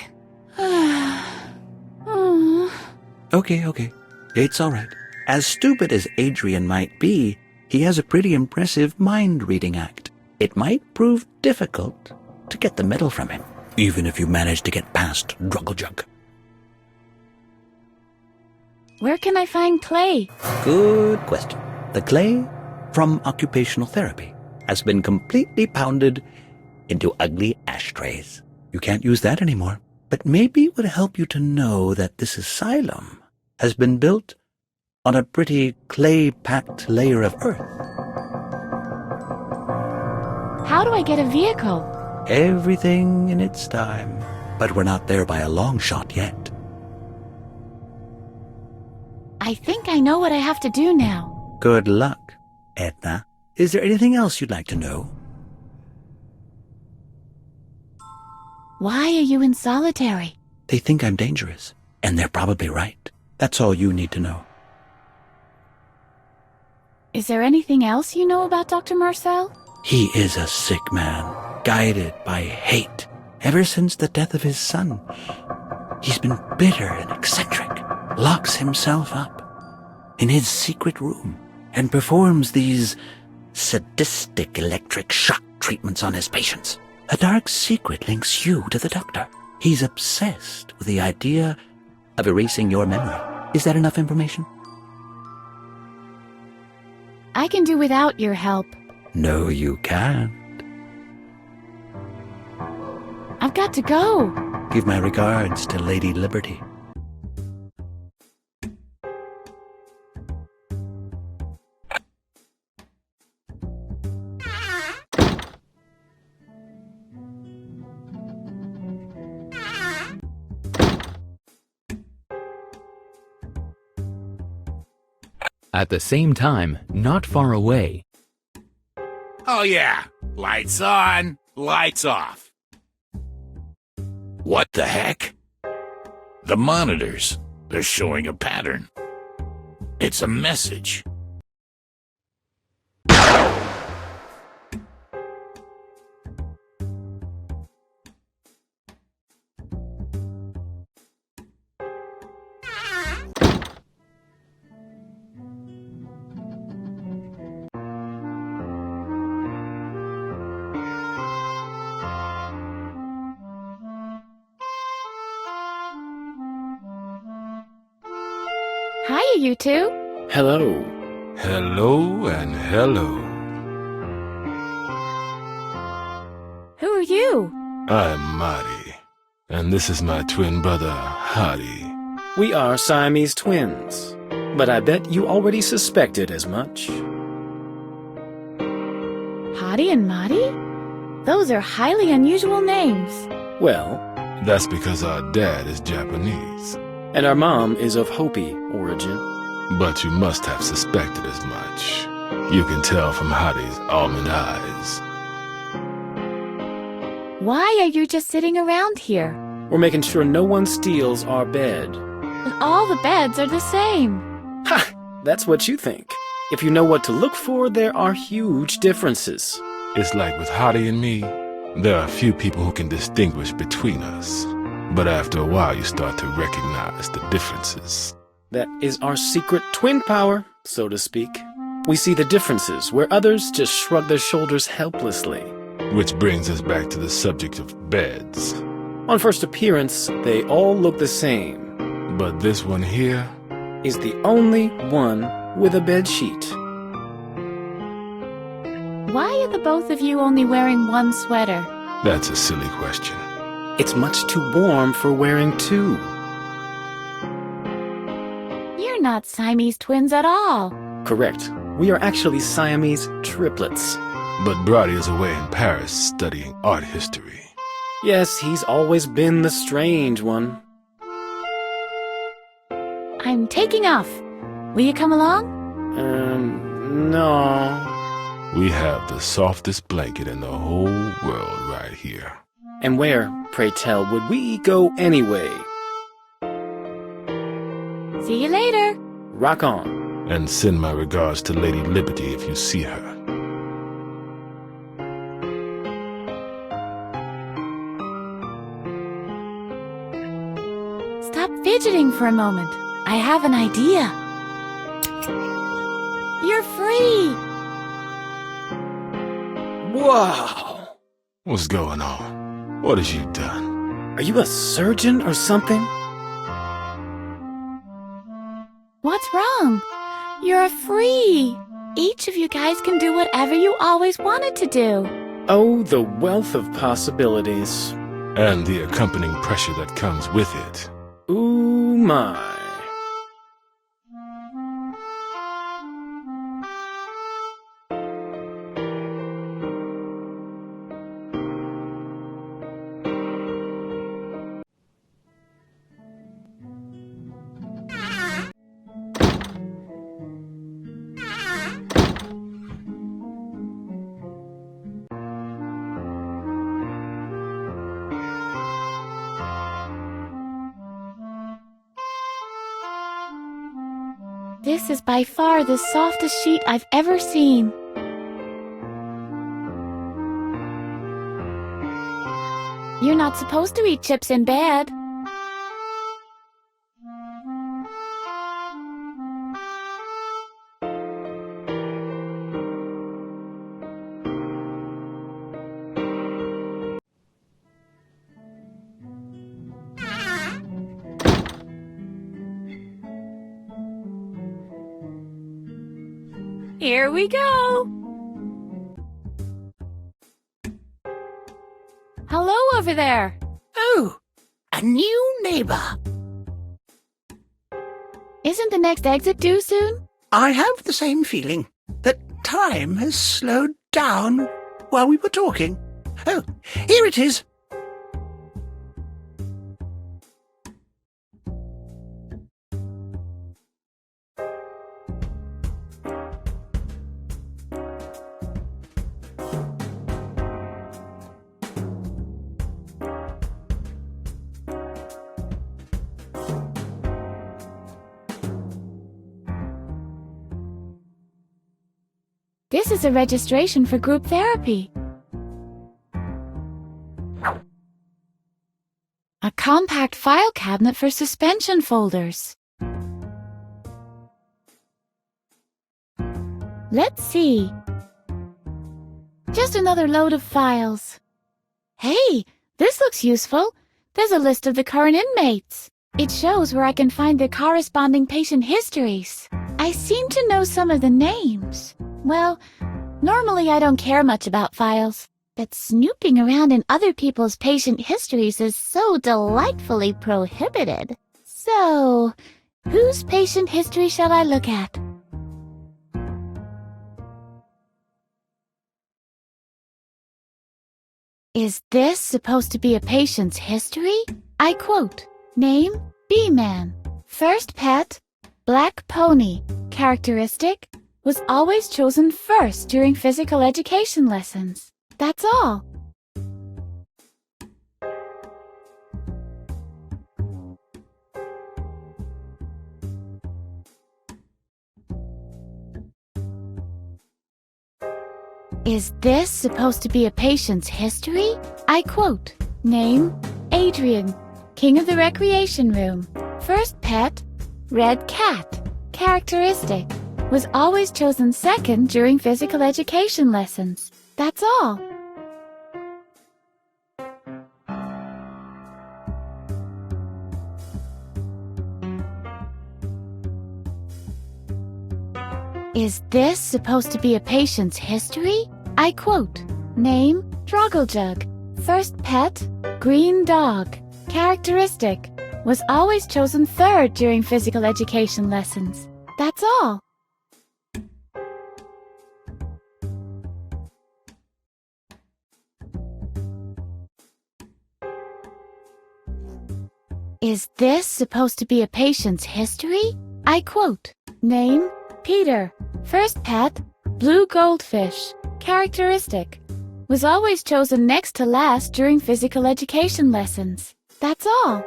Okay. It's all right. As stupid as Adrian might be, he has a pretty impressive mind-reading act. It might prove difficult to get the medal from him, even if you manage to get past Trugglechuck. Where can I find clay? Good question. The clay from occupational therapy has been completely pounded into ugly ashtrays. You can't use that anymore. But maybe it would help you to know that this asylum has been built on a pretty clay-packed layer of earth. How do I get a vehicle? Everything in its time. But we're not there by a long shot yet. I think I know what I have to do now. Good luck, Edna. Is there anything else you'd like to know? Why are you in solitary? They think I'm dangerous, and they're probably right. That's all you need to know. Is there anything else you know about Dr. Marcel? He is a sick man, guided by hate. Ever since the death of his son, he's been bitter and eccentric, locks himself up. in his secret room and performs these sadistic electric shock treatments on his patients. A dark secret links you to the doctor. He's obsessed with the idea of erasing your memory. Is that enough information? I can do without your help. No, you can't. I've got to go. Give my regards to Lady Liberty. At the same time, not far away. Oh yeah, lights on, lights off. What the heck? The monitors, they're showing a pattern. It's a message. Hiya, you two. Hello. Hello and hello. Who are you? I'm Marty, and this is my twin brother, Harvey. We are Siamese twins, but I bet you already suspected as much. Hardy and Marty? Those are highly unusual names. Well, that's because our dad is Japanese. And our mom is of Hopi origin. But you must have suspected as much. You can tell from Hardy's almond eyes. Why are you just sitting around here? We're making sure no one steals our bed. But all the beds are the same. Ha! That's what you think. If you know what to look for, there are huge differences. It's like with Hardy and me, there are few people who can distinguish between us. But after a while, you start to recognize the differences. That is our secret twin power, so to speak. We see the differences where others just shrug their shoulders helplessly. Which brings us back to the subject of beds. On first appearance, they all look the same. But this one here is the only one with a bed sheet. Why are the both of you only wearing one sweater? That's a silly question. It's much too warm for wearing two. You're not Siamese twins at all. Correct. We are actually Siamese triplets. But Brody is away in Paris studying art history. Yes, he's always been the strange one. I'm taking off. Will you come along? No. We have the softest blanket in the whole world right here. And where, pray tell, would we go anyway? See you later. Rock on. And send my regards to Lady Liberty if you see her. Stop fidgeting for a moment. I have an idea. You're free! Wow! What's going on? What have you done? Are you a surgeon or something? What's wrong? You're free! Each of you guys can do whatever you always wanted to do. Oh, the wealth of possibilities. And the accompanying pressure that comes with it. Ooh, my. This is by far the softest sheet I've ever seen. You're not supposed to eat chips in bed. Here we go. Hello over there. Oh, a new neighbor. Isn't the next exit due soon? I have the same feeling that time has slowed down while we were talking. Oh, here it is. This is a registration for group therapy. A compact file cabinet for suspension folders. Let's see. Just another load of files. Hey, this looks useful. There's a list of the current inmates. It shows where I can find the corresponding patient histories. I seem to know some of the names. Well, normally I don't care much about files, but snooping around in other people's patient histories is so delightfully prohibited. So, whose patient history shall I look at? Is this supposed to be a patient's history? I quote, name, B-man, first pet, black pony, characteristic, was always chosen first during physical education lessons. That's all. Is this supposed to be a patient's history? I quote, name, Adrian, king of the recreation room, first pet, red cat, characteristic, was always chosen second during physical education lessons. That's all. Is this supposed to be a patient's history? I quote, name, Drogglejug, first pet, green dog, characteristic, was always chosen third during physical education lessons. That's all. Is this supposed to be a patient's history? I quote, name, Peter, first pet, blue goldfish, characteristic, was always chosen next to last during physical education lessons. That's all.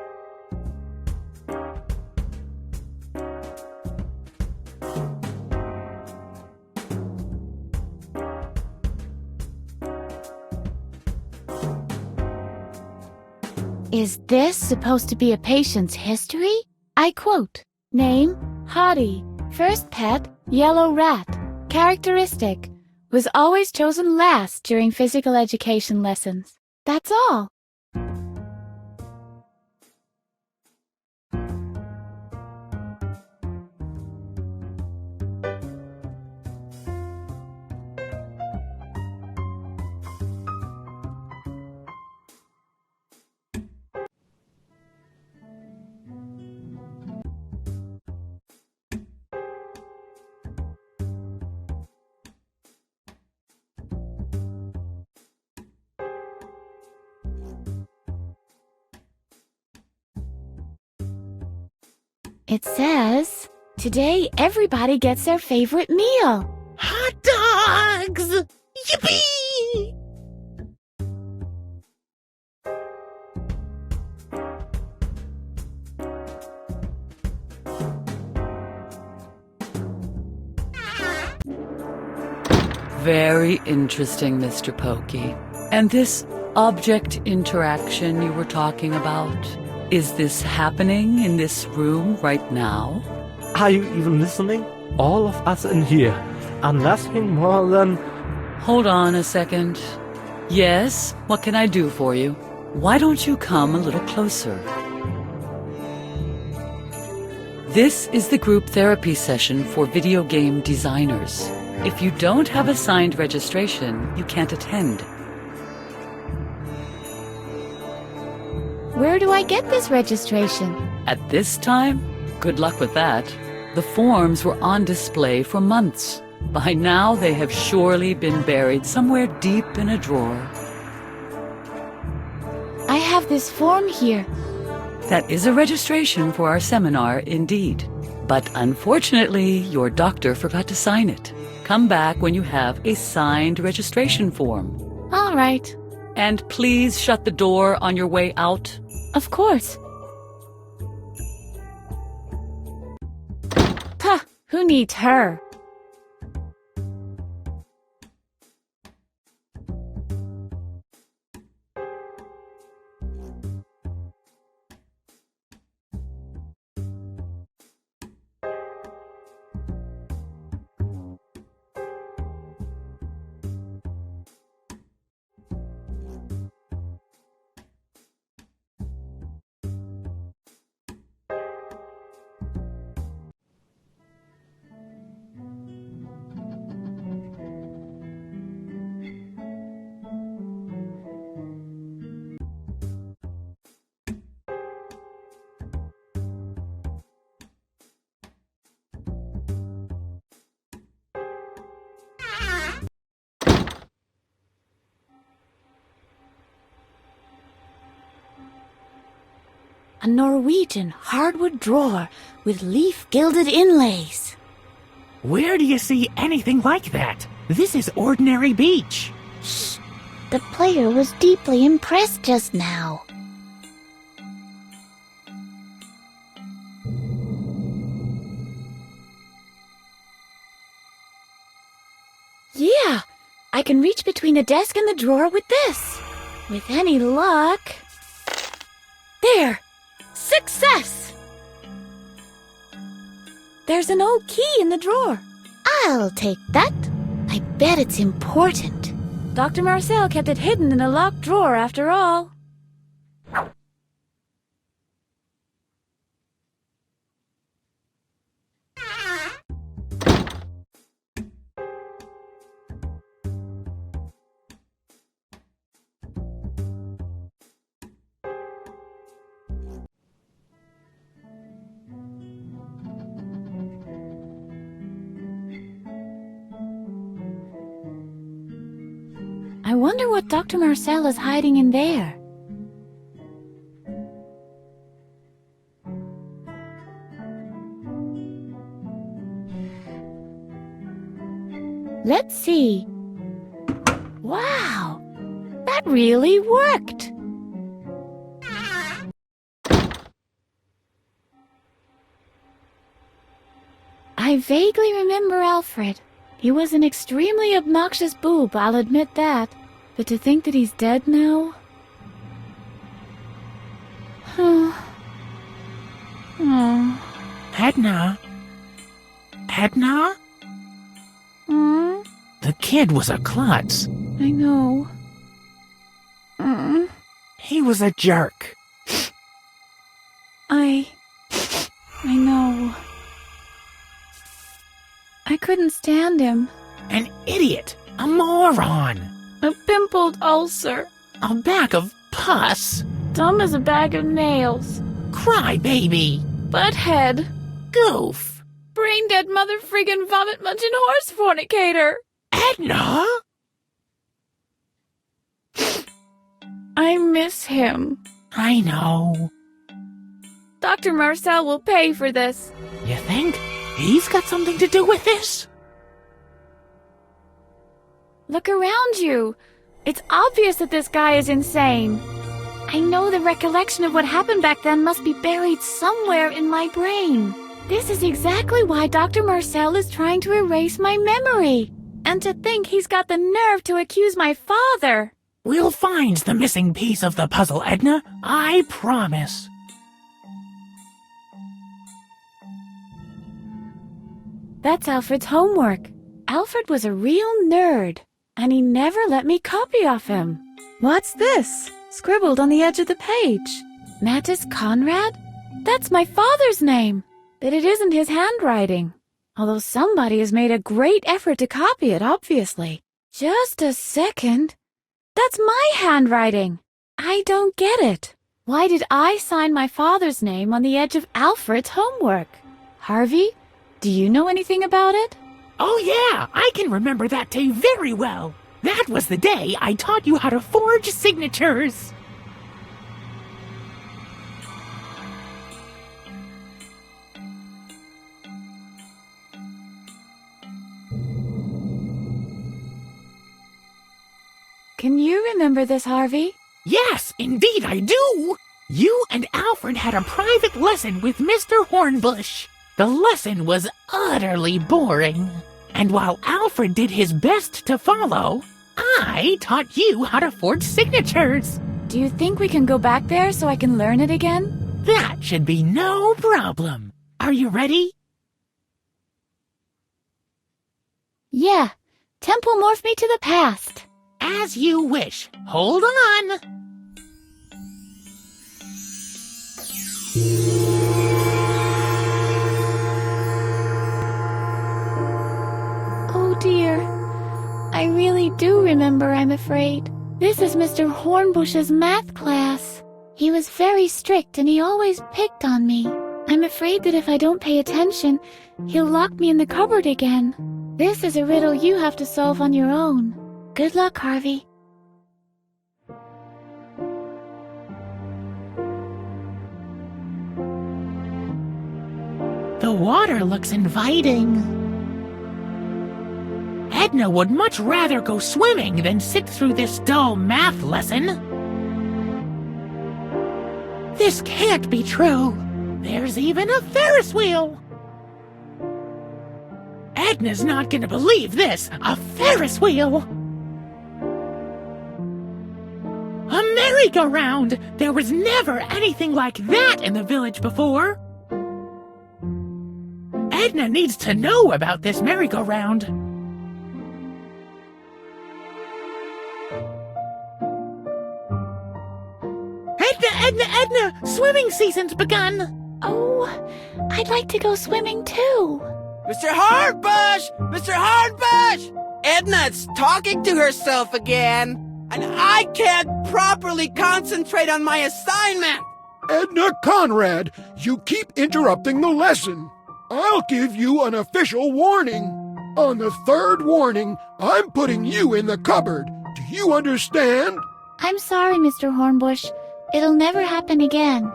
Is this supposed to be a patient's history? I quote, name, Hottie, first pet, yellow rat, characteristic, was always chosen last during physical education lessons. That's all. It says, today everybody gets their favorite meal. Hot dogs! Yippee! Very interesting, Mr. Pokey. And this object interaction you were talking about, is this happening in this room right now? Are you even listening? All of us in here are nothing more than... Hold on a second. Yes, what can I do for you? Why don't you come a little closer? This is the group therapy session for video game designers. If you don't have a signed registration, you can't attend. Where do I get this registration? At this time, good luck with that. The forms were on display for months. By now, they have surely been buried somewhere deep in a drawer. I have this form here. That is a registration for our seminar, indeed. But unfortunately, your doctor forgot to sign it. Come back when you have a signed registration form. All right. And please shut the door on your way out. Of course. Puh, who needs her? A Norwegian hardwood drawer with leaf-gilded inlays. Where do you see anything like that? This is ordinary beach. Shh! The player was deeply impressed just now. Yeah! I can reach between the desk and the drawer with this. With any luck... There! Success! There's an old key in the drawer. I'll take that. I bet it's important. Dr. Marcel kept it hidden in a locked drawer after all. I wonder what Dr. Marcel is hiding in there. Let's see. Wow! That really worked! I vaguely remember Alfred. He was an extremely obnoxious boob, I'll admit that. But to think that he's dead now? Edna? Edna? The kid was a klutz. I know. He was a jerk. I know. I couldn't stand him. An idiot. A moron. A pimpled ulcer. A bag of pus. Dumb as a bag of nails. Cry baby. Butthead. Goof. Brain dead mother friggin' vomit munching horse fornicator. Edna? I miss him. I know. Dr. Marcel will pay for this. You think? He's got something to do with this? Look around you. It's obvious that this guy is insane. I know the recollection of what happened back then must be buried somewhere in my brain. This is exactly why Dr. Marcel is trying to erase my memory. And to think he's got the nerve to accuse my father. We'll find the missing piece of the puzzle, Edna. I promise. That's Alfred's homework. Alfred was a real nerd, and he never let me copy off him. What's this? Scribbled on the edge of the page. Mattis Conrad? That's my father's name, but it isn't his handwriting. Although somebody has made a great effort to copy it, obviously. Just a second. That's my handwriting. I don't get it. Why did I sign my father's name on the edge of Alfred's homework? Harvey, do you know anything about it? Oh yeah, I can remember that day very well. That was the day I taught you how to forge signatures. Can you remember this, Harvey? Yes, indeed I do. You and Alfred had a private lesson with Mr. Hornbush. The lesson was utterly boring. And while Alfred did his best to follow, I taught you how to forge signatures. Do you think we can go back there so I can learn it again? That should be no problem. Are you ready? Yeah. Temple morph me to the past. As you wish. Hold on. Oh dear. I really do remember, I'm afraid. This is Mr. Hornbush's math class. He was very strict and he always picked on me. I'm afraid that if I don't pay attention, he'll lock me in the cupboard again. This is a riddle you have to solve on your own. Good luck, Harvey. The water looks inviting. Edna would much rather go swimming than sit through this dull math lesson. This can't be true. There's even a Ferris wheel. Edna's not gonna believe this. A Ferris wheel. A merry-go-round. There was never anything like that in the village before. Edna needs to know about this merry-go-round. Edna! Swimming season's begun! Oh, I'd like to go swimming too. Mr. Hardbush! Mr. Hardbush! Edna's talking to herself again, and I can't properly concentrate on my assignment! Edna Conrad, you keep interrupting the lesson. I'll give you an official warning. On the third warning, I'm putting you in the cupboard. Do you understand? I'm sorry, Mr. Hornbush. It'll never happen again.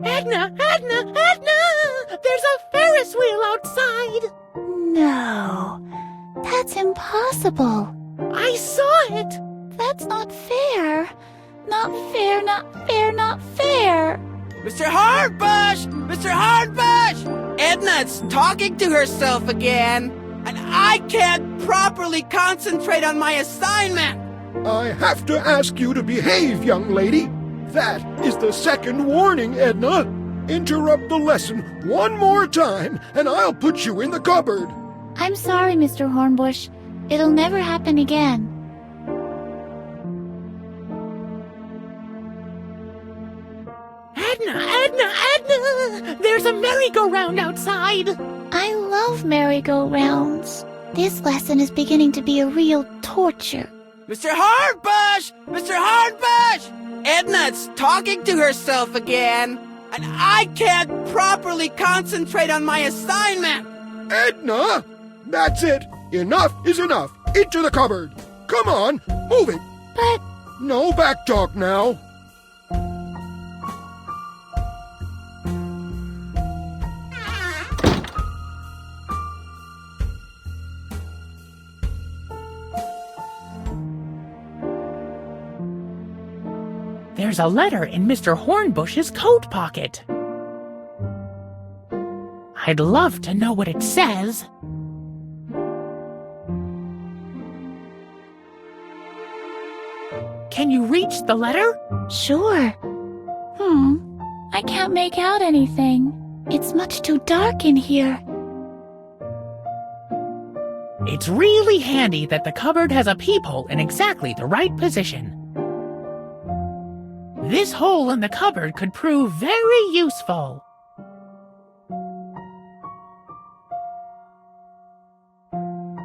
Edna! There's a Ferris wheel outside! No, that's impossible. I saw it! That's not fair. Not fair, not fair, not fair. Mr. Hardbush! Mr. Hardbush! Edna's talking to herself again, and I can't properly concentrate on my assignment! I have to ask you to behave, young lady. That is the second warning, Edna. Interrupt the lesson one more time, and I'll put you in the cupboard. I'm sorry, Mr. Hornbush. It'll never happen again. Edna! There's a merry-go-round outside! I love merry-go-rounds. This lesson is beginning to be a real torture. Mr. Hardbush! Mr. Hardbush! Edna's talking to herself again, and I can't properly concentrate on my assignment! Edna! That's it! Enough is enough! Into the cupboard! Come on, move it! But... No back talk now! There's a letter in Mr. Hornbush's coat pocket. I'd love to know what it says. Can you reach the letter? Sure. I can't make out anything. It's much too dark in here. It's really handy that the cupboard has a peephole in exactly the right position. This hole in the cupboard could prove very useful.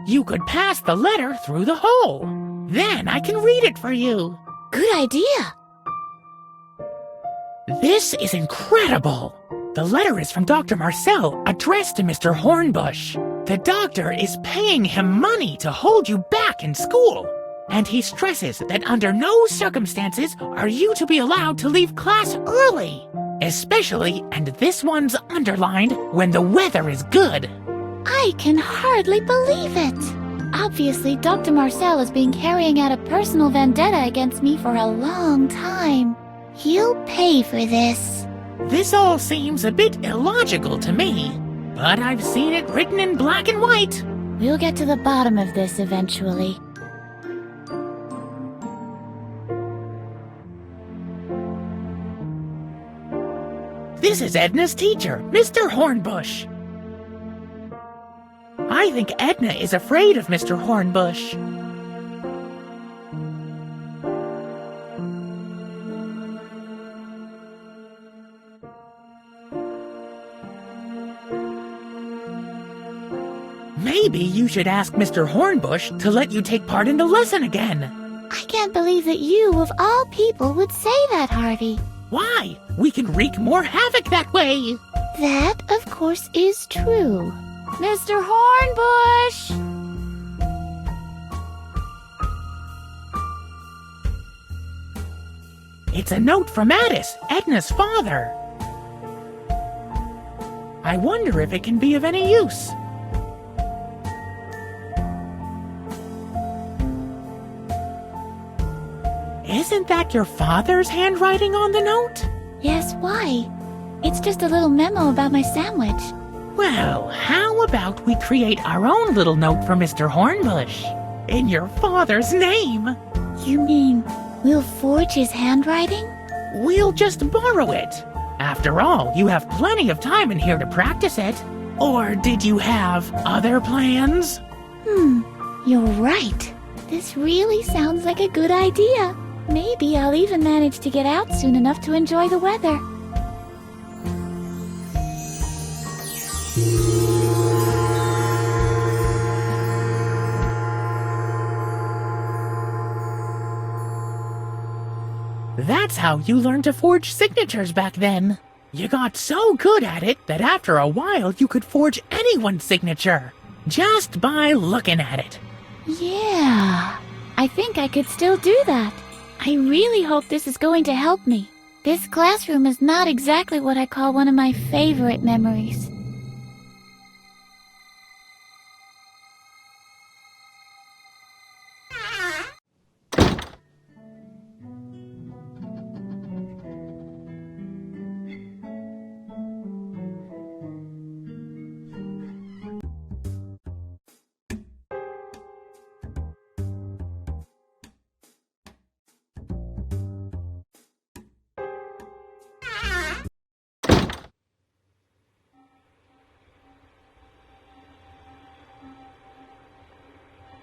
You could pass the letter through the hole. Then I can read it for you. Good idea. This is incredible. The letter is from Dr. Marcel, addressed to Mr. Hornbush. The doctor is paying him money to hold you back in school. And he stresses that under no circumstances are you to be allowed to leave class early. Especially, and this one's underlined, when the weather is good. I can hardly believe it. Obviously, Dr. Marcel has been carrying out a personal vendetta against me for a long time. He'll pay for this. This all seems a bit illogical to me, but I've seen it written in black and white. We'll get to the bottom of this eventually. This is Edna's teacher, Mr. Hornbush. I think Edna is afraid of Mr. Hornbush. Maybe you should ask Mr. Hornbush to let you take part in the lesson again. I can't believe that you, of all people, would say that, Harvey. Why? We can wreak more havoc that way. That, of course, is true. Mr. Hornbush! It's a note from Addis, Edna's father. I wonder if it can be of any use. Isn't that your father's handwriting on the note? Yes, why? It's just a little memo about my sandwich. Well, how about we create our own little note for Mr. Hornbush? In your father's name. You mean we'll forge his handwriting? We'll just borrow it. After all, you have plenty of time in here to practice it. Or did you have other plans? You're right. This really sounds like a good idea. Maybe I'll even manage to get out soon enough to enjoy the weather. That's how you learned to forge signatures back then. You got so good at it that after a while you could forge anyone's signature, just by looking at it. Yeah, I think I could still do that. I really hope this is going to help me. This classroom is not exactly what I call one of my favorite memories.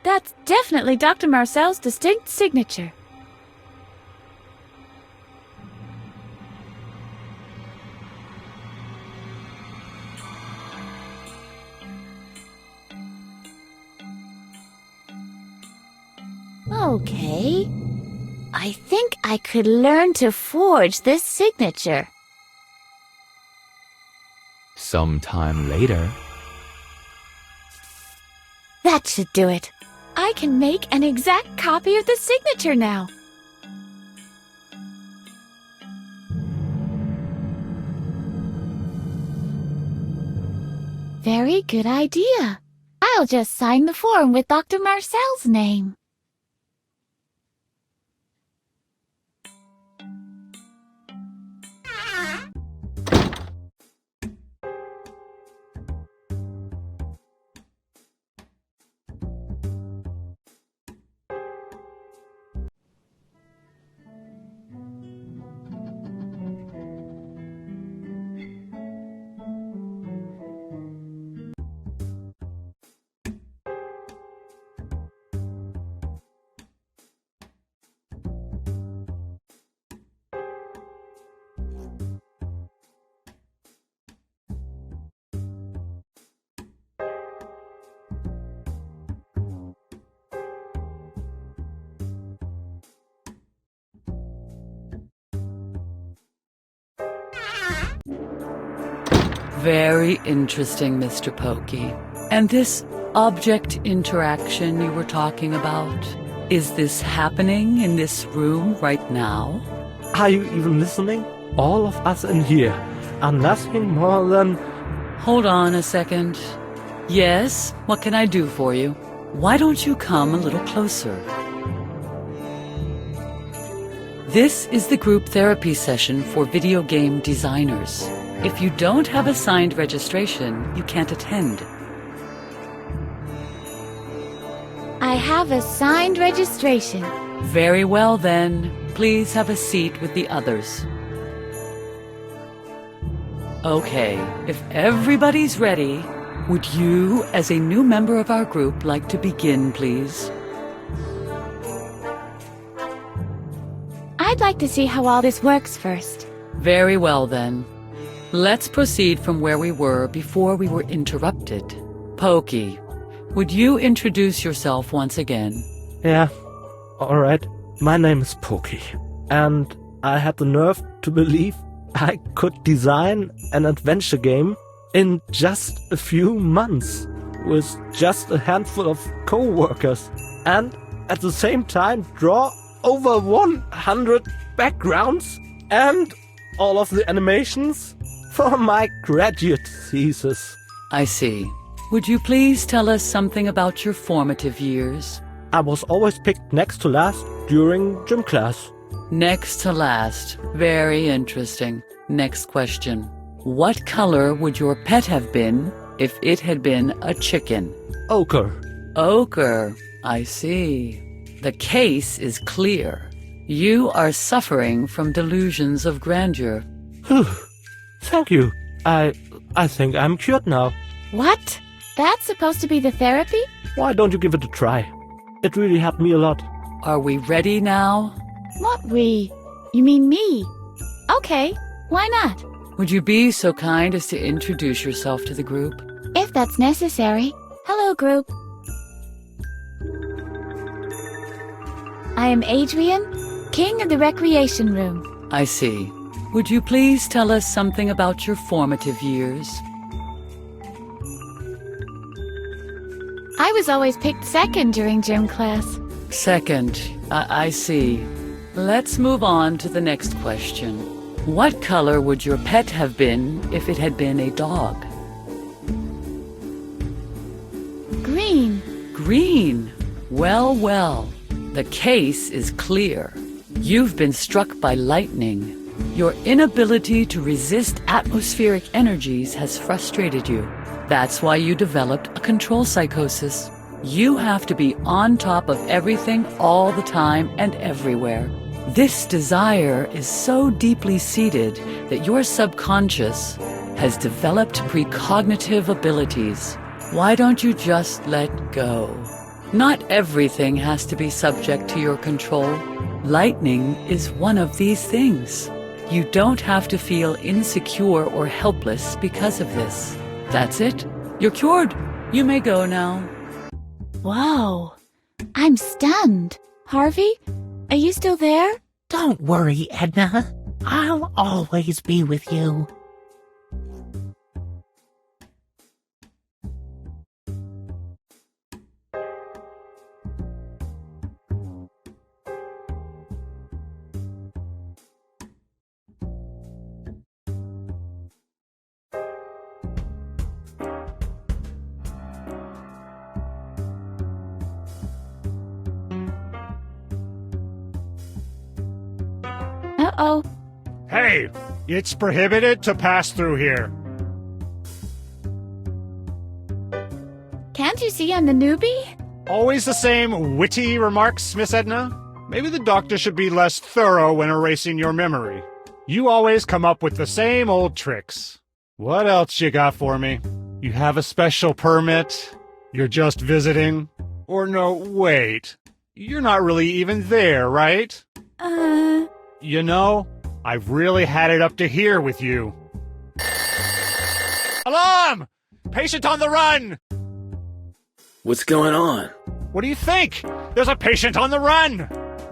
That's definitely Dr. Marcel's distinct signature. Okay. I think I could learn to forge this signature. Sometime later. That should do it. I can make an exact copy of the signature now. Very good idea. I'll just sign the form with Dr. Marcel's name. Very interesting, Mr. Pokey. And this object interaction you were talking about, is this happening in this room right now? Are you even listening? All of us in here are nothing more than... Hold on a second. Yes, what can I do for you? Why don't you come a little closer? This is the group therapy session for video game designers. If you don't have a signed registration, you can't attend. I have a signed registration. Very well then. Please have a seat with the others. Okay, if everybody's ready, would you, as a new member of our group, like to begin, please? I'd like to see how all this works first. Very well then. Let's proceed from where we were before we were interrupted. Pokey, would you introduce yourself once again? Yeah, alright. My name is Pokey, and I had the nerve to believe I could design an adventure game in just a few months, with just a handful of co-workers, and at the same time draw over 100 backgrounds and all of the animations for my graduate thesis. I see. Would you please tell us something about your formative years? I was always picked next to last during gym class. Next to last. Very interesting. Next question. What color would your pet have been if it had been a chicken? Ochre. Ochre. I see. The case is clear. You are suffering from delusions of grandeur. Thank you. I think I'm cured now. What? That's supposed to be the therapy? Why don't you give it a try? It really helped me a lot. Are we ready now? What we? You mean me? Okay, why not? Would you be so kind as to introduce yourself to the group? If that's necessary. Hello, group. I am Adrian, king of the recreation room. I see. Would you please tell us something about your formative years? I was always picked second during gym class. Second. I see. Let's move on to the next question. What color would your pet have been if it had been a dog? Green. Green. Well, well. The case is clear. You've been struck by lightning. Your inability to resist atmospheric energies has frustrated you. That's why you developed a control psychosis. You have to be on top of everything all the time and everywhere. This desire is so deeply seated that your subconscious has developed precognitive abilities. Why don't you just let go? Not everything has to be subject to your control. Lightning is one of these things. You don't have to feel insecure or helpless because of this. That's it. You're cured. You may go now. Whoa. I'm stunned. Harvey, are you still there? Don't worry, Edna. I'll always be with you. Uh-oh. Hey, it's prohibited to pass through here. Can't you see I'm the newbie? Always the same witty remarks, Miss Edna? Maybe the doctor should be less thorough when erasing your memory. You always come up with the same old tricks. What else you got for me? You have a special permit? You're just visiting? Or no, wait. You're not really even there, right? You know, I've really had it up to here with you. Alarm! Patient on the run! What's going on? What do you think? There's a patient on the run!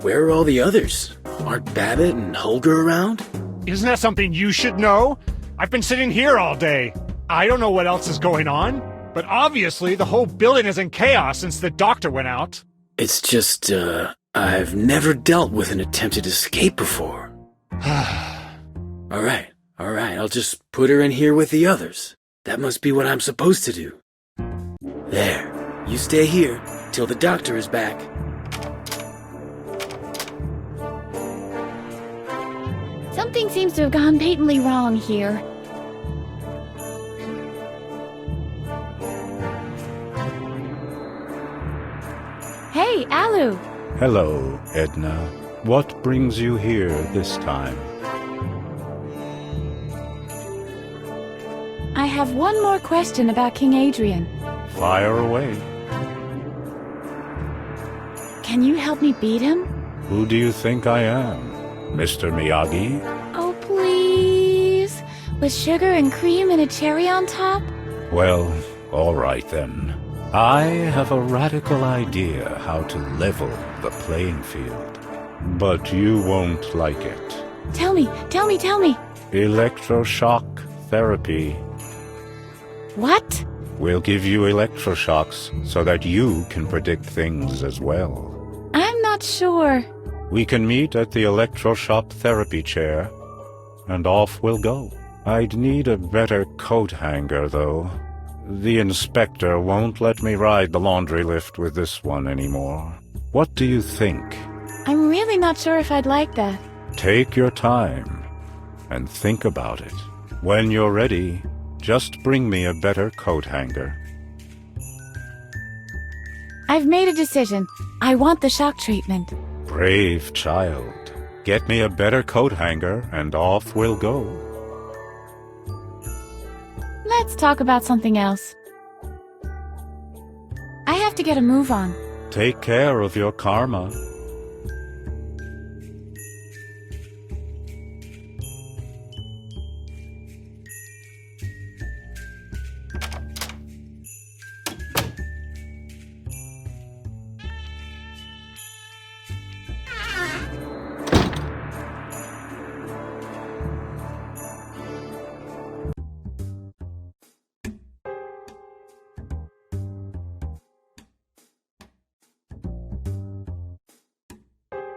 Where are all the others? Aren't Babbitt and Holger around? Isn't that something you should know? I've been sitting here all day. I don't know what else is going on, but obviously the whole building is in chaos since the doctor went out. It's just, I've never dealt with an attempted escape before. Alright, I'll just put her in here with the others. That must be what I'm supposed to do. There, you stay here till the doctor is back. Something seems to have gone patently wrong here. Hey, Alu! Hello, Edna. What brings you here this time? I have one more question about King Adrian. Fire away. Can you help me beat him? Who do you think I am? Mr. Miyagi? Oh, please. With sugar and cream and a cherry on top? Well, all right then. I have a radical idea how to level the playing field. But you won't like it. Tell me. Electroshock therapy. What? We'll give you electroshocks so that you can predict things as well. I'm not sure. We can meet at the electroshock therapy chair, and off we'll go. I'd need a better coat hanger, though. The inspector won't let me ride the laundry lift with this one anymore. What do you think? I'm really not sure if I'd like that. Take your time and think about it. When you're ready, just bring me a better coat hanger. I've made a decision. I want the shock treatment. Brave child. Get me a better coat hanger, and off we'll go. Let's talk about something else. I have to get a move on. Take care of your karma.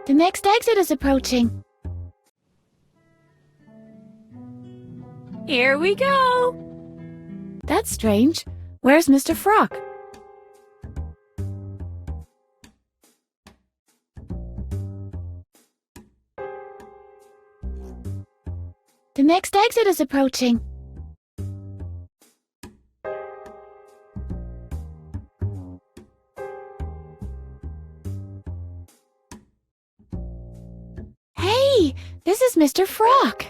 The next exit is approaching. Here we go! That's strange. Where's Mr. Frock? The next exit is approaching. Hey, this is Mr. Frock.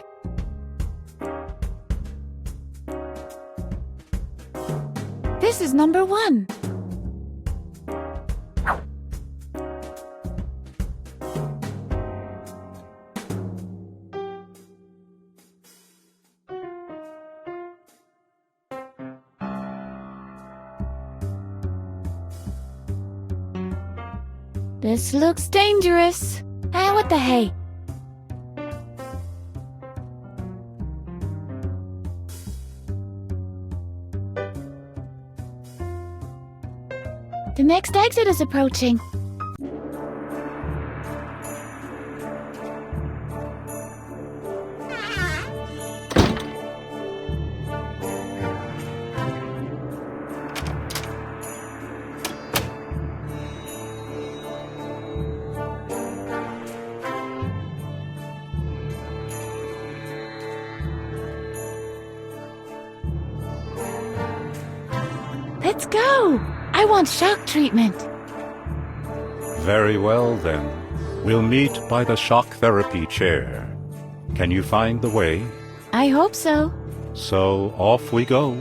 This is number 1. This looks dangerous. What the hey? The next exit is approaching. Let's go! I want shock treatment. Very well, then. We'll meet by the shock therapy chair. Can you find the way? I hope so. So off we go.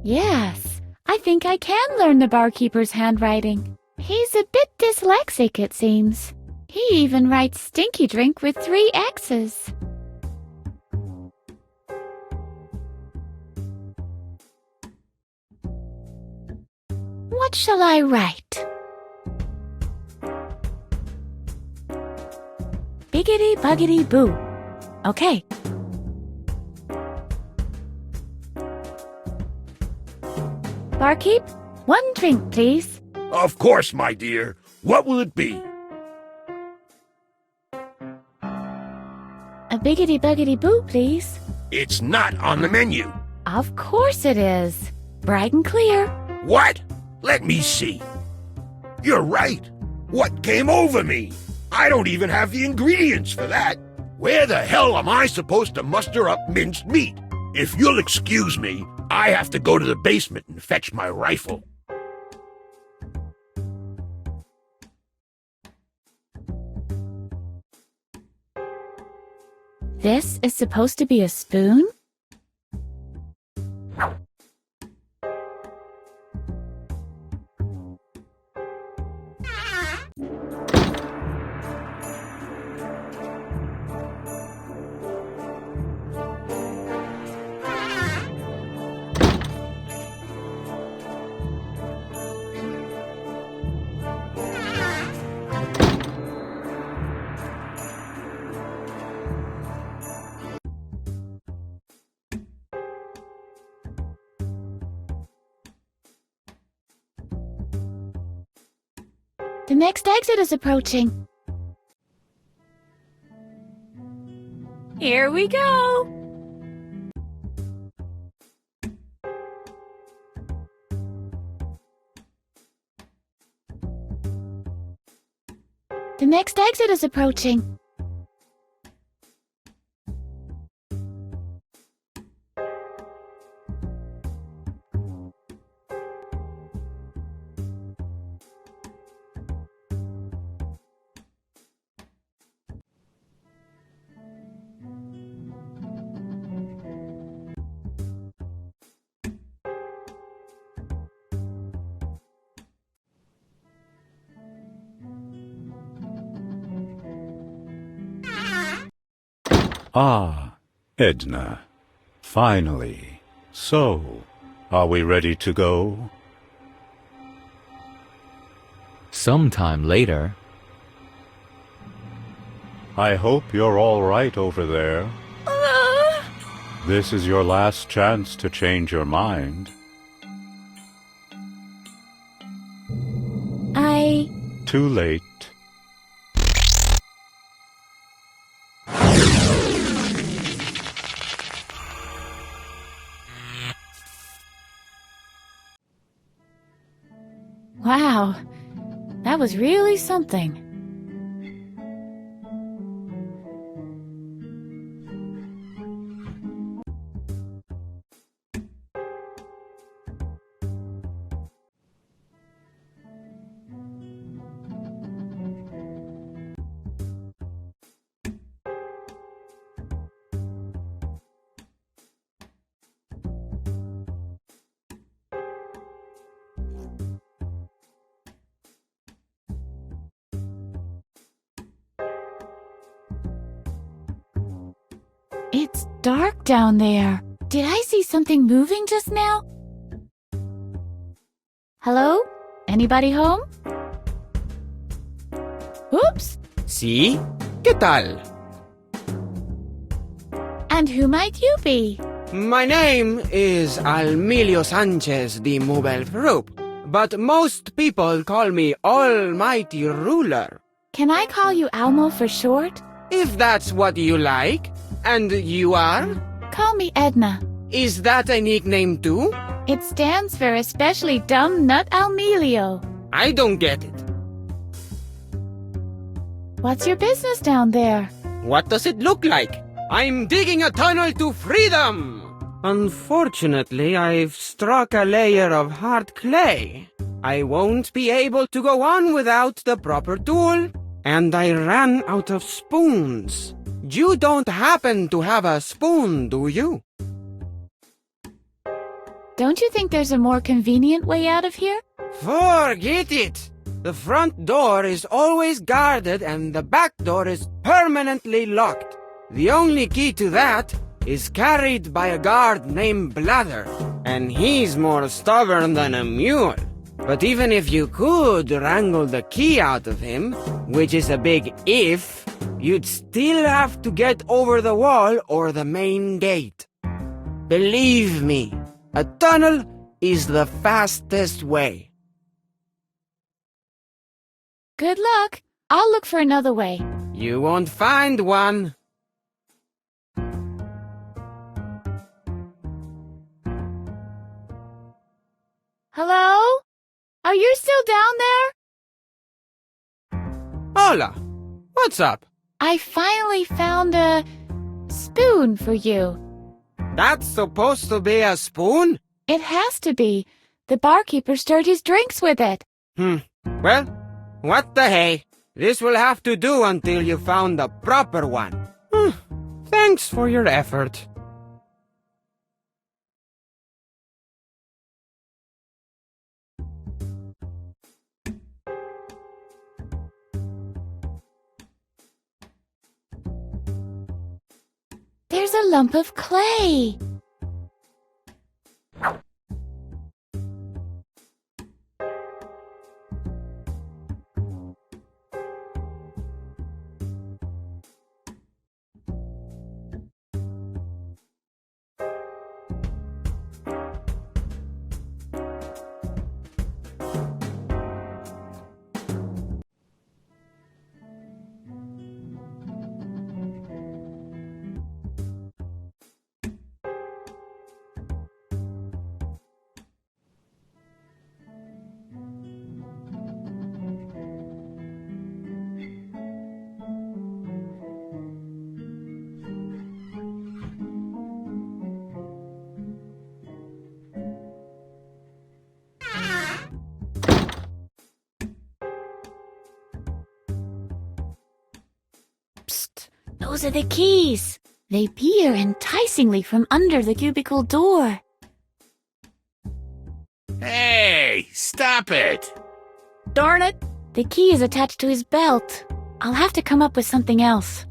Yes, I think I can learn the barkeeper's handwriting. He's a bit dyslexic, it seems. He even writes stinky drink with 3 X's. What shall I write? Biggity buggity boo. Okay. Barkeep, 1 drink, please. Of course, my dear. What will it be? A biggity buggity boo, please. It's not on the menu. Of course it is. Bright and clear. What? Let me see. You're right. What came over me? I don't even have the ingredients for that. Where the hell am I supposed to muster up minced meat? If you'll excuse me, I have to go to the basement and fetch my rifle. This is supposed to be a spoon? The next exit is approaching. Here we go! The next exit is approaching. Ah, Edna. Finally. So, are we ready to go? Sometime later. I hope you're all right over there. This is your last chance to change your mind. Too late. Wow, that was really something. It's dark down there. Did I see something moving just now? Hello? Anybody home? Oops! ¿Sí? ¿Qué tal? And who might you be? My name is Almilio Sanchez de Mubelfrup, but most people call me Almighty Ruler. Can I call you Almo for short? If that's what you like. And you are? Call me Edna. Is that a nickname too? It stands for Especially Dumb Nut Almilio. I don't get it. What's your business down there? What does it look like? I'm digging a tunnel to freedom! Unfortunately, I've struck a layer of hard clay. I won't be able to go on without the proper tool, and I ran out of spoons. You don't happen to have a spoon, do you? Don't you think there's a more convenient way out of here? Forget it! The front door is always guarded and the back door is permanently locked. The only key to that is carried by a guard named Blather, and he's more stubborn than a mule. But even if you could wrangle the key out of him, which is a big if, you'd still have to get over the wall or the main gate. Believe me, a tunnel is the fastest way. Good luck. I'll look for another way. You won't find one. Hello? Are you still down there? Hola. What's up? I finally found a spoon for you. That's supposed to be a spoon? It has to be. The barkeeper stirred his drinks with it. Well, what the hey? This will have to do until you found the proper one. Thanks for your effort. There's a lump of clay. Those are the keys. They peer enticingly from under the cubicle door. Hey, stop it! Darn it! The key is attached to his belt. I'll have to come up with something else.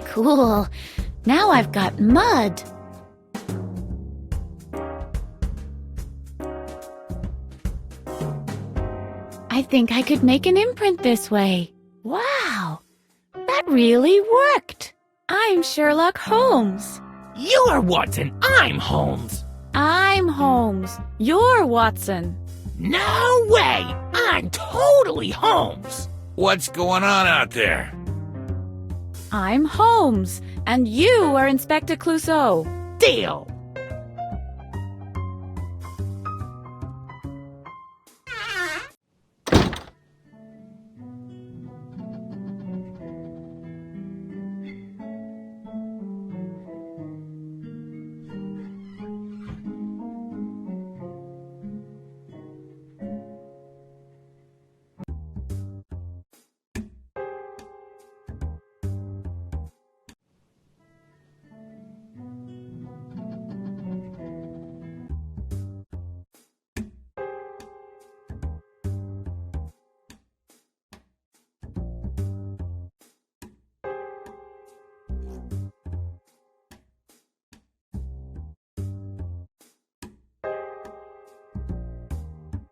Cool. Now I've got mud. I think I could make an imprint this way. Wow! That really worked! I'm Sherlock Holmes. You're Watson. I'm Holmes. I'm Holmes. You're Watson. No way! I'm totally Holmes. What's going on out there? I'm Holmes, and you are Inspector Clouseau. Deal.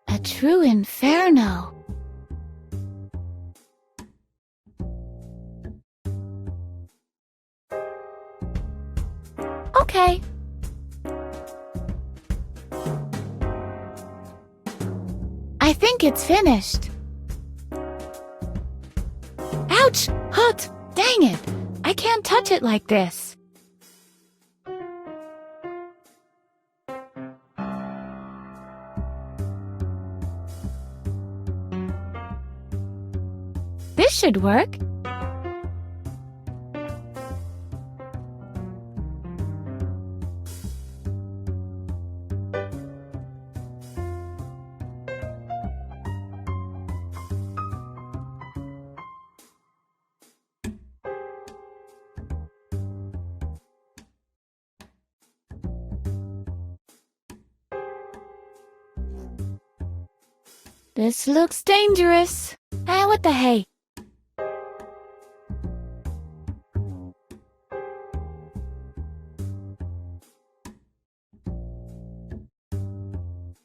A true inferno. Okay. I think it's finished. Ouch! Hot! Dang it! I can't touch it like this. This should work. This looks dangerous. What the hey?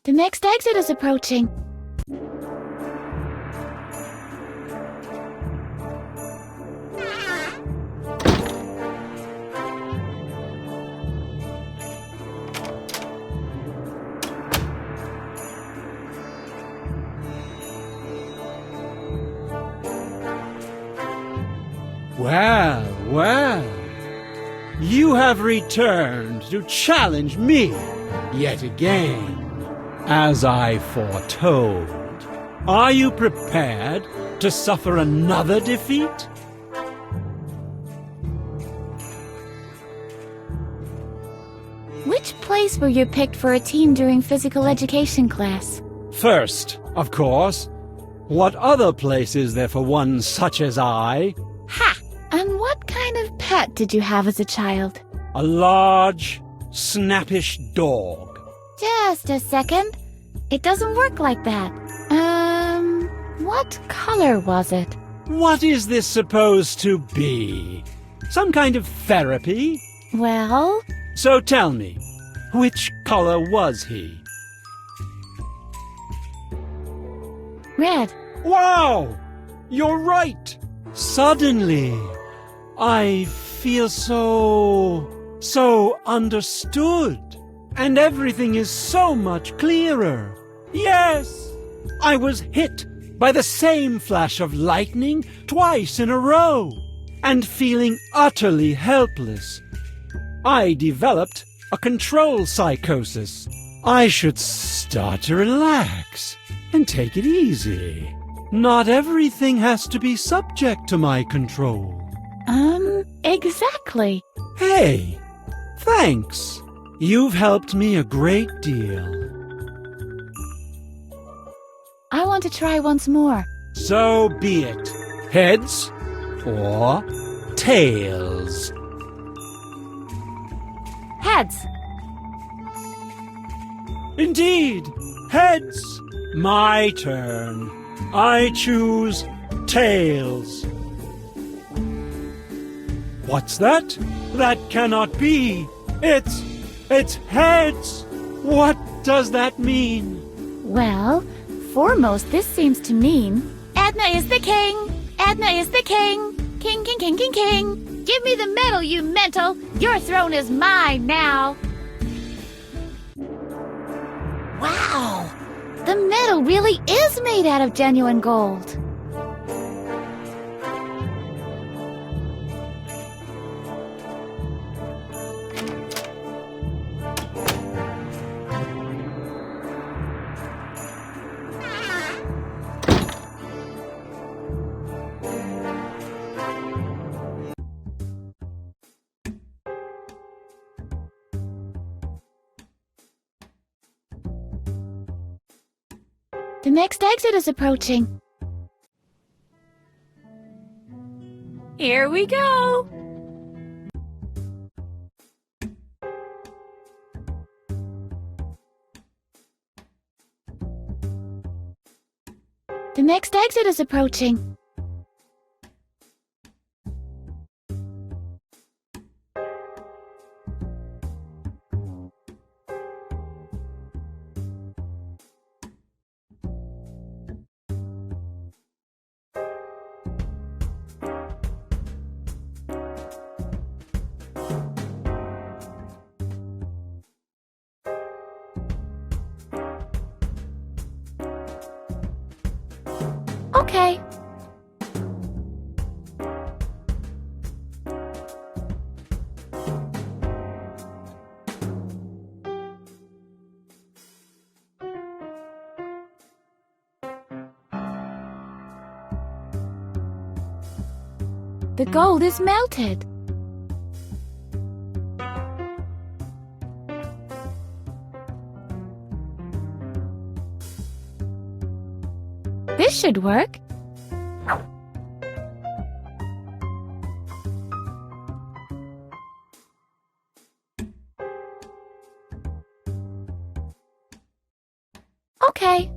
The next exit is approaching. Well, well. You have returned to challenge me yet again, as I foretold. Are you prepared to suffer another defeat? Which place were you picked for a team during physical education class? First, of course. What other place is there for one such as I? Ha! And what kind of pet did you have as a child? A large, snappish dog. Just a second. It doesn't work like that. What color was it? What is this supposed to be? Some kind of therapy? Well? So tell me, which color was he? Red. Wow! You're right! Suddenly, I feel so understood. And everything is so much clearer. Yes! I was hit by the same flash of lightning twice in a row, and feeling utterly helpless. I developed a control psychosis. I should start to relax and take it easy. Not everything has to be subject to my control. Exactly. Hey, thanks. You've helped me a great deal. I want to try once more. So be it. Heads or tails? Heads. Indeed, heads. My turn. I choose tails. What's that? That cannot be. It's heads. What does that mean? Well, foremost, this seems to mean Edna is the king. Edna is the king. King, king, king, king, king. Give me the medal, you mental. Your throne is mine now. Wow! The medal really is made out of genuine gold. The next exit is approaching. Here we go. The next exit is approaching. Okay. The gold is melted. This should work. Okay.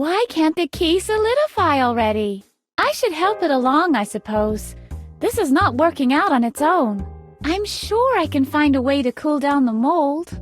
Why can't the key solidify already? I should help it along, I suppose. This is not working out on its own. I'm sure I can find a way to cool down the mold.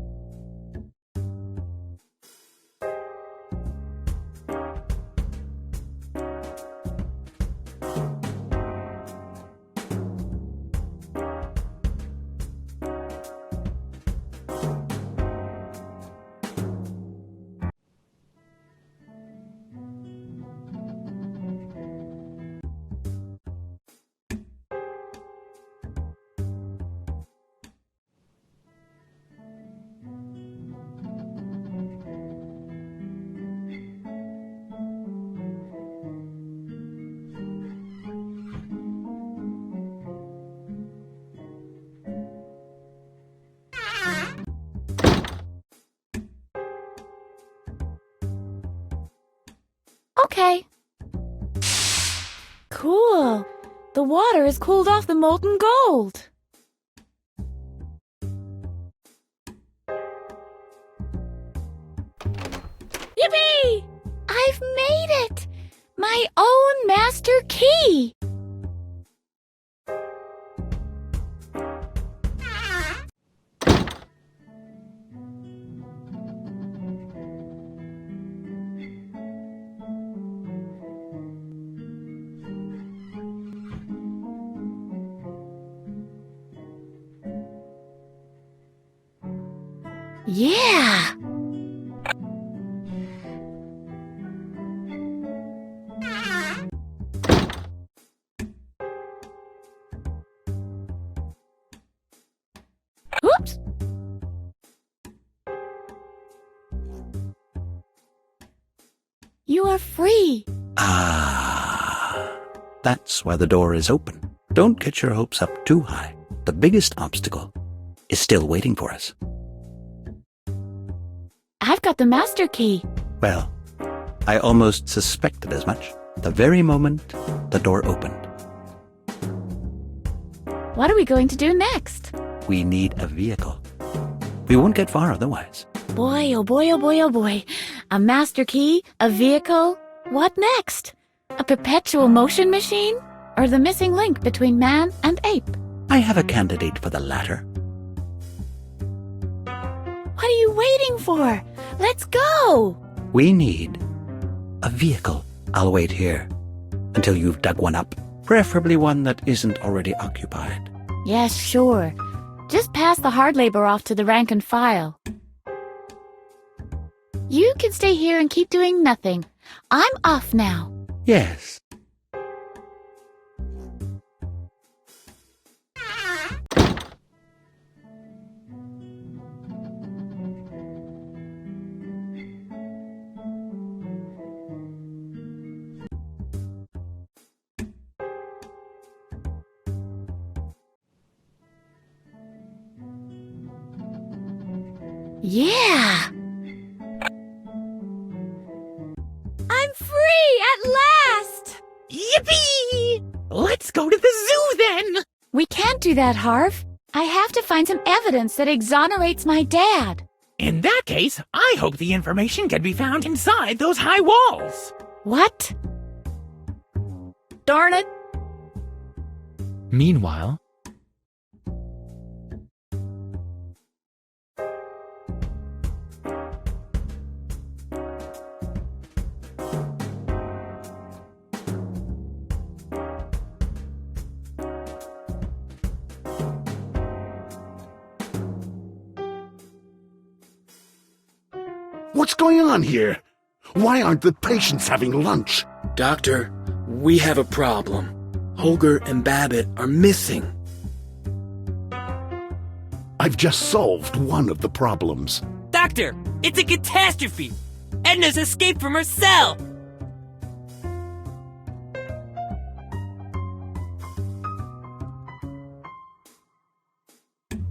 Okay. Cool. The water has cooled off the molten gold. Yippee! I've made it! My own master key! Yeah! Oops! You are free. Ah, that's why the door is open. Don't get your hopes up too high. The biggest obstacle is still waiting for us. I've got the master key. Well, I almost suspected as much. The very moment the door opened. What are we going to do next? We need a vehicle. We won't get far otherwise. Boy, oh boy, oh boy, oh boy. A master key, a vehicle. What next? A perpetual motion machine? Or the missing link between man and ape? I have a candidate for the latter. What are you waiting for? Let's go! We need a vehicle. I'll wait here until you've dug one up. Preferably one that isn't already occupied. Yes, sure. Just pass the hard labor off to the rank and file. You can stay here and keep doing nothing. I'm off now. Yes. Yeah! I'm free at last! Yippee! Let's go to the zoo then! We can't do that, Harv. I have to find some evidence that exonerates my dad. In that case, I hope the information can be found inside those high walls. What? Darn it! Meanwhile, What's going on here? Why aren't the patients having lunch? Doctor, we have a problem. Holger and Babbitt are missing. I've just solved one of the problems. Doctor, it's a catastrophe! Edna's escaped from her cell!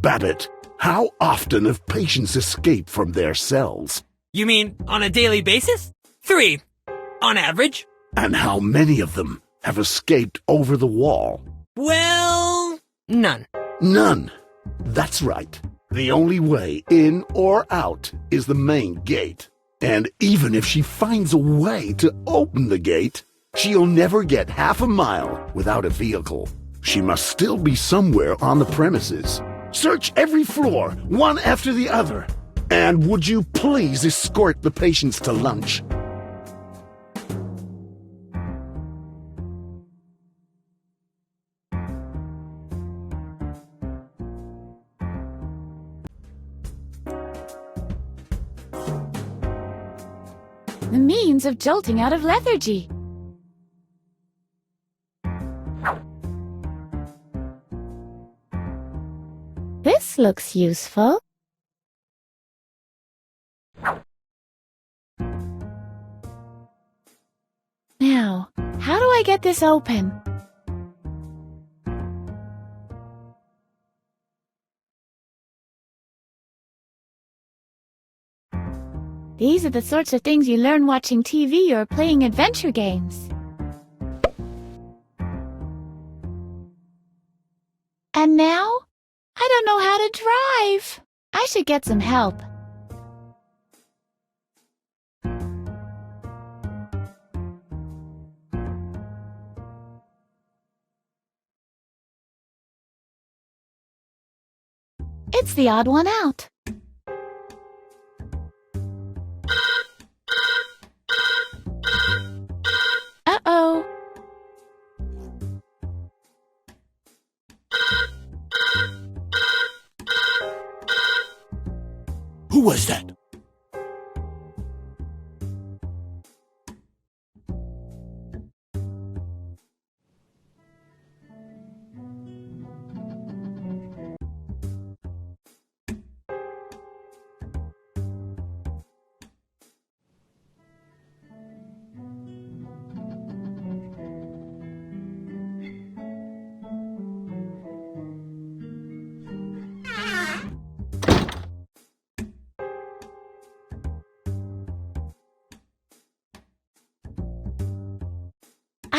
Babbitt, how often have patients escaped from their cells? You mean on a daily basis? 3, on average. And how many of them have escaped over the wall? Well, none. None. That's right. The only way in or out is the main gate. And even if she finds a way to open the gate, she'll never get half a mile without a vehicle. She must still be somewhere on the premises. Search every floor, one after the other. And would you please escort the patients to lunch? The means of jolting out of lethargy. This looks useful. Now, how do I get this open? These are the sorts of things you learn watching TV or playing adventure games. And now, I don't know how to drive. I should get some help. It's the odd one out. Uh-oh. Who was that?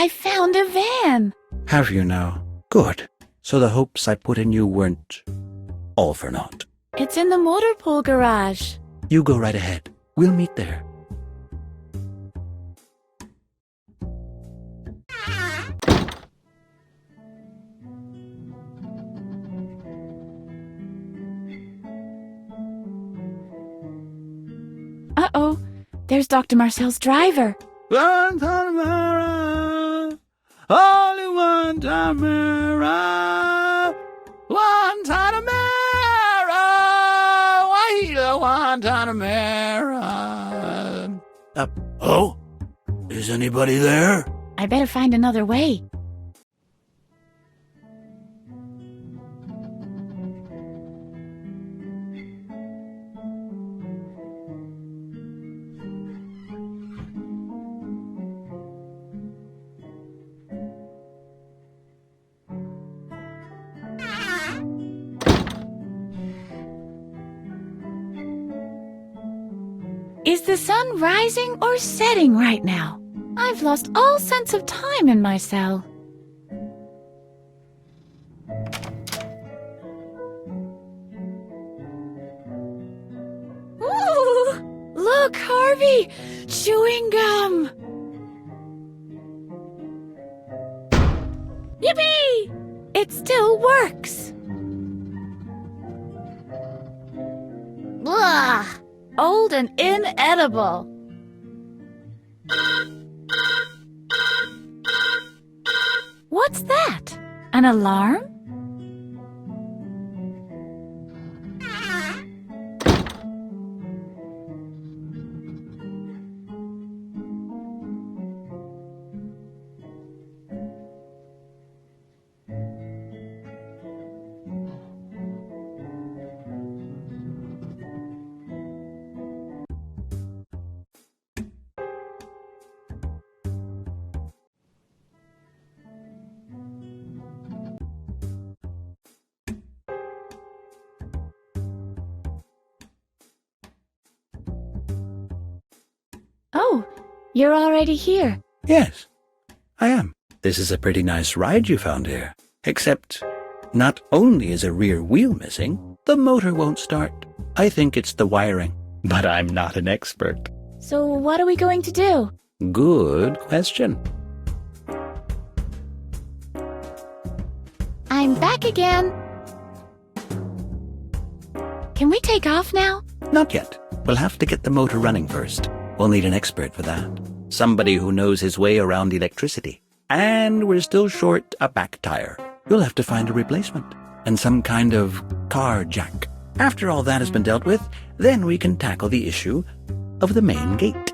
I found a van. Have you now? Good. So the hopes I put in you weren't all for naught. It's in the motor pool garage. You go right ahead. We'll meet there. Uh-oh. There's Dr. Marcel's driver. One Tamara, only one Tamara, one Tamara, why the one Tamara? Oh, is anybody there? I better find another way. Is the sun rising or setting right now? I've lost all sense of time in my cell. Ooh! Look, Harvey! Chewing gum! Yippee! It still works! Blah! Old and inedible. What's that? An alarm? Oh, you're already here. Yes, I am. This is a pretty nice ride you found here. Except, not only is a rear wheel missing, the motor won't start. I think it's the wiring, but I'm not an expert. So what are we going to do? Good question. I'm back again. Can we take off now? Not yet. We'll have to get the motor running first. We'll need an expert for that. Somebody who knows his way around electricity. And we're still short a back tire. You'll have to find a replacement. And some kind of car jack. After all that has been dealt with, then we can tackle the issue of the main gate.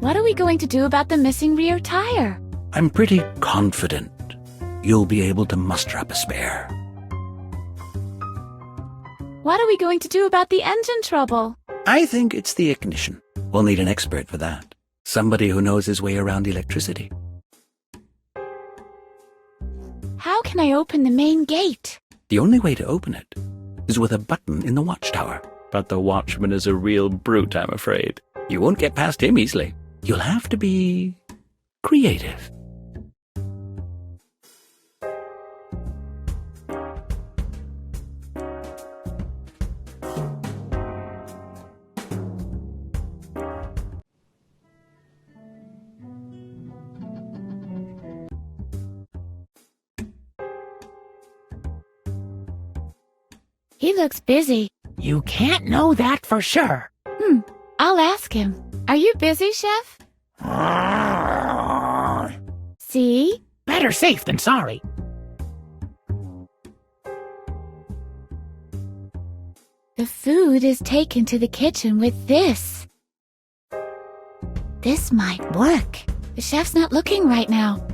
What are we going to do about the missing rear tire? I'm pretty confident you'll be able to muster up a spare. What are we going to do about the engine trouble? I think it's the ignition. We'll need an expert for that. Somebody who knows his way around electricity. How can I open the main gate? The only way to open it is with a button in the watchtower. But the watchman is a real brute, I'm afraid. You won't get past him easily. You'll have to be creative. He looks busy. You can't know that for sure. I'll ask him. Are you busy, Chef? See? Better safe than sorry. The food is taken to the kitchen with this. This might work. The chef's not looking right now.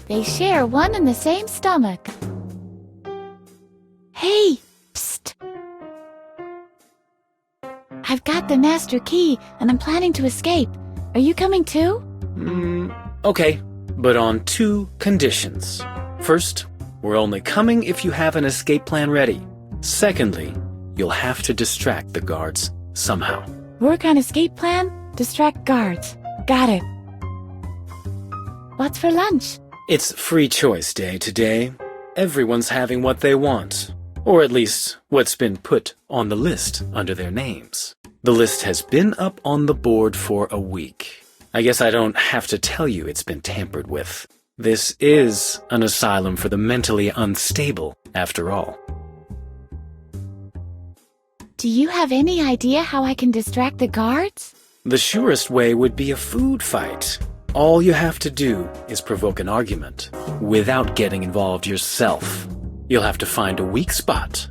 They share one and the same stomach. Hey, psst. I've got the master key, and I'm planning to escape. Are you coming too? Okay, but on 2 conditions. First, we're only coming if you have an escape plan ready. Secondly, you'll have to distract the guards somehow. Work on escape plan, distract guards. Got it. What's for lunch? It's free choice day today. Everyone's having what they want. Or at least, what's been put on the list under their names. The list has been up on the board for a week. I guess I don't have to tell you it's been tampered with. This is an asylum for the mentally unstable, after all. Do you have any idea how I can distract the guards? The surest way would be a food fight. All you have to do is provoke an argument, without getting involved yourself. You'll have to find a weak spot.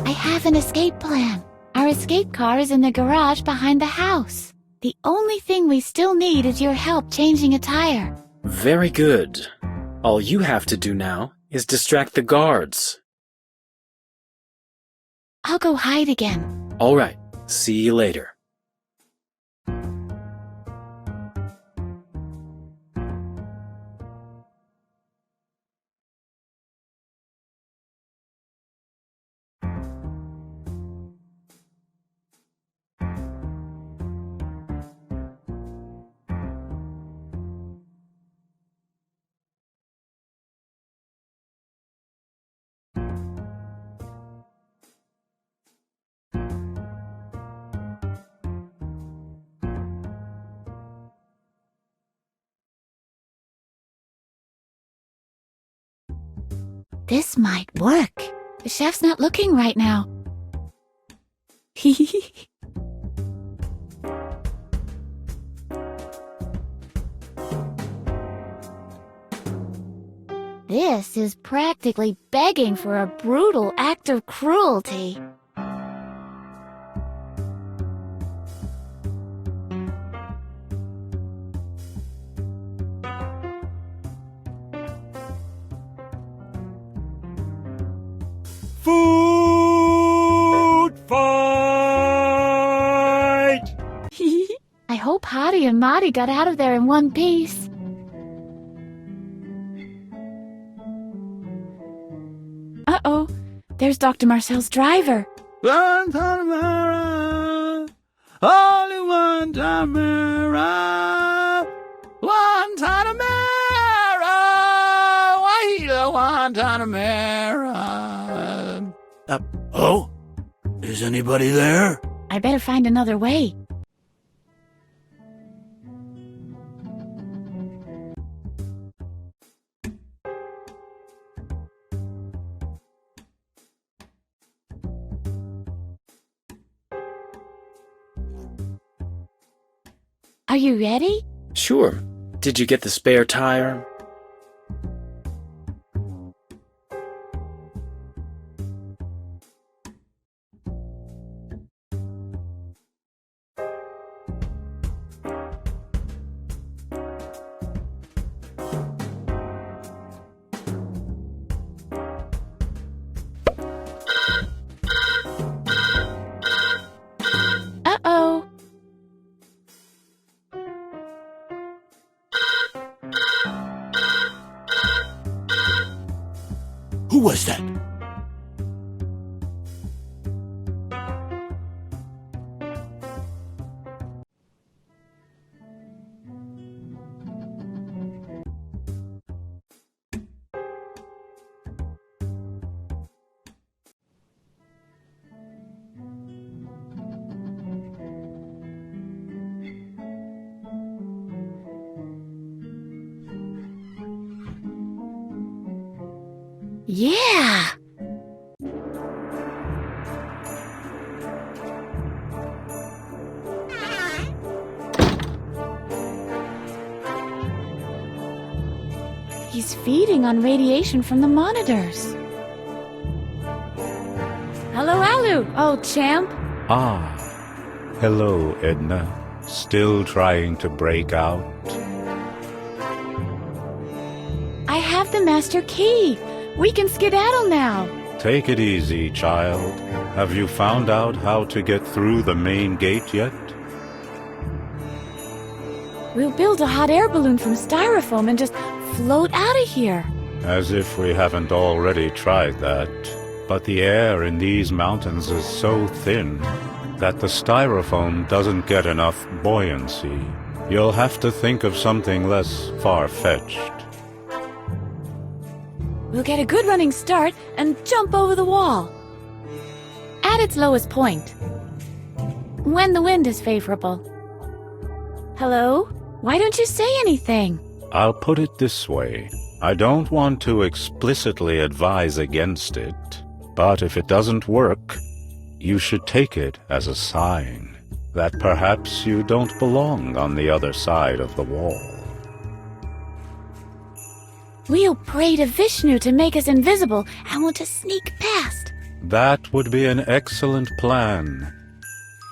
I have an escape plan. Our escape car is in the garage behind the house. The only thing we still need is your help changing a tire. Very good. All you have to do now is distract the guards. I'll go hide again. All right. See you later. This might work. The chef's not looking right now. This is practically begging for a brutal act of cruelty. Food fight! I hope Harry and Marty got out of there in one piece. Uh-oh, there's Dr. Marcel's driver. One Tamara, only one Tamara, one Tamara. Guantanamera. Oh? Is anybody there? I better find another way. Are you ready? Sure. Did you get the spare tire? Uh-oh. Who was that? Yeah! He's feeding on radiation from the monitors. Hello, Alu, old champ. Ah, hello, Edna. Still trying to break out? I have the master key. We can skedaddle now. Take it easy, child. Have you found out how to get through the main gate yet? We'll build a hot air balloon from styrofoam and just float out of here. As if we haven't already tried that. But the air in these mountains is so thin that the styrofoam doesn't get enough buoyancy. You'll have to think of something less far-fetched. We'll get a good running start and jump over the wall. At its lowest point. When the wind is favorable. Hello? Why don't you say anything? I'll put it this way. I don't want to explicitly advise against it, but if it doesn't work, you should take it as a sign that perhaps you don't belong on the other side of the wall. We'll pray to Vishnu to make us invisible and we'll just sneak past. That would be an excellent plan.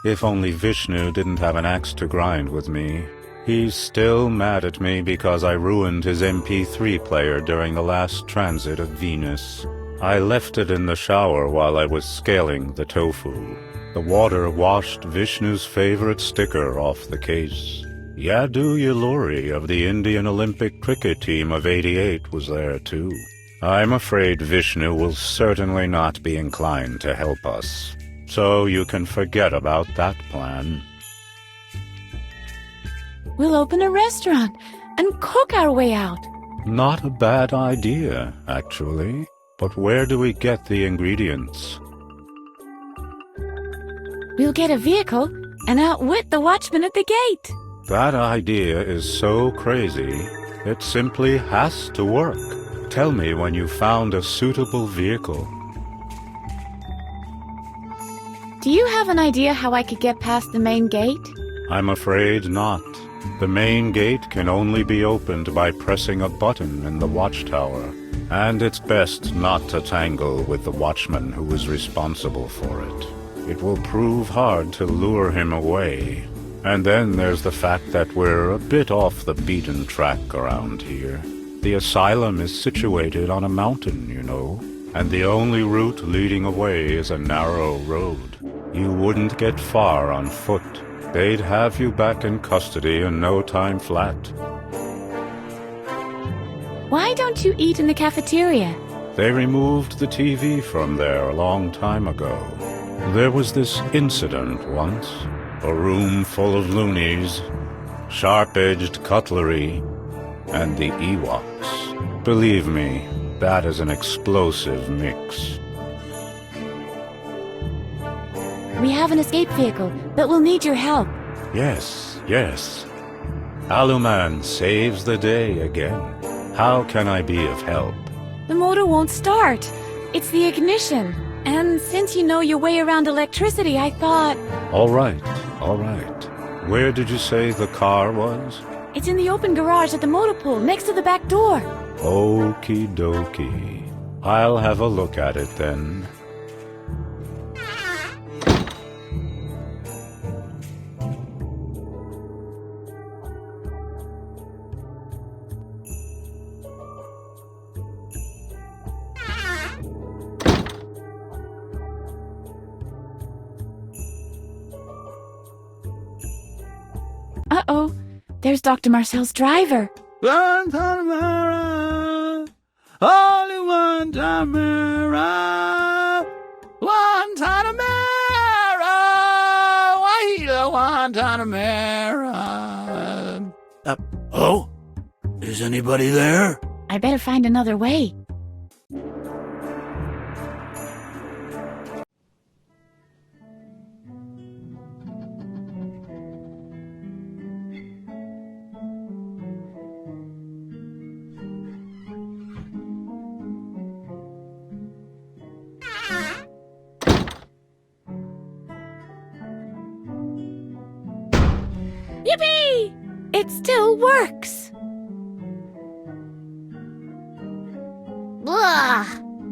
If only Vishnu didn't have an axe to grind with me. He's still mad at me because I ruined his MP3 player during the last transit of Venus. I left it in the shower while I was scaling the tofu. The water washed Vishnu's favorite sticker off the case. Yadu Yaluri of the Indian Olympic cricket team of '88 was there too. I'm afraid Vishnu will certainly not be inclined to help us. So you can forget about that plan. We'll open a restaurant and cook our way out. Not a bad idea, actually. But where do we get the ingredients? We'll get a vehicle and outwit the watchman at the gate. That idea is so crazy, it simply has to work. Tell me when you found a suitable vehicle. Do you have an idea how I could get past the main gate? I'm afraid not. The main gate can only be opened by pressing a button in the watchtower, and it's best not to tangle with the watchman who is responsible for it. It will prove hard to lure him away. And then there's the fact that we're a bit off the beaten track around here. The asylum is situated on a mountain, you know, and the only route leading away is a narrow road. You wouldn't get far on foot. They'd have you back in custody in no time flat. Why don't you eat in the cafeteria? They removed the TV from there a long time ago. There was this incident once. A room full of loonies, sharp-edged cutlery, and the Ewoks. Believe me, bad as an explosive mix. We have an escape vehicle, but we'll need your help. Yes, yes. Aluman saves the day again. How can I be of help? The motor won't start. It's the ignition. And since you know your way around electricity, I thought... All right, all right. Where did you say the car was? It's in the open garage at the motor pool, next to the back door. Okie dokie. I'll have a look at it then. Uh-oh, there's Dr. Marcel's driver. Guantanamera, only Guantanamera, Guantanamera, Wahila, Guantanamera. Oh? Is anybody there? I better find another way. Yippee! It still works! Blah!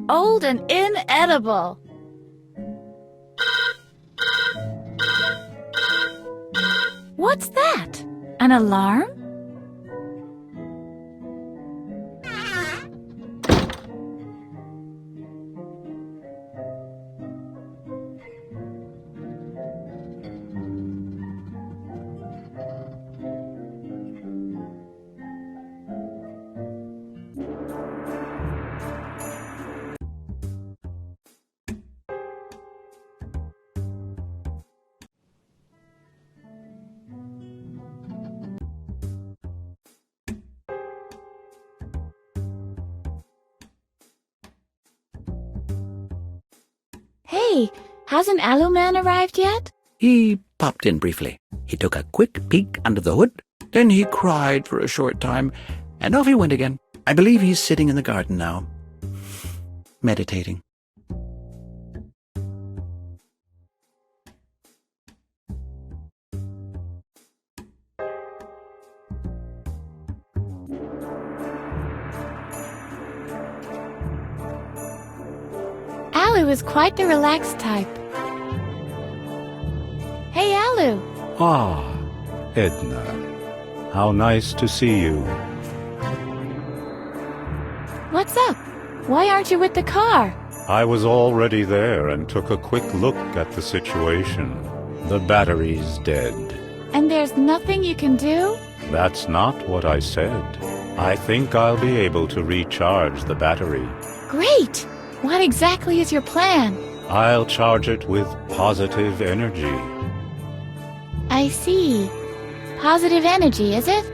Old and inedible. What's that? An alarm? Hey, hasn't Aluman arrived yet? He popped in briefly. He took a quick peek under the hood, then he cried for a short time, and off he went again. I believe he's sitting in the garden now, meditating. Alu is quite the relaxed type. Hey, Alu. Ah, Edna. How nice to see you. What's up? Why aren't you with the car? I was already there and took a quick look at the situation. The battery's dead. And there's nothing you can do? That's not what I said. I think I'll be able to recharge the battery. Great! What exactly is your plan? I'll charge it with positive energy. I see. Positive energy, is it?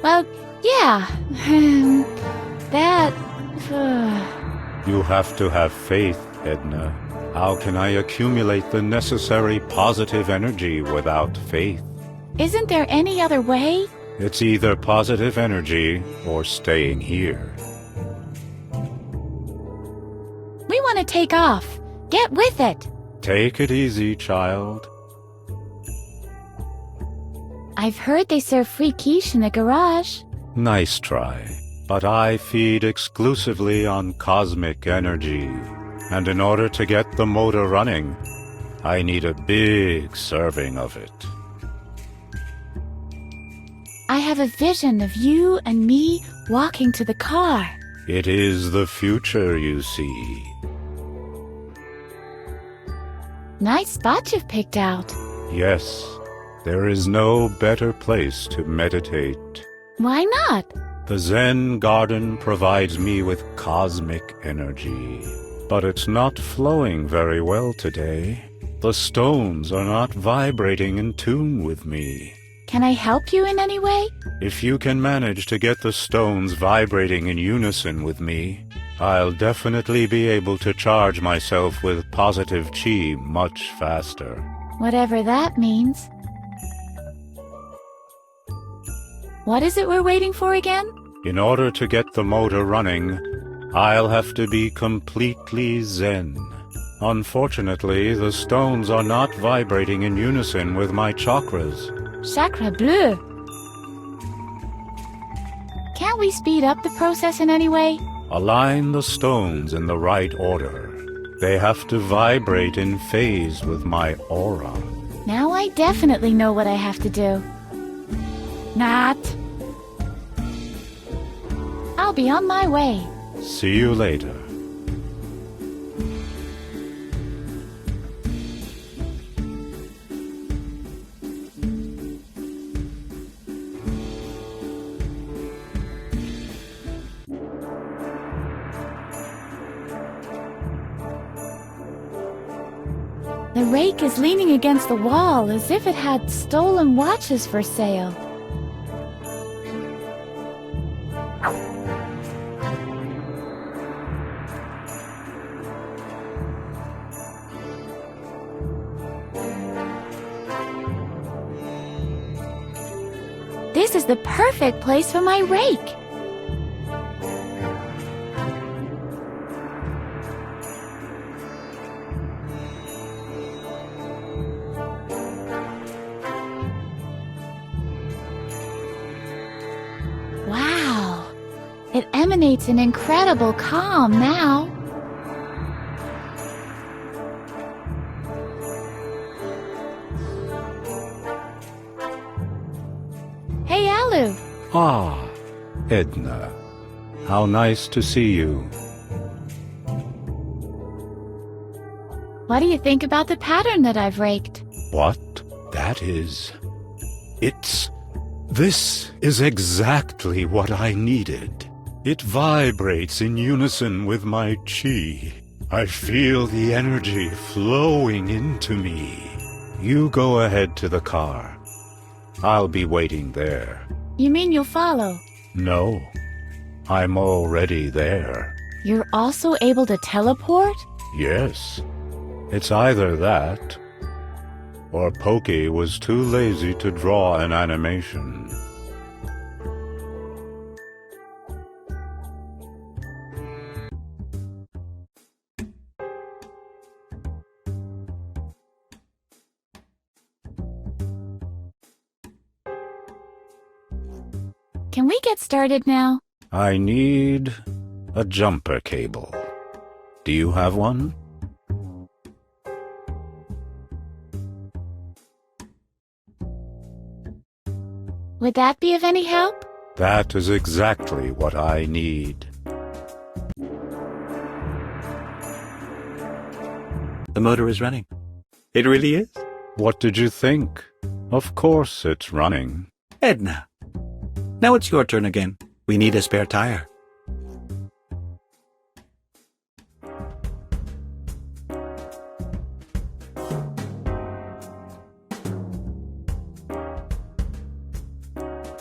Well, yeah. That... You have to have faith, Edna. How can I accumulate the necessary positive energy without faith? Isn't there any other way? It's either positive energy or staying here. We want to take off. Get with it. Take it easy, child. I've heard they serve free quiche in the garage. Nice try. But I feed exclusively on cosmic energy. And in order to get the motor running, I need a big serving of it. I have a vision of you and me walking to the car. It is the future, you see. Nice spot you've picked out. Yes, there is no better place to meditate. Why not? The Zen garden provides me with cosmic energy. But it's not flowing very well today. The stones are not vibrating in tune with me. Can I help you in any way? If you can manage to get the stones vibrating in unison with me, I'll definitely be able to charge myself with positive chi much faster. Whatever that means. What is it we're waiting for again? In order to get the motor running, I'll have to be completely zen. Unfortunately, the stones are not vibrating in unison with my chakras. Sacre bleu! Can't we speed up the process in any way? Align the stones in the right order. They have to vibrate in phase with my aura. Now I definitely know what I have to do. Not. I'll be on my way. See you later. The rake is leaning against the wall as if it had stolen watches for sale. This is the perfect place for my rake. Wow, it emanates an incredible calm now. Hey, Alu. Ah, Edna. How nice to see you. What do you think about the pattern that I've raked? What? That is... This is exactly what I needed. It vibrates in unison with my chi. I feel the energy flowing into me. You go ahead to the car. I'll be waiting there. You mean you'll follow? No, I'm already there. You're also able to teleport? Yes, it's either that, or Pokey was too lazy to draw an animation. Can we get started now? I need a jumper cable. Do you have one? Would that be of any help? That is exactly what I need. The motor is running. It really is? What did you think? Of course it's running. Edna, now it's your turn again. We need a spare tire.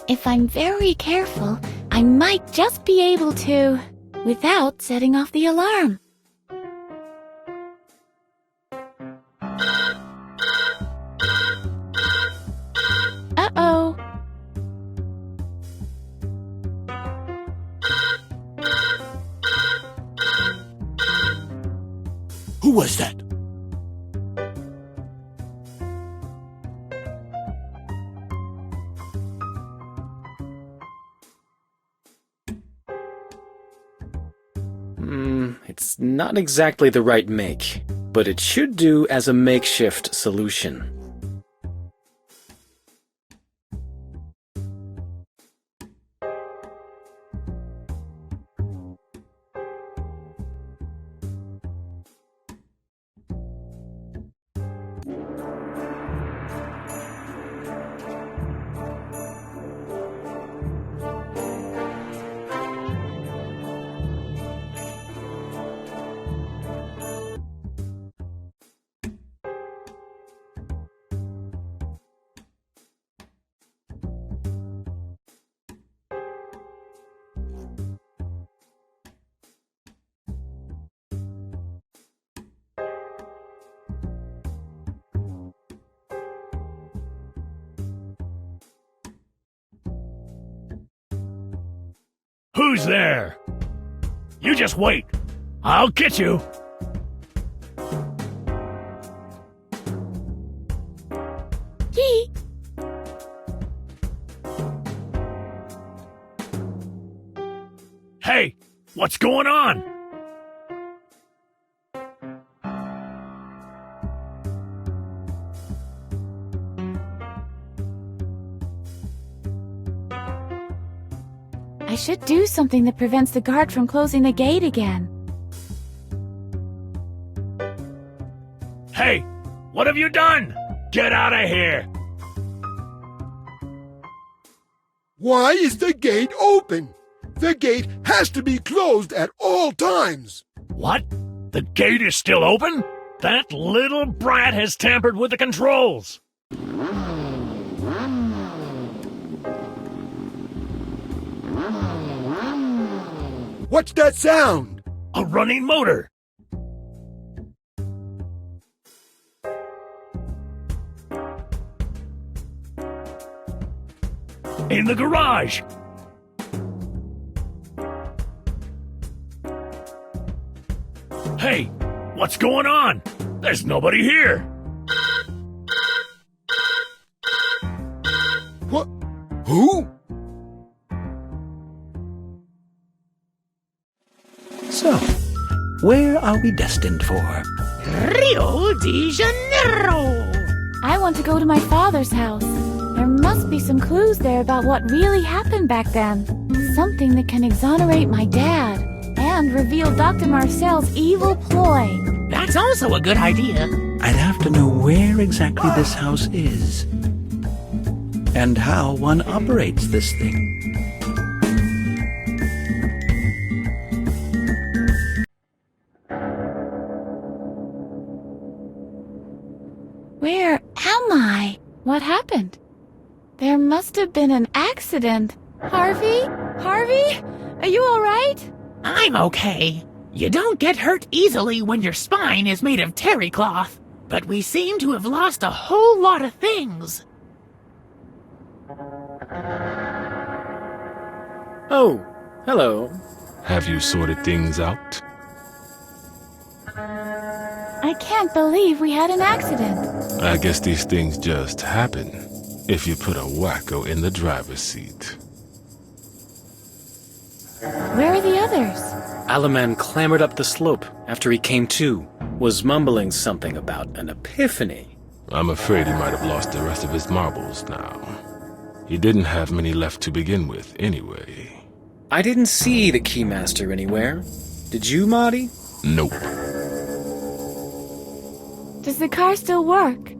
If I'm very careful, I might just be able to, without setting off the alarm. Uh-oh. Who was that? It's not exactly the right make, but it should do as a makeshift solution. Who's there? You just wait. I'll get you. Yee. Hey, what's going on? I should do something that prevents the guard from closing the gate again. Hey, what have you done? Get out of here! Why is the gate open? The gate has to be closed at all times. What? The gate is still open? That little brat has tampered with the controls! What's that sound? A running motor! In the garage! Hey, what's going on? There's nobody here! What? Who? So, where are we destined for? Rio de Janeiro! I want to go to my father's house. There must be some clues there about what really happened back then. Something that can exonerate my dad and reveal Dr. Marcel's evil ploy. That's also a good idea. I'd have to know where exactly this house is. And how one operates this thing. Where am I? What happened? There must have been an accident. Harvey? Harvey? Are you all right? I'm okay. You don't get hurt easily when your spine is made of terry cloth, but we seem to have lost a whole lot of things. Oh, hello. Have you sorted things out? I can't believe we had an accident. I guess these things just happen if you put a wacko in the driver's seat. Where are the others? Alaman clambered up the slope after he came to, was mumbling something about an epiphany. I'm afraid he might have lost the rest of his marbles now. He didn't have many left to begin with, anyway. I didn't see the Keymaster anywhere. Did you, Marty? Nope. Does the car still work?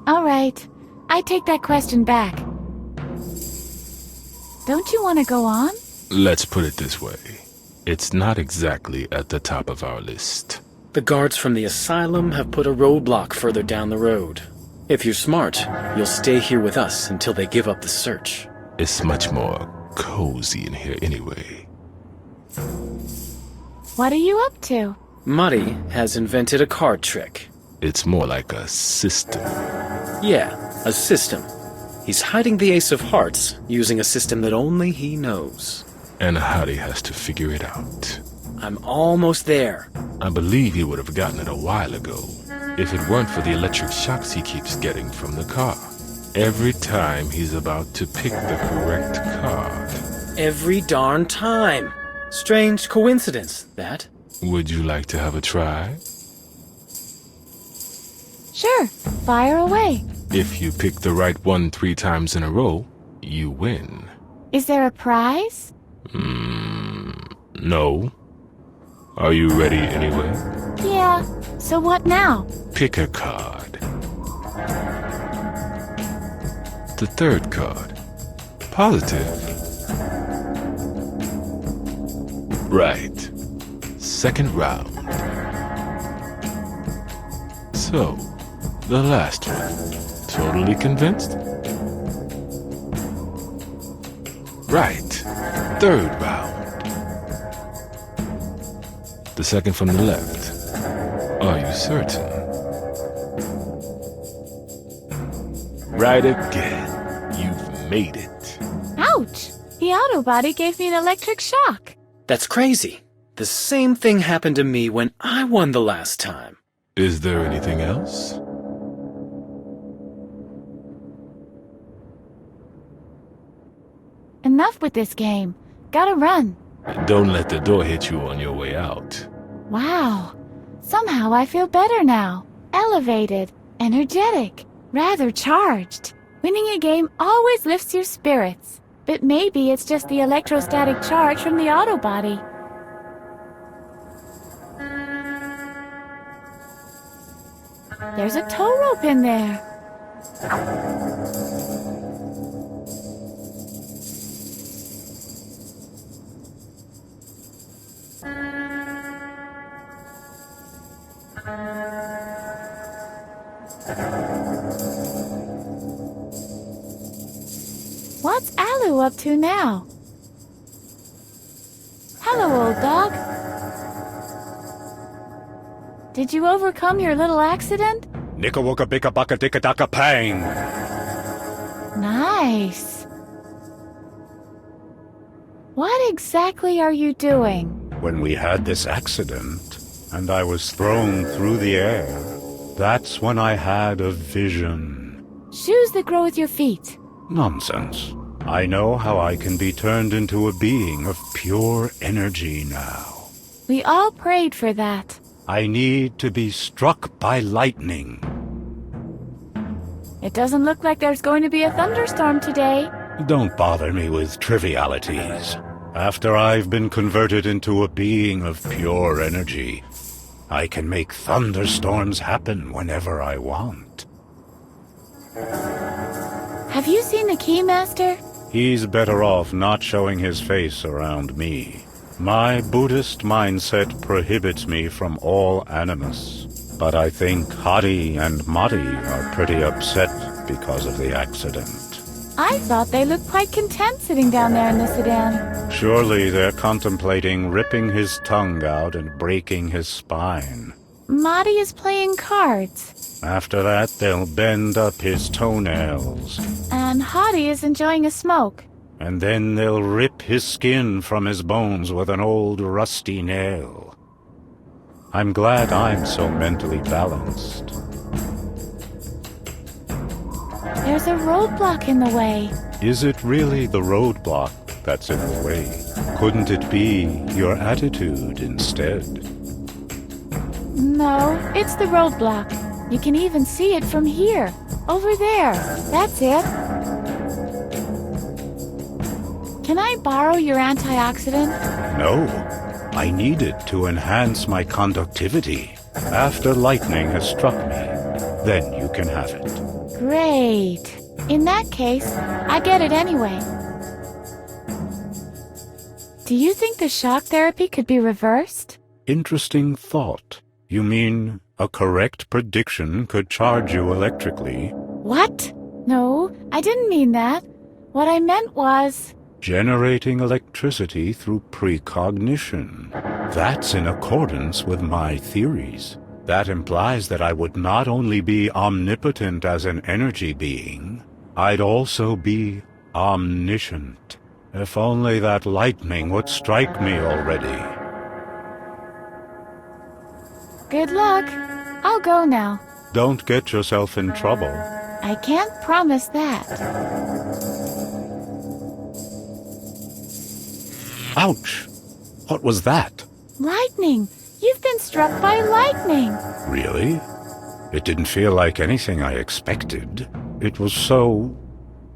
All right, I take that question back. Don't you want to go on? Let's put it this way. It's not exactly at the top of our list. The guards from the asylum have put a roadblock further down the road. If you're smart, you'll stay here with us until they give up the search. It's much more cozy in here anyway. What are you up to? Marty has invented a card trick. It's more like a system. Yeah, a system. He's hiding the Ace of Hearts using a system that only he knows. And Harry has to figure it out. I'm almost there. I believe he would have gotten it a while ago, if it weren't for the electric shocks he keeps getting from the car. Every time he's about to pick the correct card. Every darn time. Strange coincidence, that. Would you like to have a try? Sure, fire away. If you pick the right one 3 times in a row, you win. Is there a prize? No. Are you ready anyway? Yeah, so what now? Pick a card. The 3rd card. Positive. Right. 2nd round. So, the last one. Totally convinced? Right. 3rd round. The 2nd from the left. Are you certain? Right again. You've made it. Ouch! The auto body gave me an electric shock. That's crazy. The same thing happened to me when I won the last time. Is there anything else? Enough with this game. Gotta run. Don't let the door hit you on your way out. Wow. Somehow I feel better now. Elevated, energetic, rather charged. Winning a game always lifts your spirits. But maybe it's just the electrostatic charge from the auto body. There's a tow rope in there. What's Alu up to now? Hello, old dog. Did you overcome your little accident? Nicka-wooka bicka bucka dicka dacka pang. Nice. What exactly are you doing? When we had this accident, and I was thrown through the air, that's when I had a vision. Shoes that grow with your feet. Nonsense. I know how I can be turned into a being of pure energy now. We all prayed for that. I need to be struck by lightning. It doesn't look like there's going to be a thunderstorm today. Don't bother me with trivialities. After I've been converted into a being of pure energy, I can make thunderstorms happen whenever I want. Have you seen the Keymaster? He's better off not showing his face around me. My Buddhist mindset prohibits me from all animus. But I think Harvi and Mari are pretty upset because of the accident. I thought they looked quite content sitting down there in the sedan. Surely they're contemplating ripping his tongue out and breaking his spine. Mari is playing cards. After that, they'll bend up his toenails. And Harvi is enjoying a smoke. And then they'll rip his skin from his bones with an old rusty nail. I'm glad I'm so mentally balanced. There's a roadblock in the way. Is it really the roadblock that's in the way? Couldn't it be your attitude instead? No, it's the roadblock. You can even see it from here. Over there. That's it. Can I borrow your antioxidant? No. I need it to enhance my conductivity. After lightning has struck me, then you can have it. Great. In that case, I get it anyway. Do you think the shock therapy could be reversed? Interesting thought. You mean a correct prediction could charge you electrically? What? No, I didn't mean that. What I meant was... generating electricity through precognition. That's in accordance with my theories. That implies that I would not only be omnipotent as an energy being, I'd also be omniscient. If only that lightning would strike me already. Good luck. I'll go now. Don't get yourself in trouble. I can't promise that. Ouch! What was that? Lightning! You've been struck by lightning! Really? It didn't feel like anything I expected. It was so...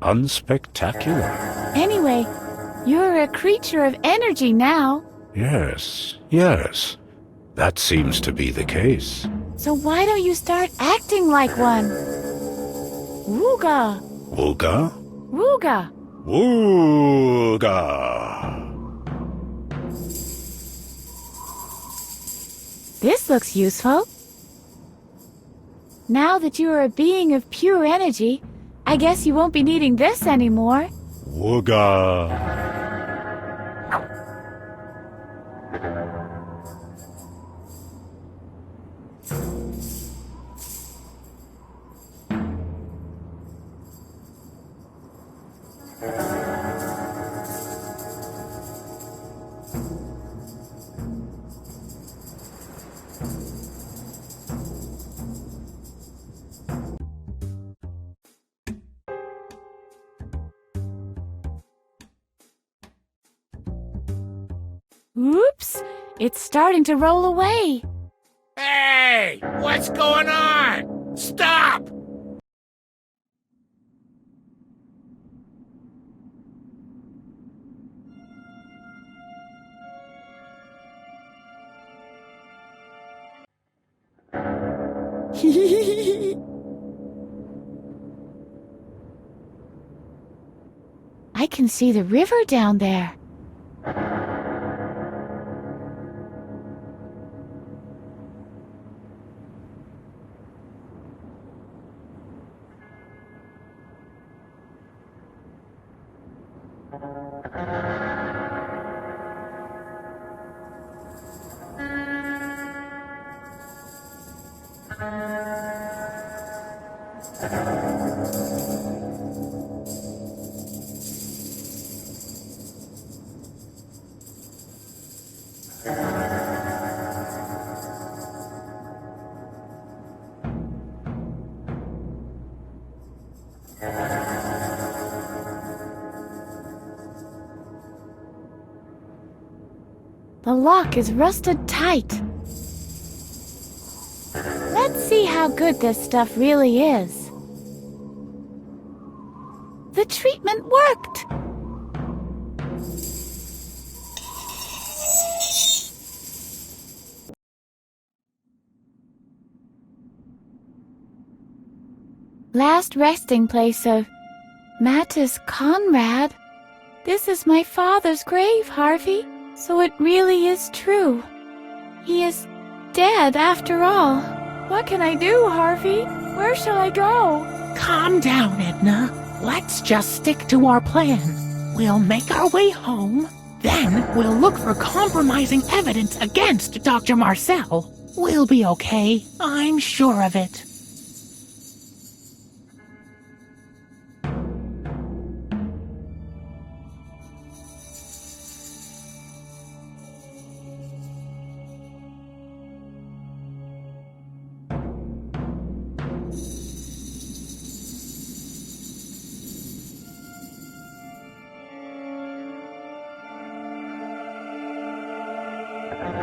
unspectacular. Anyway, you're a creature of energy now. Yes, yes. That seems to be the case. So why don't you start acting like one? Wooga! Wooga? Wooga! Wooga! This looks useful. Now that you are a being of pure energy, I guess you won't be needing this anymore. Wooga! Oops! It's starting to roll away. Hey! What's going on? Stop! I can see the river down there. The lock is rusted tight. Let's see how good this stuff really is. The treatment worked! Last resting place of Mattis Conrad. This is my father's grave, Harvey. So it really is true. He is dead after all. What can I do, Harvey? Where shall I go? Calm down, Edna. Let's just stick to our plan. We'll make our way home. Then we'll look for compromising evidence against Dr. Marcel. We'll be okay. I'm sure of it.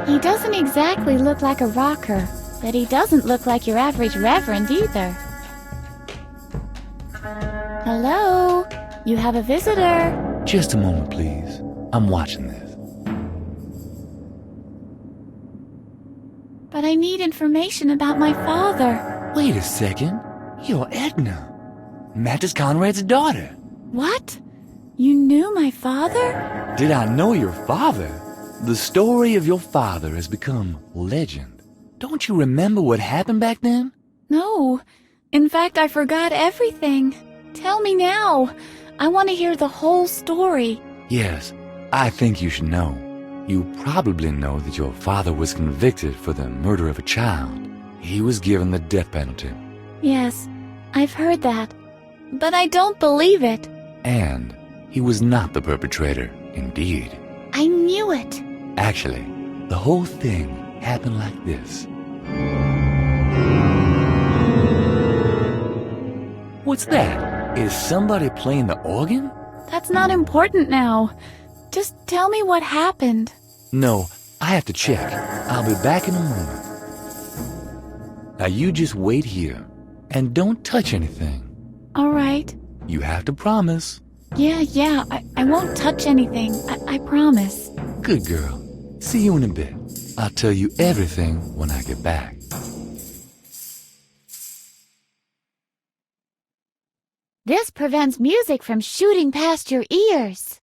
He doesn't exactly look like a rocker, but he doesn't look like your average reverend either. Hello? You have a visitor. Just a moment, please. I'm watching this. But I need information about my father. Wait a second. You're Edna. Mattis Conrad's daughter. What? You knew my father? Did I know your father? The story of your father has become legend. Don't you remember what happened back then? No. In fact, I forgot everything. Tell me now. I want to hear the whole story. Yes, I think you should know. You probably know that your father was convicted for the murder of a child. He was given the death penalty. Yes, I've heard that. But I don't believe it. And he was not the perpetrator, indeed. I knew it. Actually, the whole thing happened like this. What's that? Is somebody playing the organ? That's not important now. Just tell me what happened. No, I have to check. I'll be back in a moment. Now you just wait here, and don't touch anything. All right. You have to promise. Yeah, I won't touch anything. I promise. Good girl. See you in a bit. I'll tell you everything when I get back. This prevents music from shooting past your ears.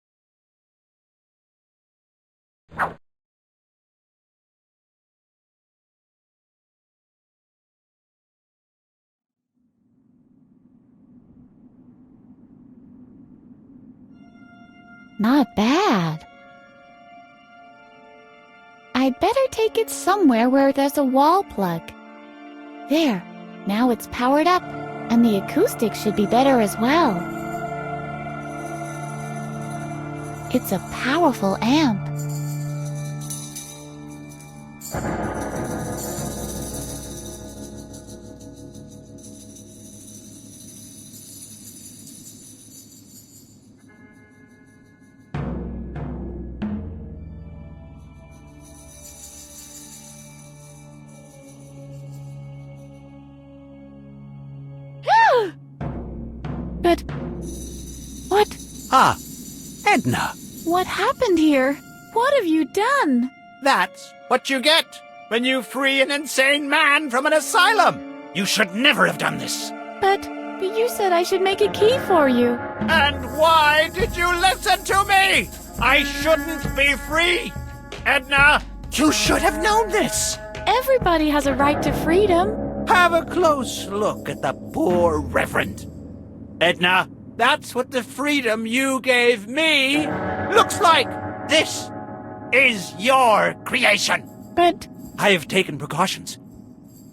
Not bad. I'd better take it somewhere where there's a wall plug. There, now it's powered up, and the acoustics should be better as well. It's a powerful amp. But... what? Ah, Edna. What happened here? What have you done? That's what you get when you free an insane man from an asylum. You should never have done this. But you said I should make a key for you. And why did you listen to me? I shouldn't be free. Edna, you should have known this. Everybody has a right to freedom. Have a close look at the poor reverend. Edna, that's what the freedom you gave me looks like. This is your creation. But... I have taken precautions,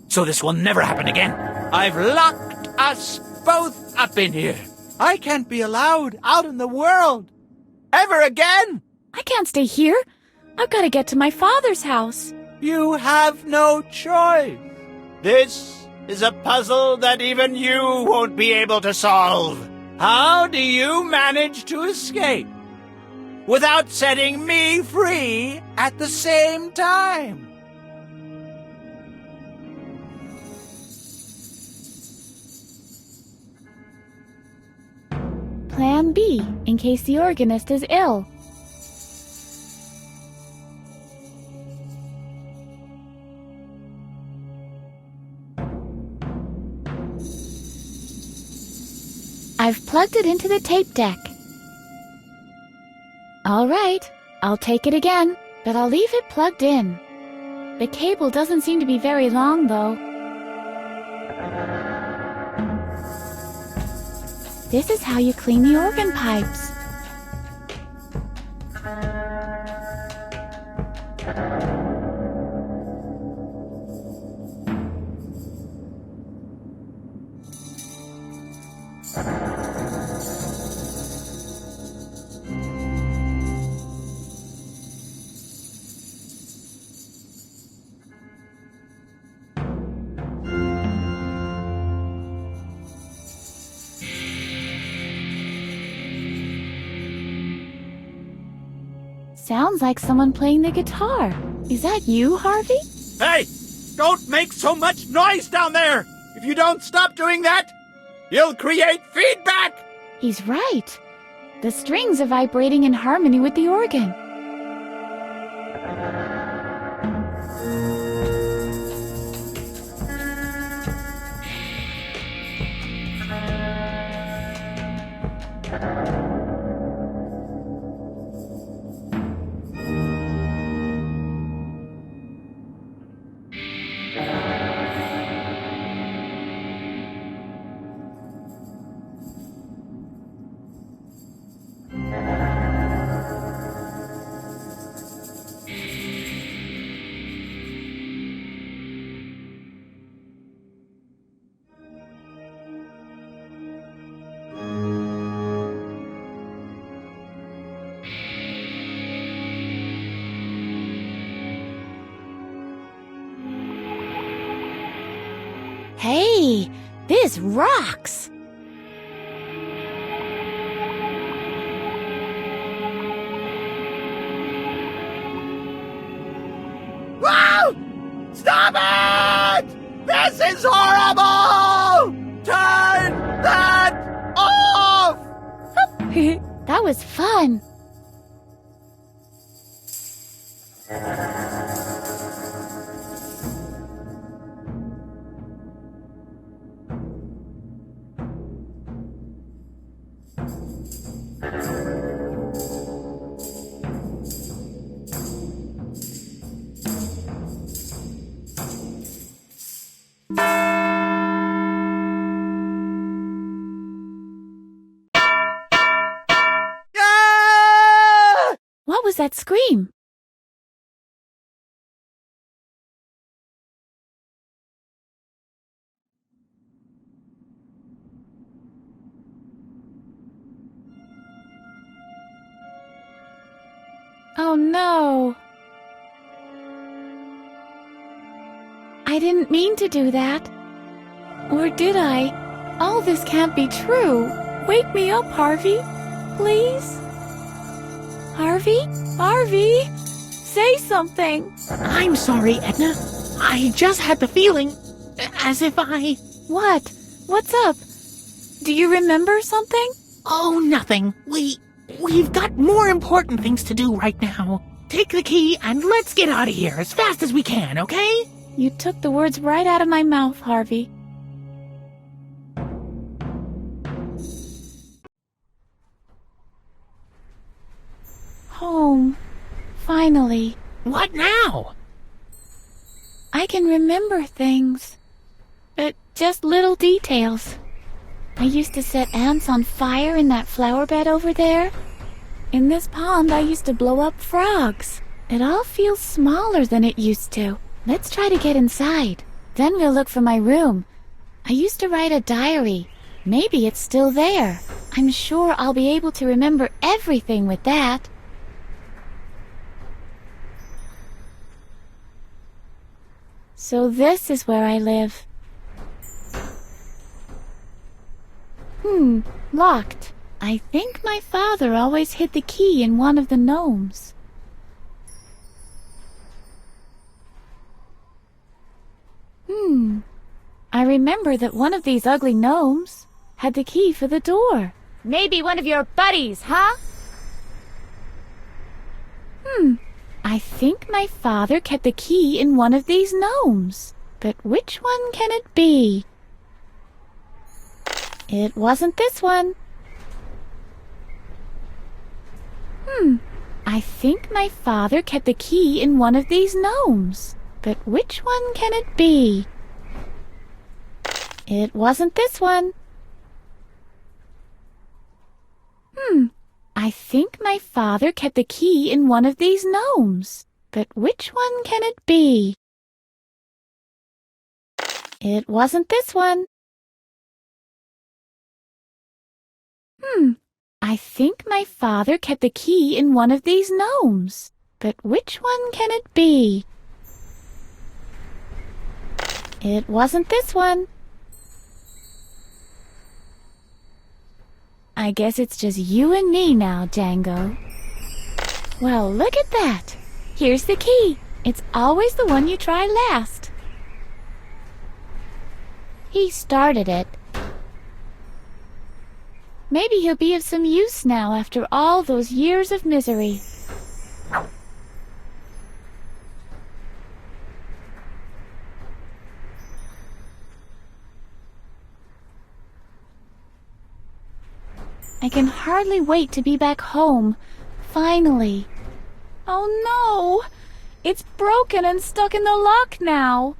so this will never happen again. I've locked us both up in here. I can't be allowed out in the world ever again. I can't stay here. I've got to get to my father's house. You have no choice. This is a puzzle that even you won't be able to solve. How do you manage to escape without setting me free at the same time? Plan B, in case the organist is ill. I've plugged it into the tape deck. All right, I'll take it again, but I'll leave it plugged in. The cable doesn't seem to be very long, though. This is how you clean the organ pipes. Sounds like someone playing the guitar. Is that you, Harvey? Hey! Don't make so much noise down there! If you don't stop doing that, you'll create feedback! He's right. The strings are vibrating in harmony with the organ. Hey, this rocks! Whoa! Stop it! This is horrible! Turn that off! That was fun. What was that scream? Oh no. I didn't mean to do that. Or did I? All this can't be true. Wake me up, Harvey. Please? Harvey? Harvey? Say something. I'm sorry, Edna. I just had the feeling as if I... What? What's up? Do you remember something? Oh, nothing. We've got more important things to do right now. Take the key and let's get out of here as fast as we can, okay? You took the words right out of my mouth, Harvey. Home. Finally. What now? I can remember things. But just little details. I used to set ants on fire in that flower bed over there. In this pond, I used to blow up frogs. It all feels smaller than it used to. Let's try to get inside. Then we'll look for my room. I used to write a diary. Maybe it's still there. I'm sure I'll be able to remember everything with that. So this is where I live. Locked. I think my father always hid the key in one of the gnomes. I remember that one of these ugly gnomes had the key for the door. Maybe one of your buddies, huh? I think my father kept the key in one of these gnomes. But which one can it be? It wasn't this one. I think my father kept the key in one of these gnomes. But which one can it be? It wasn't this one. I think my father kept the key in one of these gnomes. But which one can it be? It wasn't this one. I think my father kept the key in one of these gnomes. But which one can it be? It wasn't this one. I guess it's just you and me now, Django. Well, look at that. Here's the key. It's always the one you try last. He started it. Maybe he'll be of some use now after all those years of misery. I can hardly wait to be back home. Finally. Oh no! It's broken and stuck in the lock now.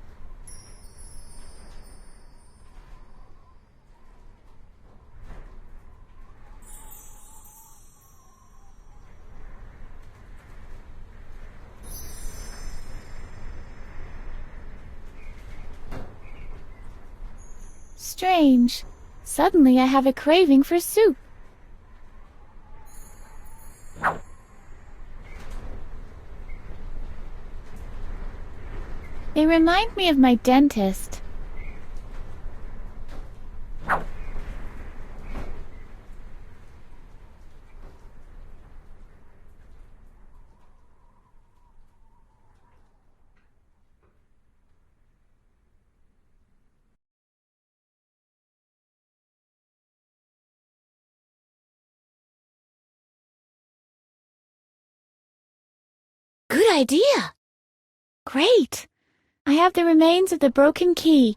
Strange. Suddenly I have a craving for soup. They remind me of my dentist. Good idea! Great! I have the remains of the broken key.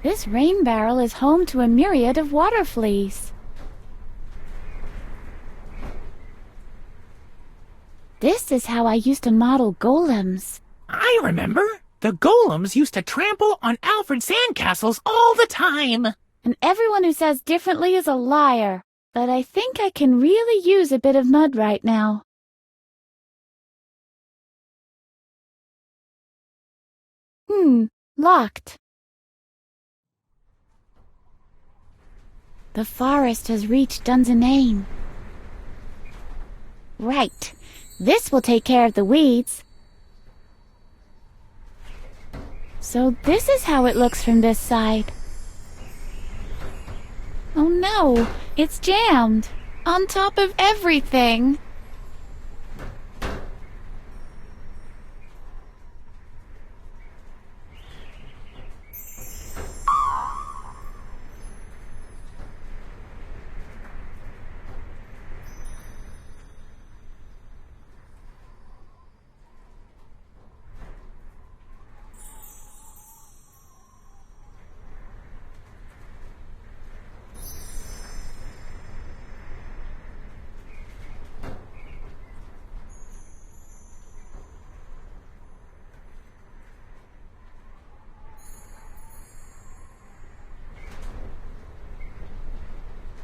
This rain barrel is home to a myriad of water fleas. This is how I used to model golems. I remember. The golems used to trample on Alfred's sandcastles all the time. And everyone who says differently is a liar. But I think I can really use a bit of mud right now. Locked. The forest has reached Dunsinane. Right. This will take care of the weeds. So this is how it looks from this side. Oh no, it's jammed. On top of everything.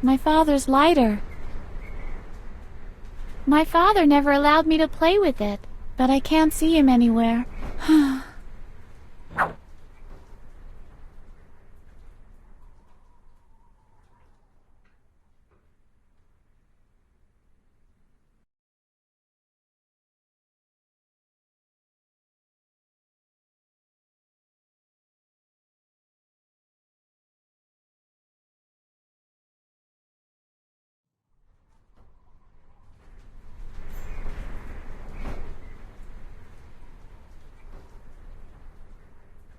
My father's lighter. My father never allowed me to play with it, but I can't see him anywhere.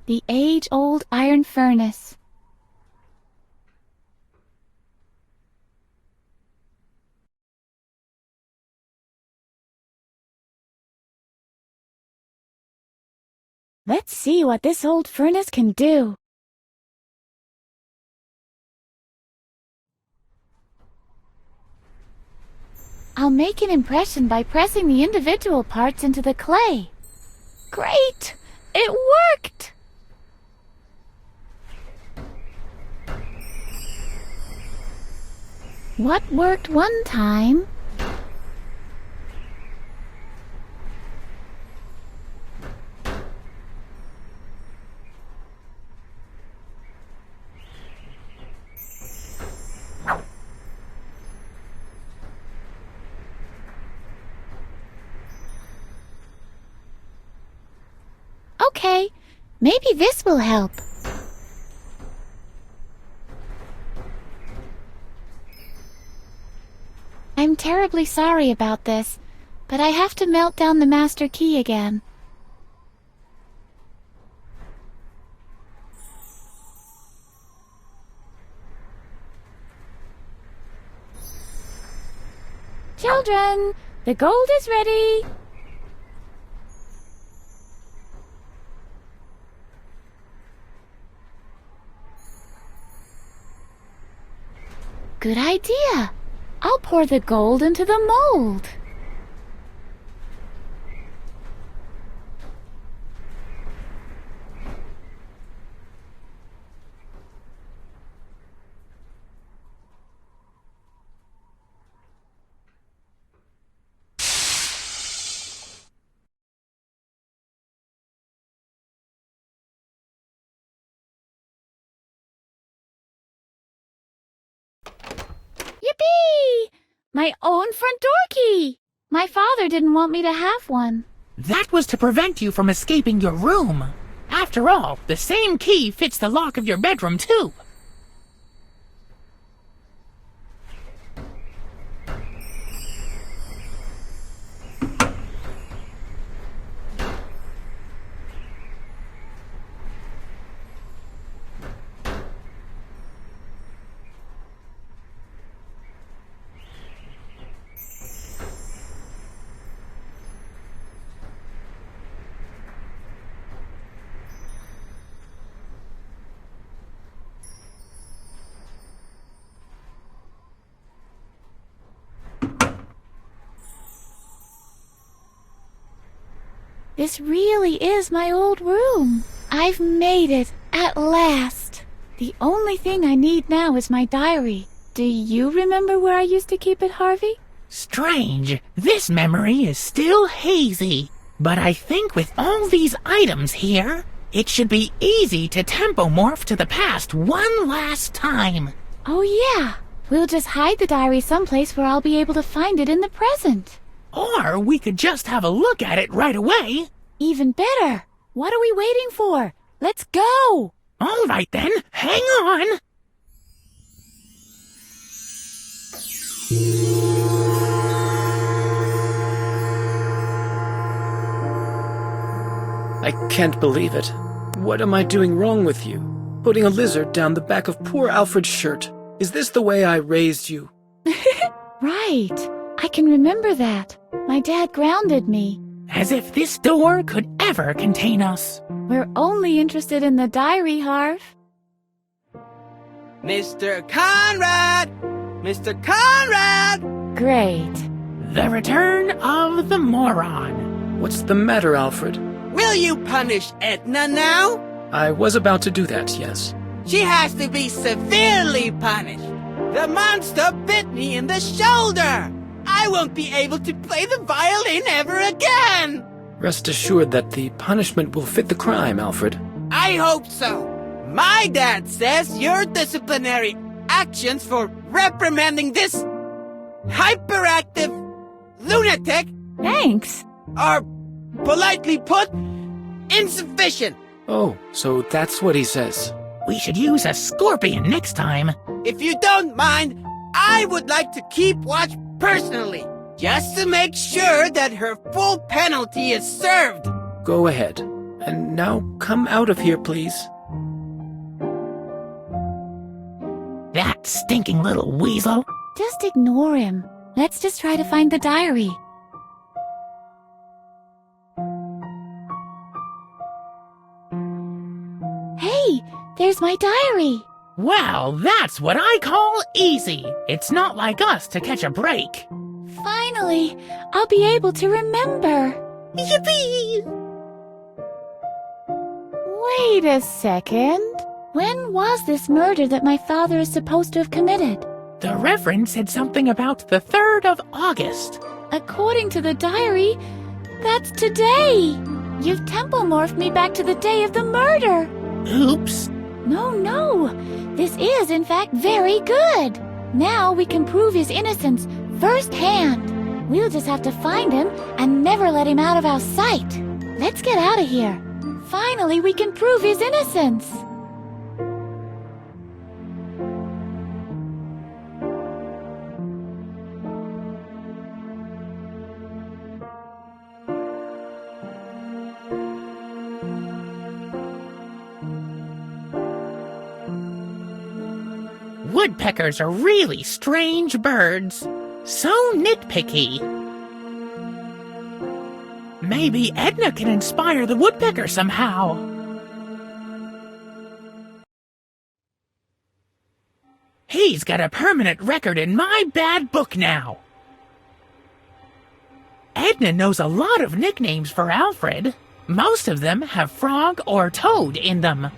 The age-old iron furnace. Let's see what this old furnace can do. I'll make an impression by pressing the individual parts into the clay. Great! It worked! What worked one time Okay, maybe this will help. I'm terribly sorry about this, but I have to melt down the master key again. Children, the gold is ready. Good idea. I'll pour the gold into the mold. Yippee! My own front door key! My father didn't want me to have one. That was to prevent you from escaping your room. After all, the same key fits the lock of your bedroom, too. This really is my old room. I've made it, at last. The only thing I need now is my diary. Do you remember where I used to keep it, Harvey? Strange. This memory is still hazy. But I think with all these items here, it should be easy to tempomorph to the past one last time. Oh yeah. We'll just hide the diary someplace where I'll be able to find it in the present. Or we could just have a look at it right away. Even better. What are we waiting for? Let's go! All right then, hang on! I can't believe it. What am I doing wrong with you? Putting a lizard down the back of poor Alfred's shirt. Is this the way I raised you? Right. I can remember that. My dad grounded me. As if this door could ever contain us. We're only interested in the diary, Harv. Mr. Conrad! Mr. Conrad! Great. The return of the moron. What's the matter, Alfred? Will you punish Edna now? I was about to do that, yes. She has to be severely punished. The monster bit me in the shoulder. I won't be able to play the violin ever again. Rest assured that the punishment will fit the crime, Alfred. I hope so. My dad says your disciplinary actions for reprimanding this hyperactive lunatic Thanks. are, politely put, insufficient. Oh, so that's what he says. We should use a scorpion next time. If you don't mind, I would like to keep watch personally, just to make sure that her full penalty is served. Go ahead. And now come out of here, please. That stinking little weasel. Just ignore him. Let's just try to find the diary. Hey, there's my diary. Well, that's what I call easy. It's not like us to catch a break. Finally, I'll be able to remember. Yippee! Wait a second. When was this murder that my father is supposed to have committed? The Reverend said something about the 3rd of August. According to the diary, that's today. You've temple morphed me back to the day of the murder. Oops. No. This is, in fact, very good. Now we can prove his innocence firsthand. We'll just have to find him and never let him out of our sight. Let's get out of here. Finally, we can prove his innocence. Woodpeckers are really strange birds. So nitpicky. Maybe Edna can inspire the woodpecker somehow. He's got a permanent record in my bad book now. Edna knows a lot of nicknames for Alfred. Most of them have frog or toad in them.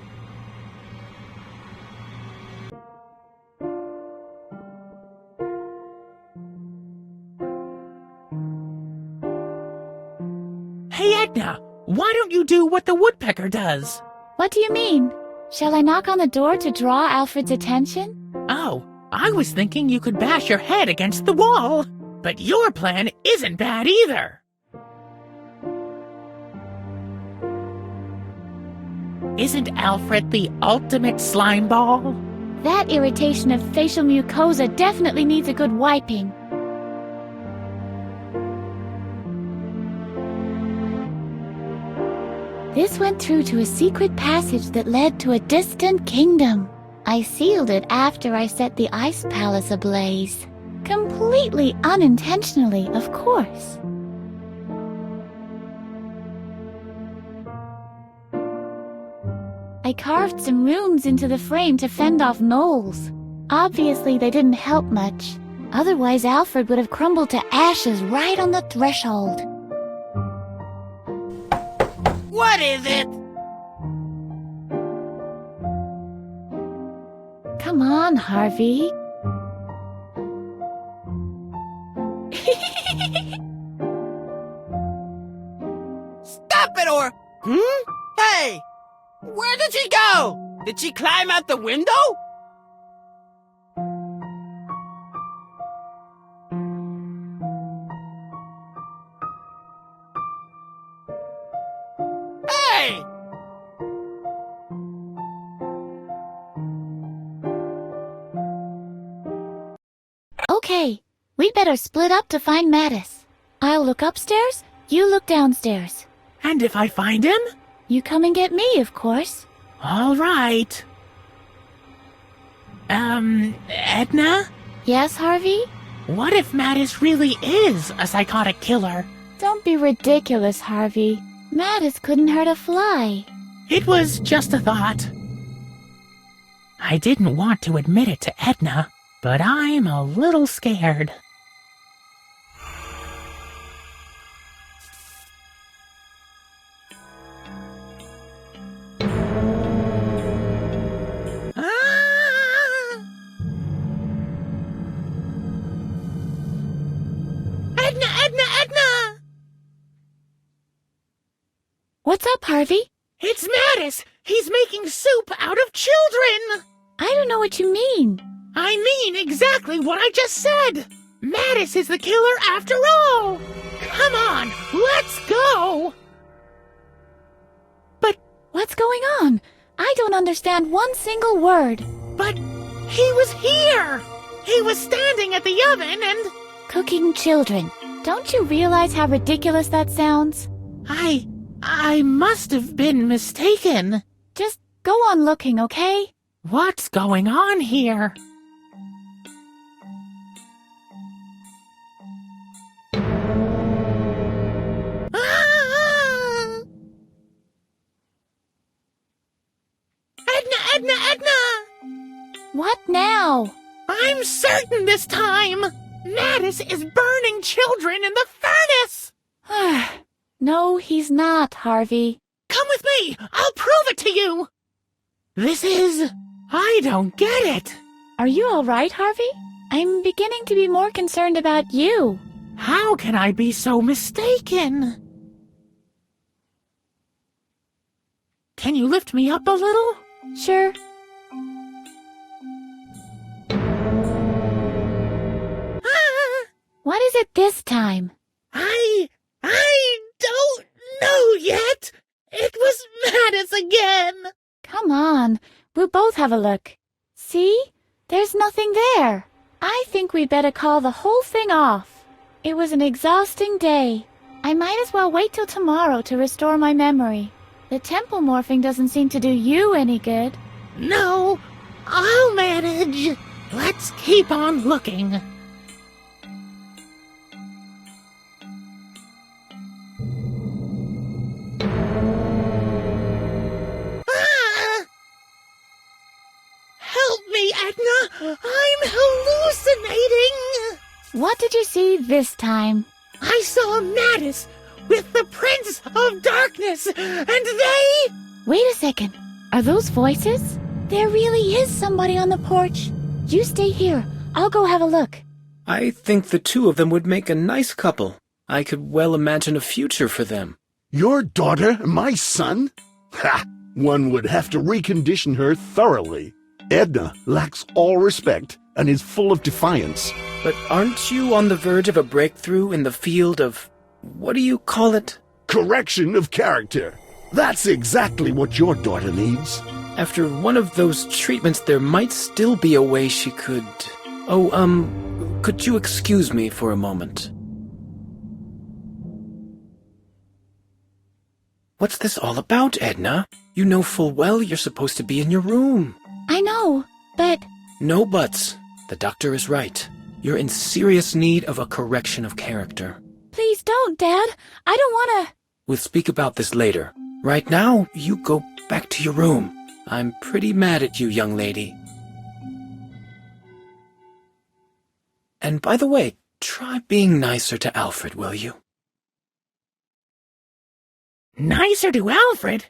Hey, Edna, why don't you do what the woodpecker does? What do you mean? Shall I knock on the door to draw Alfred's attention? Oh, I was thinking you could bash your head against the wall. But your plan isn't bad either. Isn't Alfred the ultimate slime ball? That irritation of facial mucosa definitely needs a good wiping. This went through to a secret passage that led to a distant kingdom. I sealed it after I set the ice palace ablaze. Completely unintentionally, of course. I carved some runes into the frame to fend off gnolls. Obviously, they didn't help much. Otherwise, Alfred would have crumbled to ashes right on the threshold. What is it? Come on, Harvey. Stop it or... Hey! Where did she go? Did she climb out the window? Hey! Okay, We'd better split up to find Mattis. I'll look upstairs, you look downstairs. And if I find him? You come and get me, of course. All right. Edna? Yes, Harvey? What if Mattis really is a psychotic killer? Don't be ridiculous, Harvey. Mattis couldn't hurt a fly. It was just a thought. I didn't want to admit it to Edna, but I'm a little scared. Edna! What's up, Harvey? It's Mattis! He's making soup out of children! I don't know what you mean. I mean exactly what I just said! Mattis is the killer after all! Come on, let's go! But what's going on? I don't understand one single word. But he was here! He was standing at the oven and... Cooking children. Don't you realize how ridiculous that sounds? I must have been mistaken. Just go on looking, okay? What's going on here? Ah! Edna! What now? I'm certain this time! Mattis is burning children in the furnace! No, he's not, Harvey. Come with me! I'll prove it to you! This is... I don't get it. Are you all right, Harvey? I'm beginning to be more concerned about you. How can I be so mistaken? Can you lift me up a little? Sure. What is it this time? I don't know yet. It was Mattis again. Come on, we'll both have a look. See? There's nothing there. I think we'd better call the whole thing off. It was an exhausting day. I might as well wait till tomorrow to restore my memory. The temple morphing doesn't seem to do you any good. No, I'll manage. Let's keep on looking. Edna, I'm hallucinating! What did you see this time? I saw Mattis with the Prince of Darkness, and they... Wait a second. Are those voices? There really is somebody on the porch. You stay here. I'll go have a look. I think the two of them would make a nice couple. I could well imagine a future for them. Your daughter, my son? Ha! One would have to recondition her thoroughly. Edna lacks all respect and is full of defiance. But aren't you on the verge of a breakthrough in the field of... what do you call it? Correction of character. That's exactly what your daughter needs. After one of those treatments, there might still be a way she could... could you excuse me for a moment? What's this all about, Edna? You know full well you're supposed to be in your room. I know, but... No buts. The doctor is right. You're in serious need of a correction of character. Please don't, Dad. I don't want to... We'll speak about this later. Right now, you go back to your room. I'm pretty mad at you, young lady. And by the way, try being nicer to Alfred, will you? Nicer to Alfred?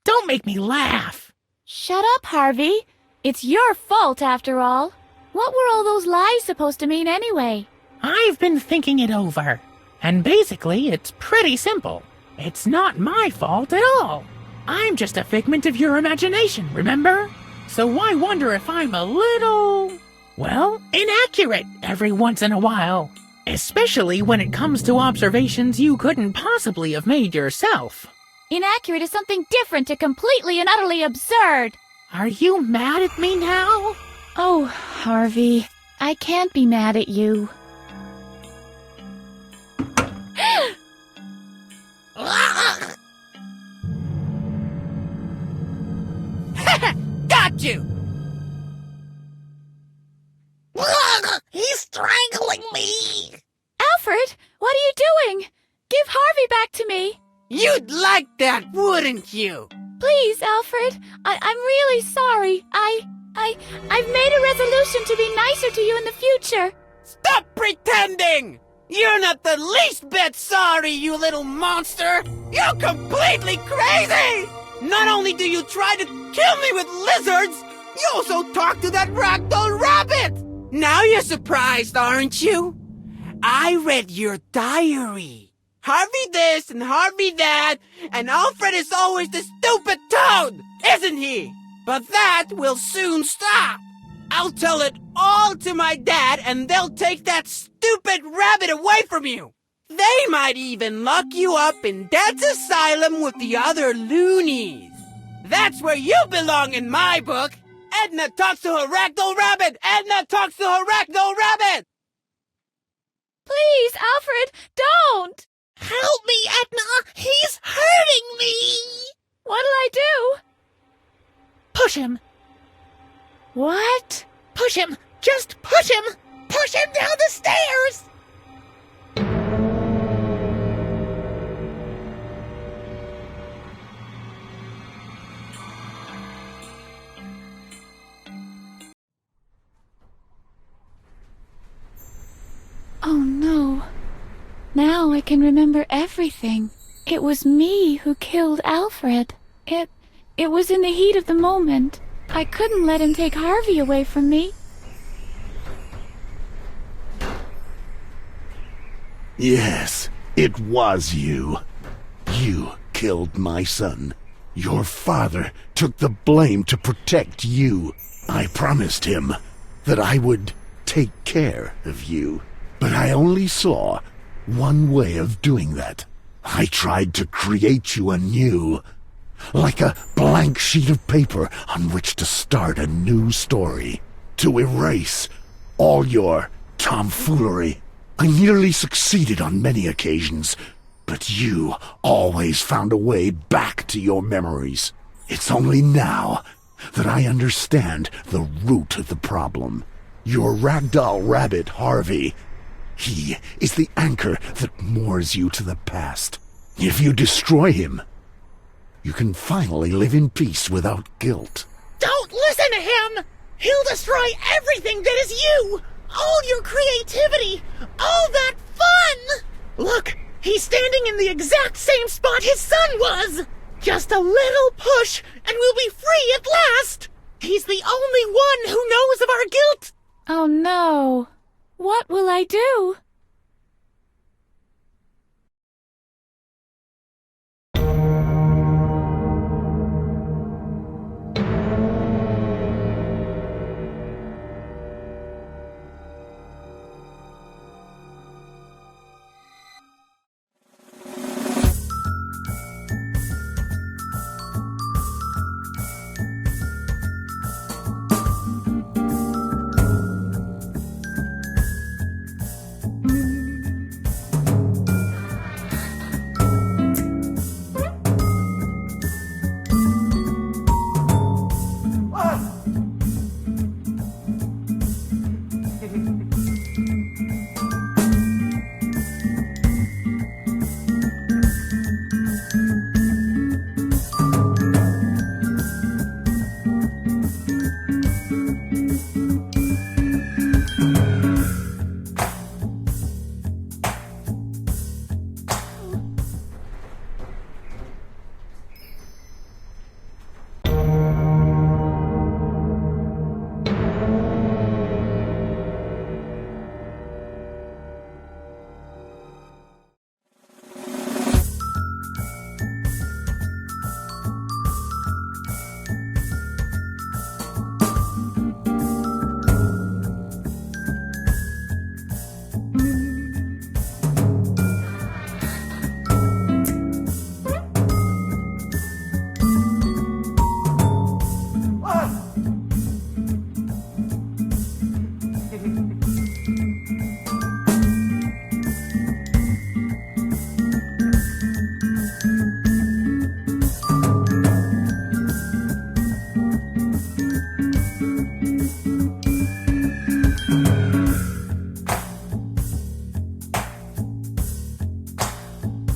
Don't make me laugh. Shut up, Harvey. It's your fault, after all. What were all those lies supposed to mean anyway? I've been thinking it over. And basically, it's pretty simple. It's not my fault at all. I'm just a figment of your imagination, remember? So why wonder if I'm a little... well, inaccurate every once in a while. Especially when it comes to observations you couldn't possibly have made yourself. Inaccurate is something different to completely and utterly absurd. Are you mad at me now? Oh, Harvey, I can't be mad at you. strangling me! Alfred, what are you doing? Give Harvey back to me. You'd like that, wouldn't you? Please, Alfred. I'm really sorry. I've made a resolution to be nicer to you in the future. Stop pretending! You're not the least bit sorry, you little monster! You're completely crazy! Not only do you try to kill me with lizards, you also talk to that ragdoll rabbit! Now you're surprised, aren't you? I read your diary. Harvey this and Harvey that, and Alfred is always the stupid toad, isn't he? But that will soon stop. I'll tell it all to my dad, and they'll take that stupid rabbit away from you. They might even lock you up in Dad's asylum with the other loonies. That's where you belong in my book. Edna talks to her ragdoll rabbit. Edna talks to her ragdoll rabbit. Please, Alfred, don't. Help me, Edna! He's hurting me! What'll I do? Push him. What? Push him! Just push him! Push him down the stairs! Oh no. Now I can remember everything. It was me who killed Alfred. It was in the heat of the moment. I couldn't let him take Harvey away from me. Yes, it was you. You killed my son. Your father took the blame to protect you. I promised him that I would take care of you, but I only saw one way of doing that. I tried to create you anew, like a blank sheet of paper on which to start a new story, to erase all your tomfoolery. I nearly succeeded on many occasions, but you always found a way back to your memories. It's only now that I understand the root of the problem. Your ragdoll rabbit, Harvey, he is the anchor that moors you to the past. If you destroy him, you can finally live in peace without guilt. Don't listen to him! He'll destroy everything that is you! All your creativity! All that fun! Look, he's standing in the exact same spot his son was! Just a little push, and we'll be free at last! He's the only one who knows of our guilt! Oh no. What will I do?